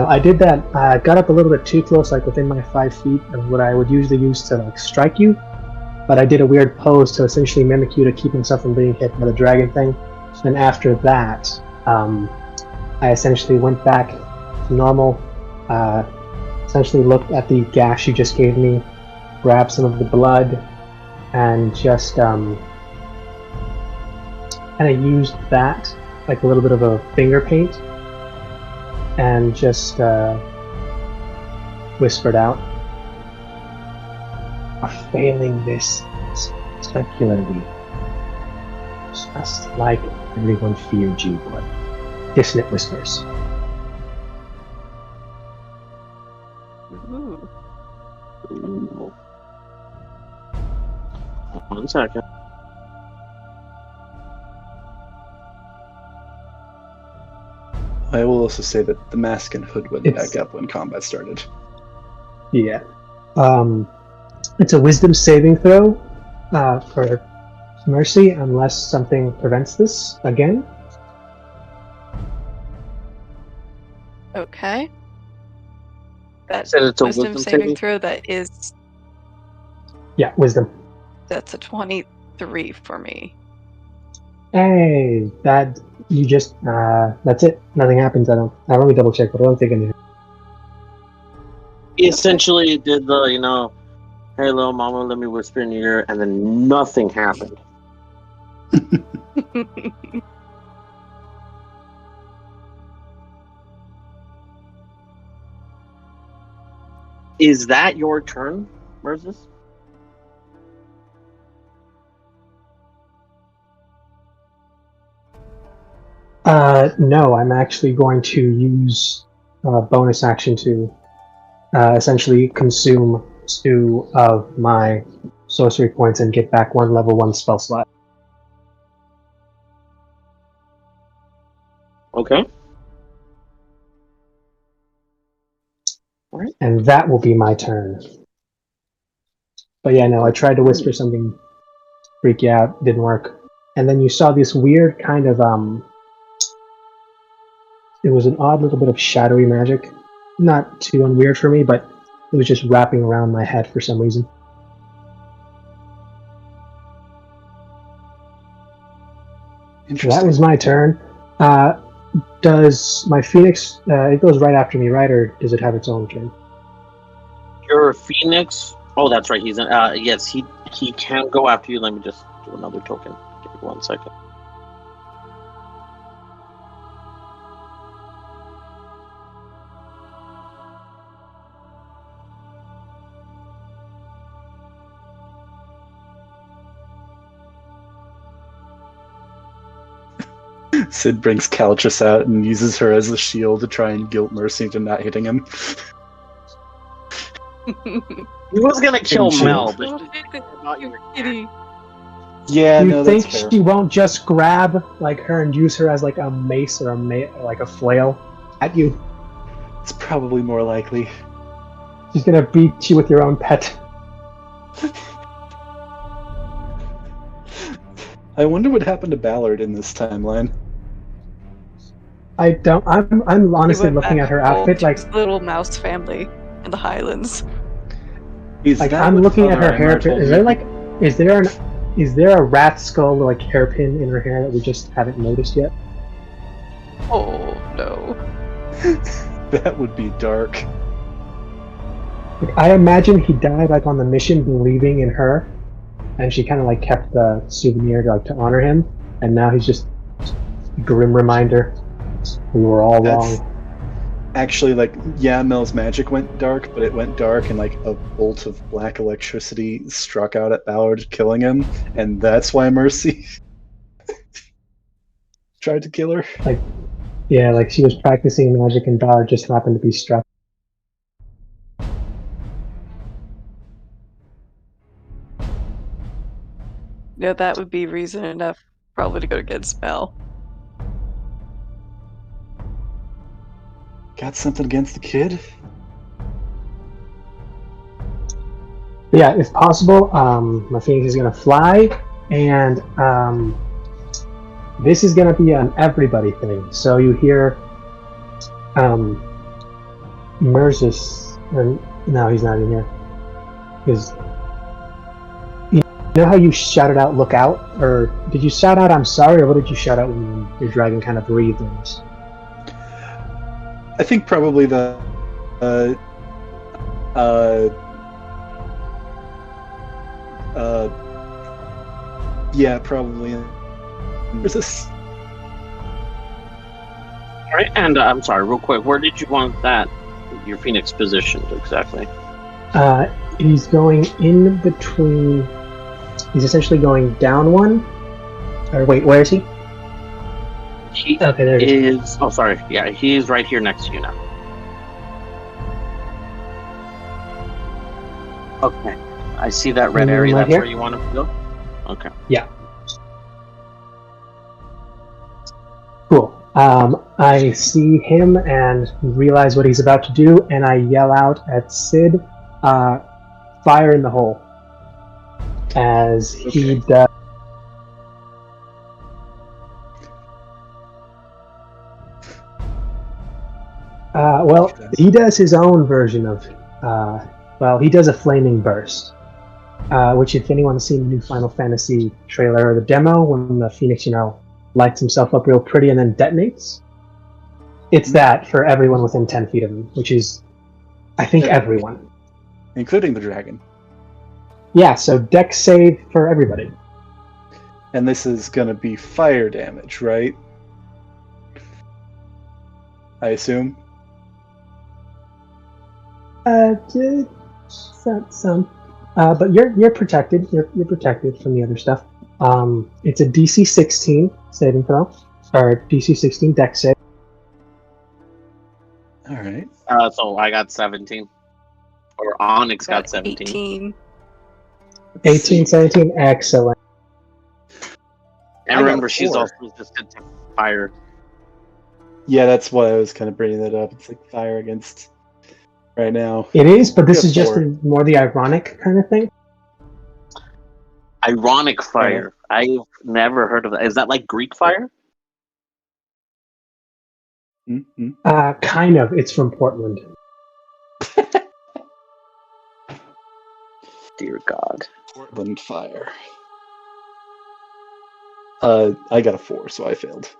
I did that. I got up a little bit too close, like within my 5 feet of what I would usually use to like strike you. But I did a weird pose to essentially mimic you to keep myself from being hit by the dragon thing. And after that, I essentially went back to normal. Essentially looked at the gash you just gave me, grabbed some of the blood, and just kind of used that like a little bit of a finger paint. And just whispered out, "Are failing this spectacularly, just like everyone feared you would." Dissonant whispers. Ooh. Ooh. 1 second. I will also say that the mask and hood went back up when combat started. Yeah. It's a wisdom saving throw for Mercy, unless something prevents this again. Okay. That Said it's a wisdom saving throw that is... Yeah, wisdom. That's a 23 for me. Hey, that's it. Nothing happens. Let me double check, but I don't think anything. He essentially did the, hey, little mama, let me whisper in your ear, and then nothing happened. Is that your turn, Mersis? No, I'm actually going to use a bonus action to essentially consume 2 of my sorcery points and get back 1 level 1 spell slot. Okay. All right. And that will be my turn. But yeah, no, I tried to whisper something, freak you out, didn't work. And then you saw this weird kind of it was an odd little bit of shadowy magic. Not too unweird for me, but it was just wrapping around my head for some reason. So that was my turn. Does my Phoenix, it goes right after me, right? Or does it have its own turn? Your Phoenix. Oh, that's right. He's yes. He can go after you. Let me just do another token. Give me 1 second. Sid brings Calchas out and uses her as a shield to try and guilt Mercy into not hitting him. He was gonna kill Mel, but You kitty. Yeah, Do you no, think that's fair. she won't just grab like her and use her as like a mace or like a flail at you? It's probably more likely. She's gonna beat you with your own pet. I wonder what happened to Ballard in this timeline. I don't. I'm honestly looking at her outfit like his little mouse family in the Highlands. I'm looking at her hair. Is there a rat skull like hairpin in her hair that we just haven't noticed yet? Oh no. That would be dark. Like, I imagine he died like on the mission, believing in her, and she kind of like kept the souvenir to honor him, and now he's just a grim reminder. We were all wrong. Actually, Mel's magic went dark, but it went dark and like a bolt of black electricity struck out at Ballard, killing him, and that's why Mercy tried to kill her. Like she was practicing magic and Ballard just happened to be struck. Yeah, that would be reason enough probably to go against Mel. Got something against the kid? But yeah, if possible, my Phoenix is gonna fly, and this is gonna be an everybody thing. So you hear Merzus, and no, he's not in here. You know how you shouted out "Look out," or did you shout out "I'm sorry," or what did you shout out when your dragon kind of breathed in this? I think probably the yeah, probably. Where's this? All right, and I'm sorry, real quick. Where did you want your Phoenix positioned exactly? He's going in between. He's essentially going down one. Or wait, where is he? He Okay, there he is. Oh, sorry. Yeah, he's right here next to you now. Okay, I see that red area. Right That's here? where you want him to go. Okay. Yeah. Cool. I see him and realize what he's about to do, and I yell out at Sid, "Fire in the hole!" As he does. Well, he does his own version of. He does a flaming burst, which, if anyone's seen the new Final Fantasy trailer or the demo, when the Phoenix, lights himself up real pretty and then detonates. It's that for everyone within 10 feet of him, which is, I think, everyone. Including the dragon. Yeah, so dex save for everybody. And this is going to be fire damage, right? I assume? Some. But you're protected. You're protected from the other stuff. It's a DC 16 saving throw, or DC 16 dex save. All right. So I got 17. Or Onyx got 17. 18. 17, excellent. And remember, she's also resistant to fire. Yeah, that's why I was kind of bringing that up. It's like fire against right now. It is, but this Yeah, is just four. more the ironic kind of thing. Ironic fire. I've never heard of that. Is that like Greek fire? Mm-hmm. Kind of. It's from Portland. Dear God. Portland fire. I got a 4, so I failed.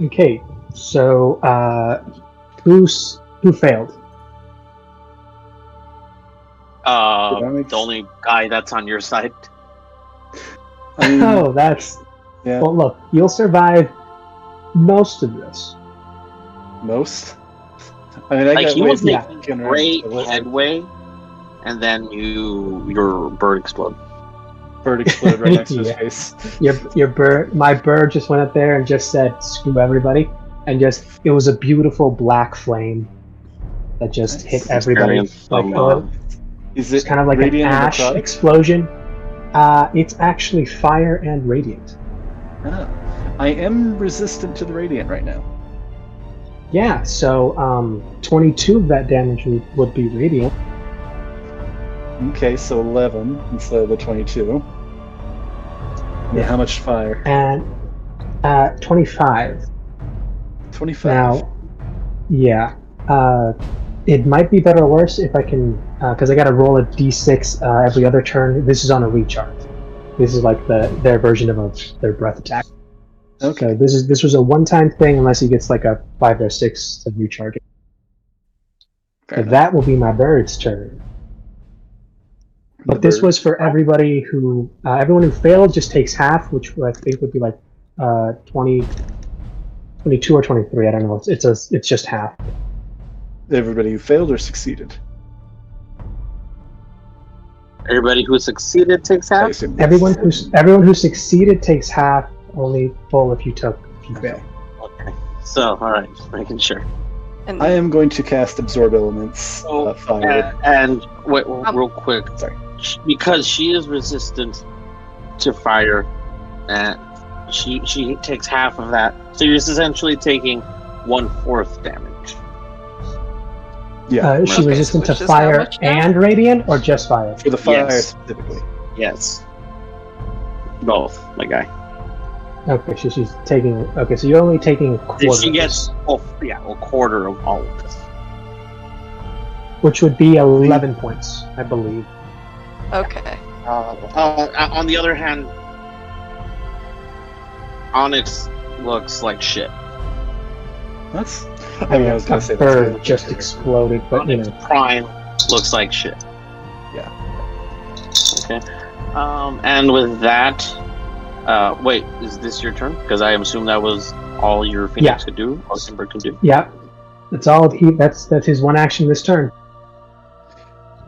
Okay, so who failed? The only guy that's on your side. I mean, Oh, that's yeah, well. Look, you'll survive most of this. most. I mean, I Like got he was ways yeah. to making get around great to it. headway, and then your bird exploded. Bird exploded right next to his Yeah. face. Your bird, my bird, just went up there and just said, "Screw everybody," and it was a beautiful black flame that just Nice. hit everybody. Experienced Like some, Is it's it kind of like an radiant and ash necrotic? explosion. It's actually fire and radiant. Ah, I am resistant to the radiant right now. Yeah, so 22 of that damage would be radiant. Okay, so 11 instead of the 22. Yeah, how much fire? And 25. 25. Now, yeah, it might be better or worse if I can, because I got to roll a d6 every other turn. This is on a recharge. This is like their version of their breath attack. Okay. So this was a one-time thing unless he gets like a 5 or 6 to recharge it. Fair So enough. that will be my bird's turn. But The this bird. was for everybody who, everyone who failed just takes half, which I think would be like 20, 22 or 23. I don't know. It's just half. Everybody who failed or succeeded? everybody who succeeded takes I half. assume yes. Everyone who succeeded takes half. Only full if you fail. Okay. So, all right, just making sure. And I am going to cast Absorb Elements. So, Fire. and wait, real quick. Sorry. Because she is resistant to fire, and she takes half of that. So you're essentially taking 1/4 damage. Yeah, Is she Okay, resistant to which is how fire much now? and radiant, or just fire? for the fire Yes. specifically. Yes. Both, my guy. Okay, so she's taking. Okay, so you're only taking a quarter. If she of gets, this, a quarter of all of this. which would be 11 points, I believe. okay. On the other hand, Onyx looks like shit. That's. I mean, I was going to say A that's bird good. just exploded, but you Onyx know. Prime looks like shit. Yeah. Okay. And with that, wait, is this your turn? Because I assume that was all your Phoenix could do, or Timber could do. Yeah, that's all. That's his one action this turn.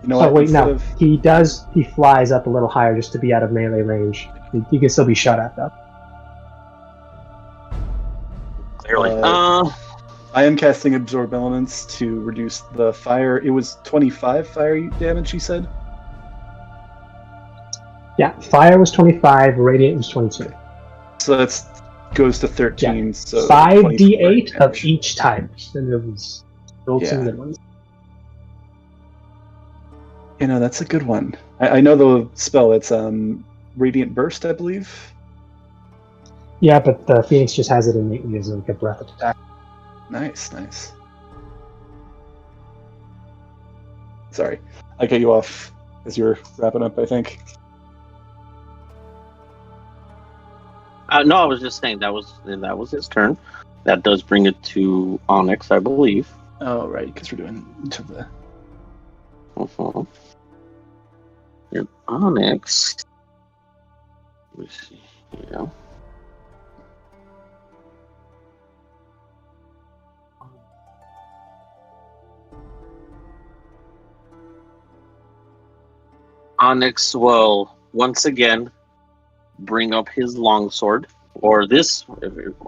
You know Oh what? wait, Instead no. of- He flies up a little higher just to be out of melee range. He can still be shot at though. Clearly. I am casting Absorb Elements to reduce the fire. It was 25 fire damage, you said? Yeah, fire was 25, radiant was 22. So that goes to 13. So 5d8 24 of each type. And it was rolled some Yeah. good ones. You know, that's a good one. I know the spell. It's Radiant Burst, I believe. Yeah, but the Phoenix just has it innately as like a breath attack. Nice, nice. Sorry, I cut you off as you were wrapping up, I think. No, I was just saying that was his turn. That does bring it to Onyx, I believe. Oh, right, because we're doing each of the... Uh-huh. And Onyx. Let me see here. Onyx will once again bring up his longsword or this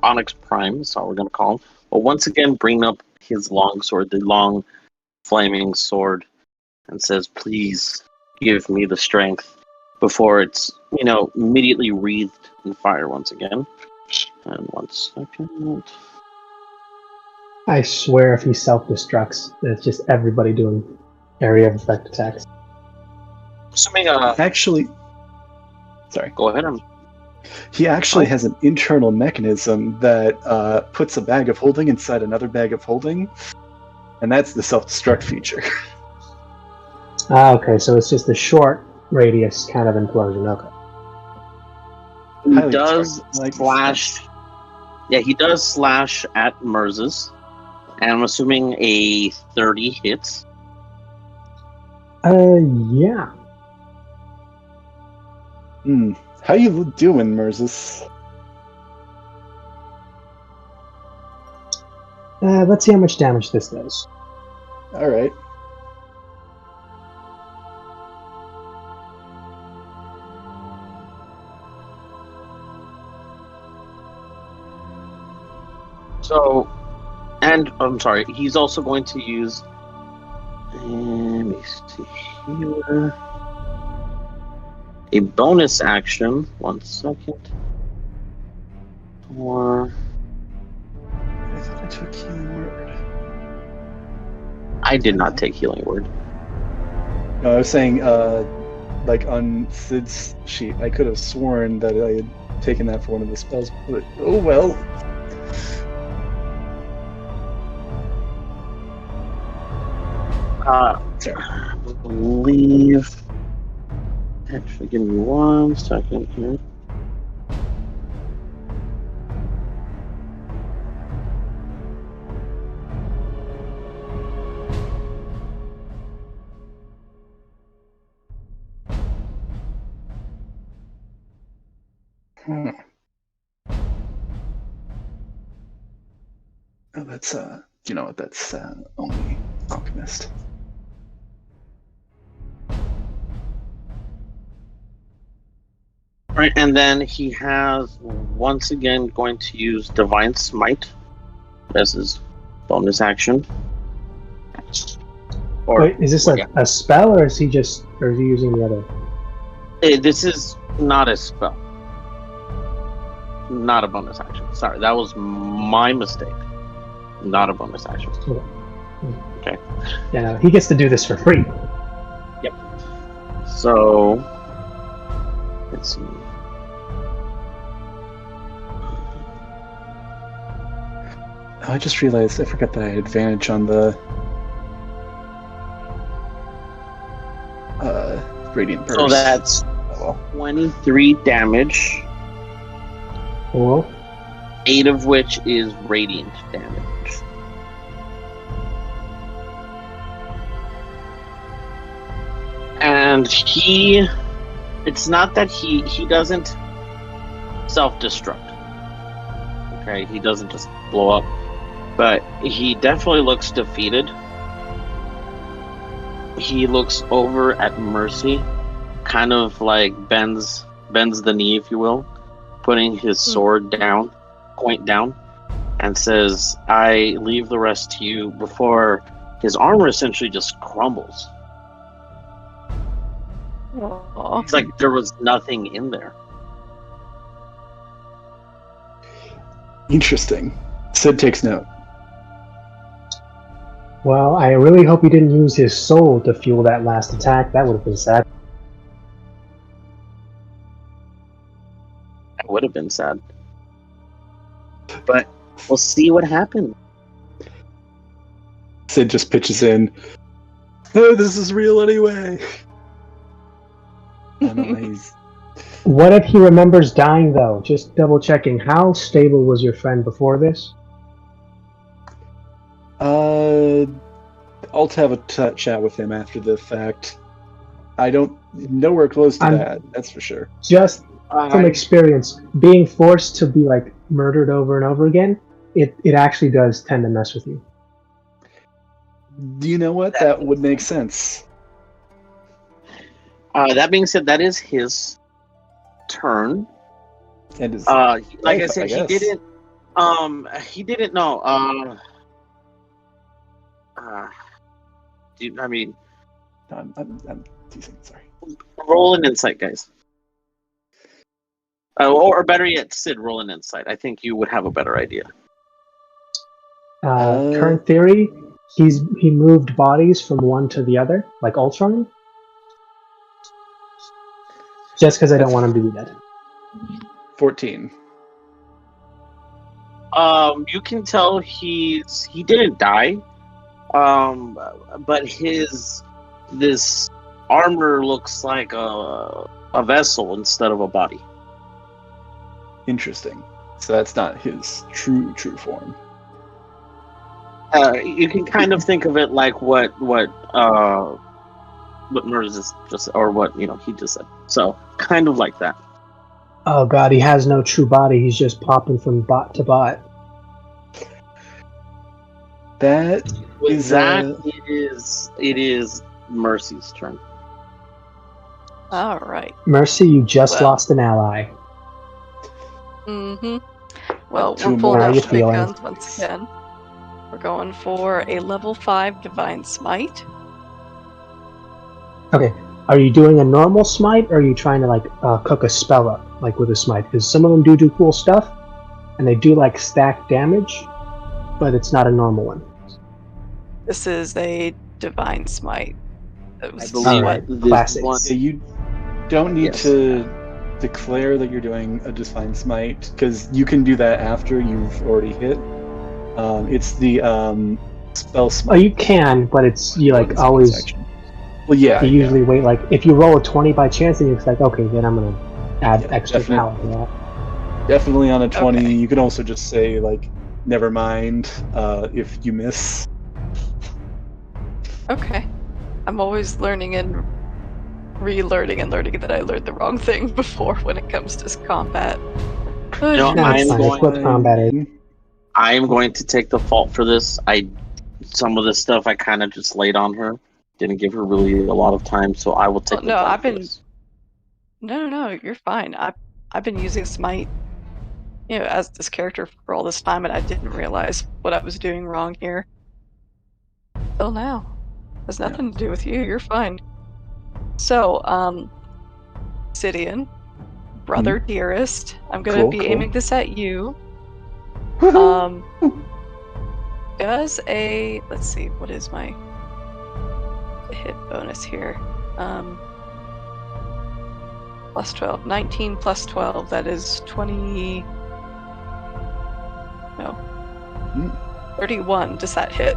Onyx Prime, is how we're going to call him, will once again bring up his long sword, the long flaming sword, and says, "Please give me the strength," before it's, immediately wreathed in fire once again. And 1 second. I swear if he self-destructs, it's just everybody doing area of effect attacks. Assuming, Actually, sorry. go ahead. He actually has an internal mechanism that puts a bag of holding inside another bag of holding, and that's the self-destruct feature. Okay, so it's just a short radius kind of implosion. Okay. He Highly does like slash. Yeah, he does slash at Merz's, and I'm assuming a 30 hits. Yeah. How you doing, Merzis? Let's see how much damage this does. All right. So, and I'm sorry, he's also going to use. Let me see here. A bonus action. 1 second. Or I thought I took healing word. I did not take healing word. No, I was saying, like on Sid's sheet, I could have sworn that I had taken that for one of the spells, but oh well. I believe. Actually, give me 1 second here. Oh, that's you know what? That's only alchemist. Right, and then he has once again going to use Divine Smite as his bonus action. Wait, is this a spell, or is he using the other? This is not a spell. Not a bonus action. Sorry, that was my mistake. Not a bonus action. Okay. Yeah, no, he gets to do this for free. Yep. So, let's see. Oh, I just realized I forgot that I had advantage on the Radiant Burst. So that's 23 damage. Cool. 8 of which is radiant damage. And it's not that he doesn't self-destruct. Okay, he doesn't just blow up. But he definitely looks defeated. He looks over at Mercy, kind of like bends the knee, if you will, putting his sword down, point down, and says, "I leave the rest to you," before his armor essentially just crumbles. Aww. It's like there was nothing in there. Interesting. Sid takes note. Well, I really hope he didn't use his soul to fuel that last attack. That would have been sad. That would have been sad. But we'll see what happens. Sid just pitches in. Oh, this is real anyway. I don't know, he's... What if he remembers dying, though? Just double checking. How stable was your friend before this? I'll have a chat with him after the fact. I don't... Nowhere close to that, that's for sure. Just from experience, being forced to be, like, murdered over and over again, it actually does tend to mess with you. You know what? That would make sense. That being said, that is his turn. And his like I wife, said, guess. he didn't know. I mean, I'm teasing. Sorry. roll an insight, guys. Or better yet, Sid, roll an insight. I think you would have a better idea. Current theory, he moved bodies from one to the other, like Ultron. Just because I don't want him to be dead. 14. You can tell he didn't die. But this armor looks like a vessel instead of a body. Interesting. So that's not his true form. You can kind of think of it like what Mers just, or what he just said. So kind of like that. Oh god, he has no true body. He's just popping from bot to bot. That is it is Mercy's turn. All right. Mercy, you just lost an ally. Mm-hmm. Well, Two we're more. pulling How out you the big feeling? guns once again. We're going for a level 5 Divine Smite. Okay, are you doing a normal smite, or are you trying to cook a spell up, like with a smite? Because some of them do cool stuff, and they do stack damage, but it's not a normal one. This is a Divine Smite. That was I believe Alright, this classic. one. Yeah, you don't need Yes. to declare that you're doing a Divine Smite, because you can do that after you've already hit. It's the spell Oh, smite. you can, but it's you It's always. section. Well, yeah. You usually wait if you roll a 20 by chance, and you're okay, then I'm gonna add Yeah, extra definite. power to that. Definitely on a 20. Okay. You can also just say never mind if you miss. Okay. I'm always learning and relearning and learning that I learned the wrong thing before when it comes to combat. Oh, No, No, I it's am fine. It's what combat is. I am going to take the fault for this. Some of this stuff I kind of just laid on her. Didn't give her really a lot of time, so I will take the no, fault I've for been- this. No, you're fine. I've been using Smite, as this character for all this time, and I didn't realize what I was doing wrong here. Till now. Has nothing to do with you. You're fine. So, Sidian, brother dearest, I'm gonna be Cool. aiming this at you. Does let's see, what is my hit bonus here? Plus 12. 19 plus 12, that is 20. No. 31. Does that hit?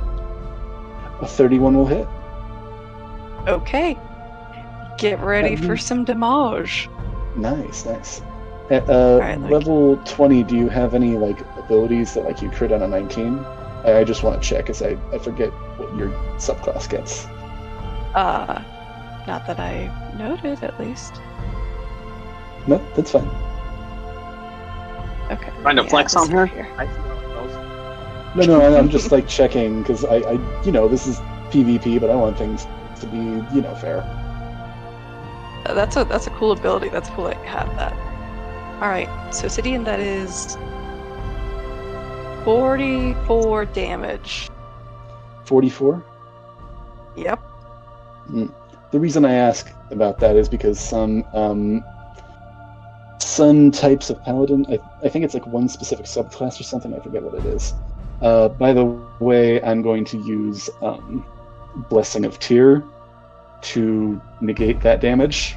A 31 will hit. Okay. Get ready for some damage. Nice. At Alright, level 20, do you have any abilities that you crit on a 19? I just want to check, as I forget what your subclass gets. Not that I noted, at least. No, that's fine. Okay. Trying to yeah, flex this on her? here. I see how it goes. No, I'm just checking, because I this is PvP, but I want things to be fair. That's a cool ability. That's cool that you have that. Alright, so Sidian, that is 44 damage. 44. Yep. The reason I ask about that is because some types of paladin, I think it's one specific subclass or something, I forget what it is. By the way, I'm going to use Blessing of Tyr to negate that damage.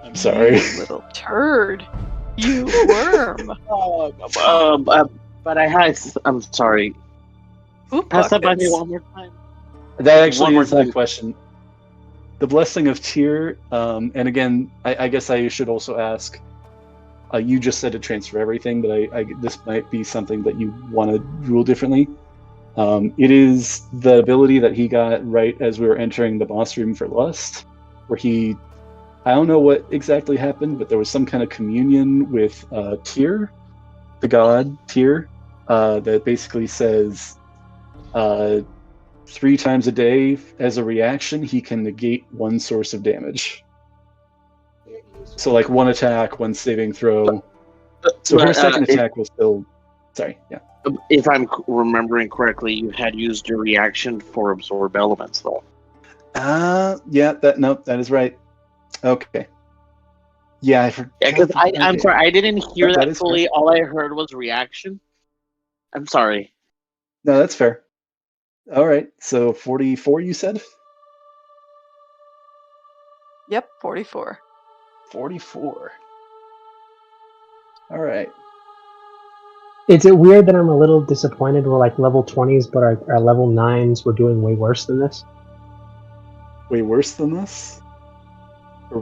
I'm sorry. You little turd. You worm. But I'm sorry. Who Pass that by me buckets? one more time. That actually One more is that time. question. The Blessing of Tyr, and again, I guess I should also ask, you just said to transfer everything, but this might be something that you want to rule differently. It is the ability that he got right as we were entering the boss room for Lust, where I don't know what exactly happened, but there was some kind of communion with Tyr, the god Tyr, that basically says 3 times a day as a reaction, he can negate one source of damage. So like one attack, one saving throw. So her second attack will still. Sorry, yeah. If I'm remembering correctly, you had used your reaction for absorb elements, though. Yeah. That is right. Okay. Yeah, I forgot. Yeah, because I'm sorry, I didn't hear that fully. Correct. All I heard was reaction. I'm sorry. No, that's fair. All right, so 44, you said? Yep, 44. 44. All right. Is it weird that I'm a little disappointed we're like level 20s, but our level 9s were doing way worse than this? Way worse than this?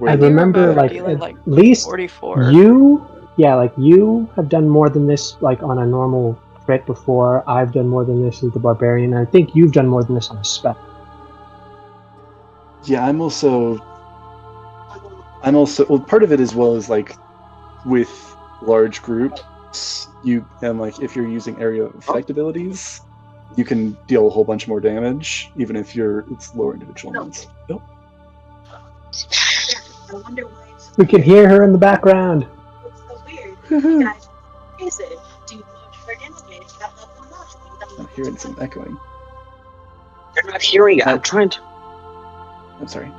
I remember like at least 44. you have done more than this like on a normal crit before. I've done more than this as the barbarian, and I think you've done more than this on a spec. Yeah, I'm also well, part of it as well is like with large groups, you and like if you're using area of effect abilities, you can deal a whole bunch more damage, even if it's lower individual amounts. Nope. I wonder why it's We can hear her in the background. It's so weird. You guys, is it? Do you vote for damage at level 9? I'm hearing some echoing. You're not hearing it. I'm trying to. I'm sorry.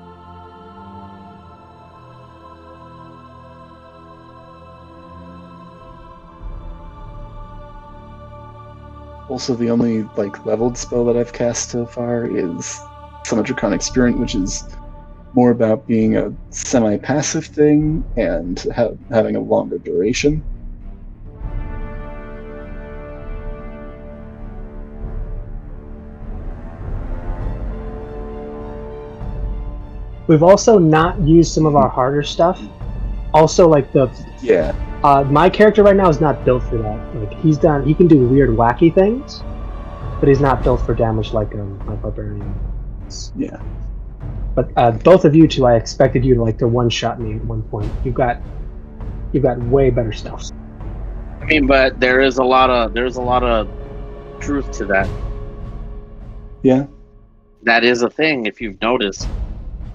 Also, the only like leveled spell that I've cast so far is Summon Draconic Spirit, which is more about being a semi-passive thing and having a longer duration. We've also not used some of our harder stuff. Also, like Yeah. my character right now is not built for that. Like he can do weird, wacky things, but he's not built for damage like my barbarian. Yeah. But both of you two, I expected you to one-shot me at one point. You've got way better stuff. I mean, but there's a lot of truth to that. Yeah. That is a thing, if you've noticed,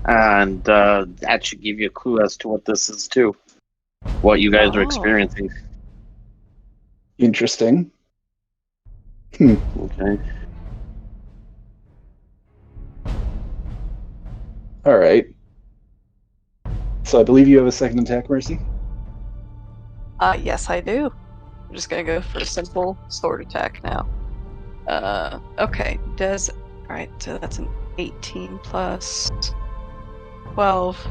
and that should give you a clue as to what this is too, what you guys are experiencing. Interesting. Okay. All right. So I believe you have a second attack, Mercy? Yes, I do. I'm just gonna go for a simple sword attack now. Okay. Alright, so that's an 18 plus 12.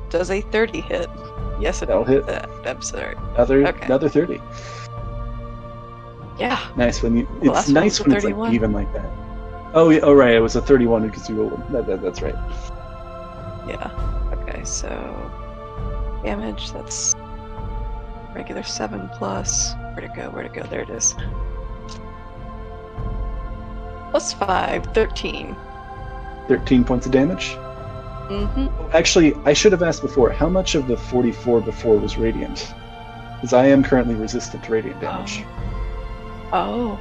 Does a 30 hit? Yes, That'll hit. I'm sorry. Another 30. Yeah. Nice when you. Well, It's nice when it's like 31. even like that. Oh yeah. Oh right. It was a 31 because you rolled. That's right. Yeah. Okay, so damage, that's regular 7 plus. Where'd it go? There it is. Plus 5, 13. 13 points of damage. Mm-hmm. Actually, I should have asked before. How much of the 44 before was radiant? Because I am currently resistant to radiant damage. Oh.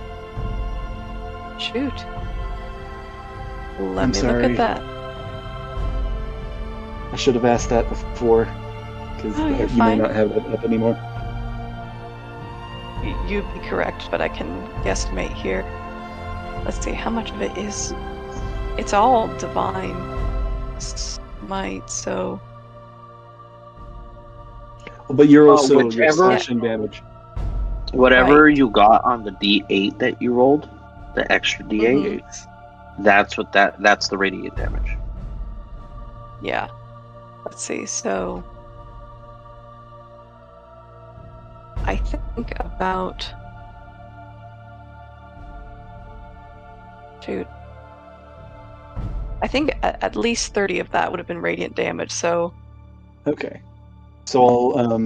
Shoot. Let I'm me sorry. look at that. I should have asked that before, because Oh, you're you fine. may not have that up anymore. You'd be correct, but I can guesstimate here. Let's see, how much of it is... It's all divine might, so... But you're also your whichever- slashing damage. Whatever you got on the D8 that you rolled, the extra D8, that's the radiant damage. Yeah. Let's see, so... I think about... Shoot. I think at least 30 of that would have been radiant damage, so... Okay. So I'll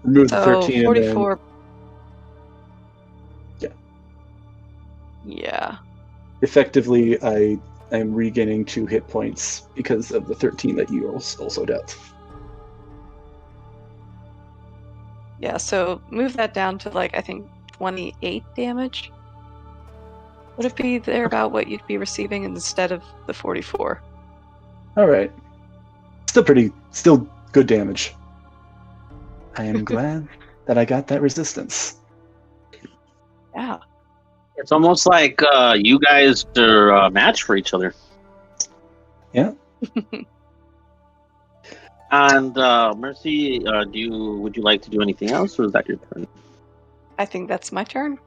remove the 13 44... and then... Yeah. Yeah. Effectively, I am regaining 2 hit points because of the 13 that you also dealt. Yeah, so move that down to I think 28 damage. Would it be there about what you'd be receiving instead of the 44? All right. Still good damage. I am glad that I got that resistance. Yeah. It's almost like you guys are a match for each other. Yeah. And Mercy, would you like to do anything else, or is that your turn? I think that's my turn.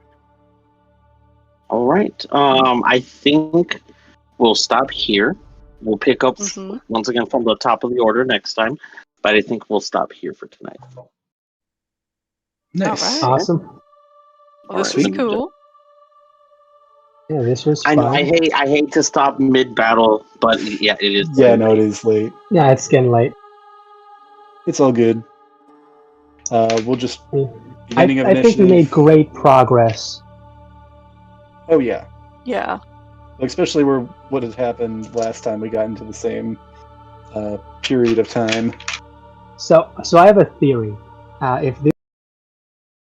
All right. I think we'll stop here. We'll pick up once again from the top of the order next time, but I think we'll stop here for tonight. Nice. All right. Awesome. Well, this was Alright. cool. Yeah, this was I fun. know. I hate to stop mid battle, but yeah, it is. Yeah, no, it is late. Yeah, it's getting late. It's all good. We'll just I beginning of think we initiative. made great progress. Oh yeah, Yeah. especially where what had happened last time we got into the same period of time. So I have a theory. If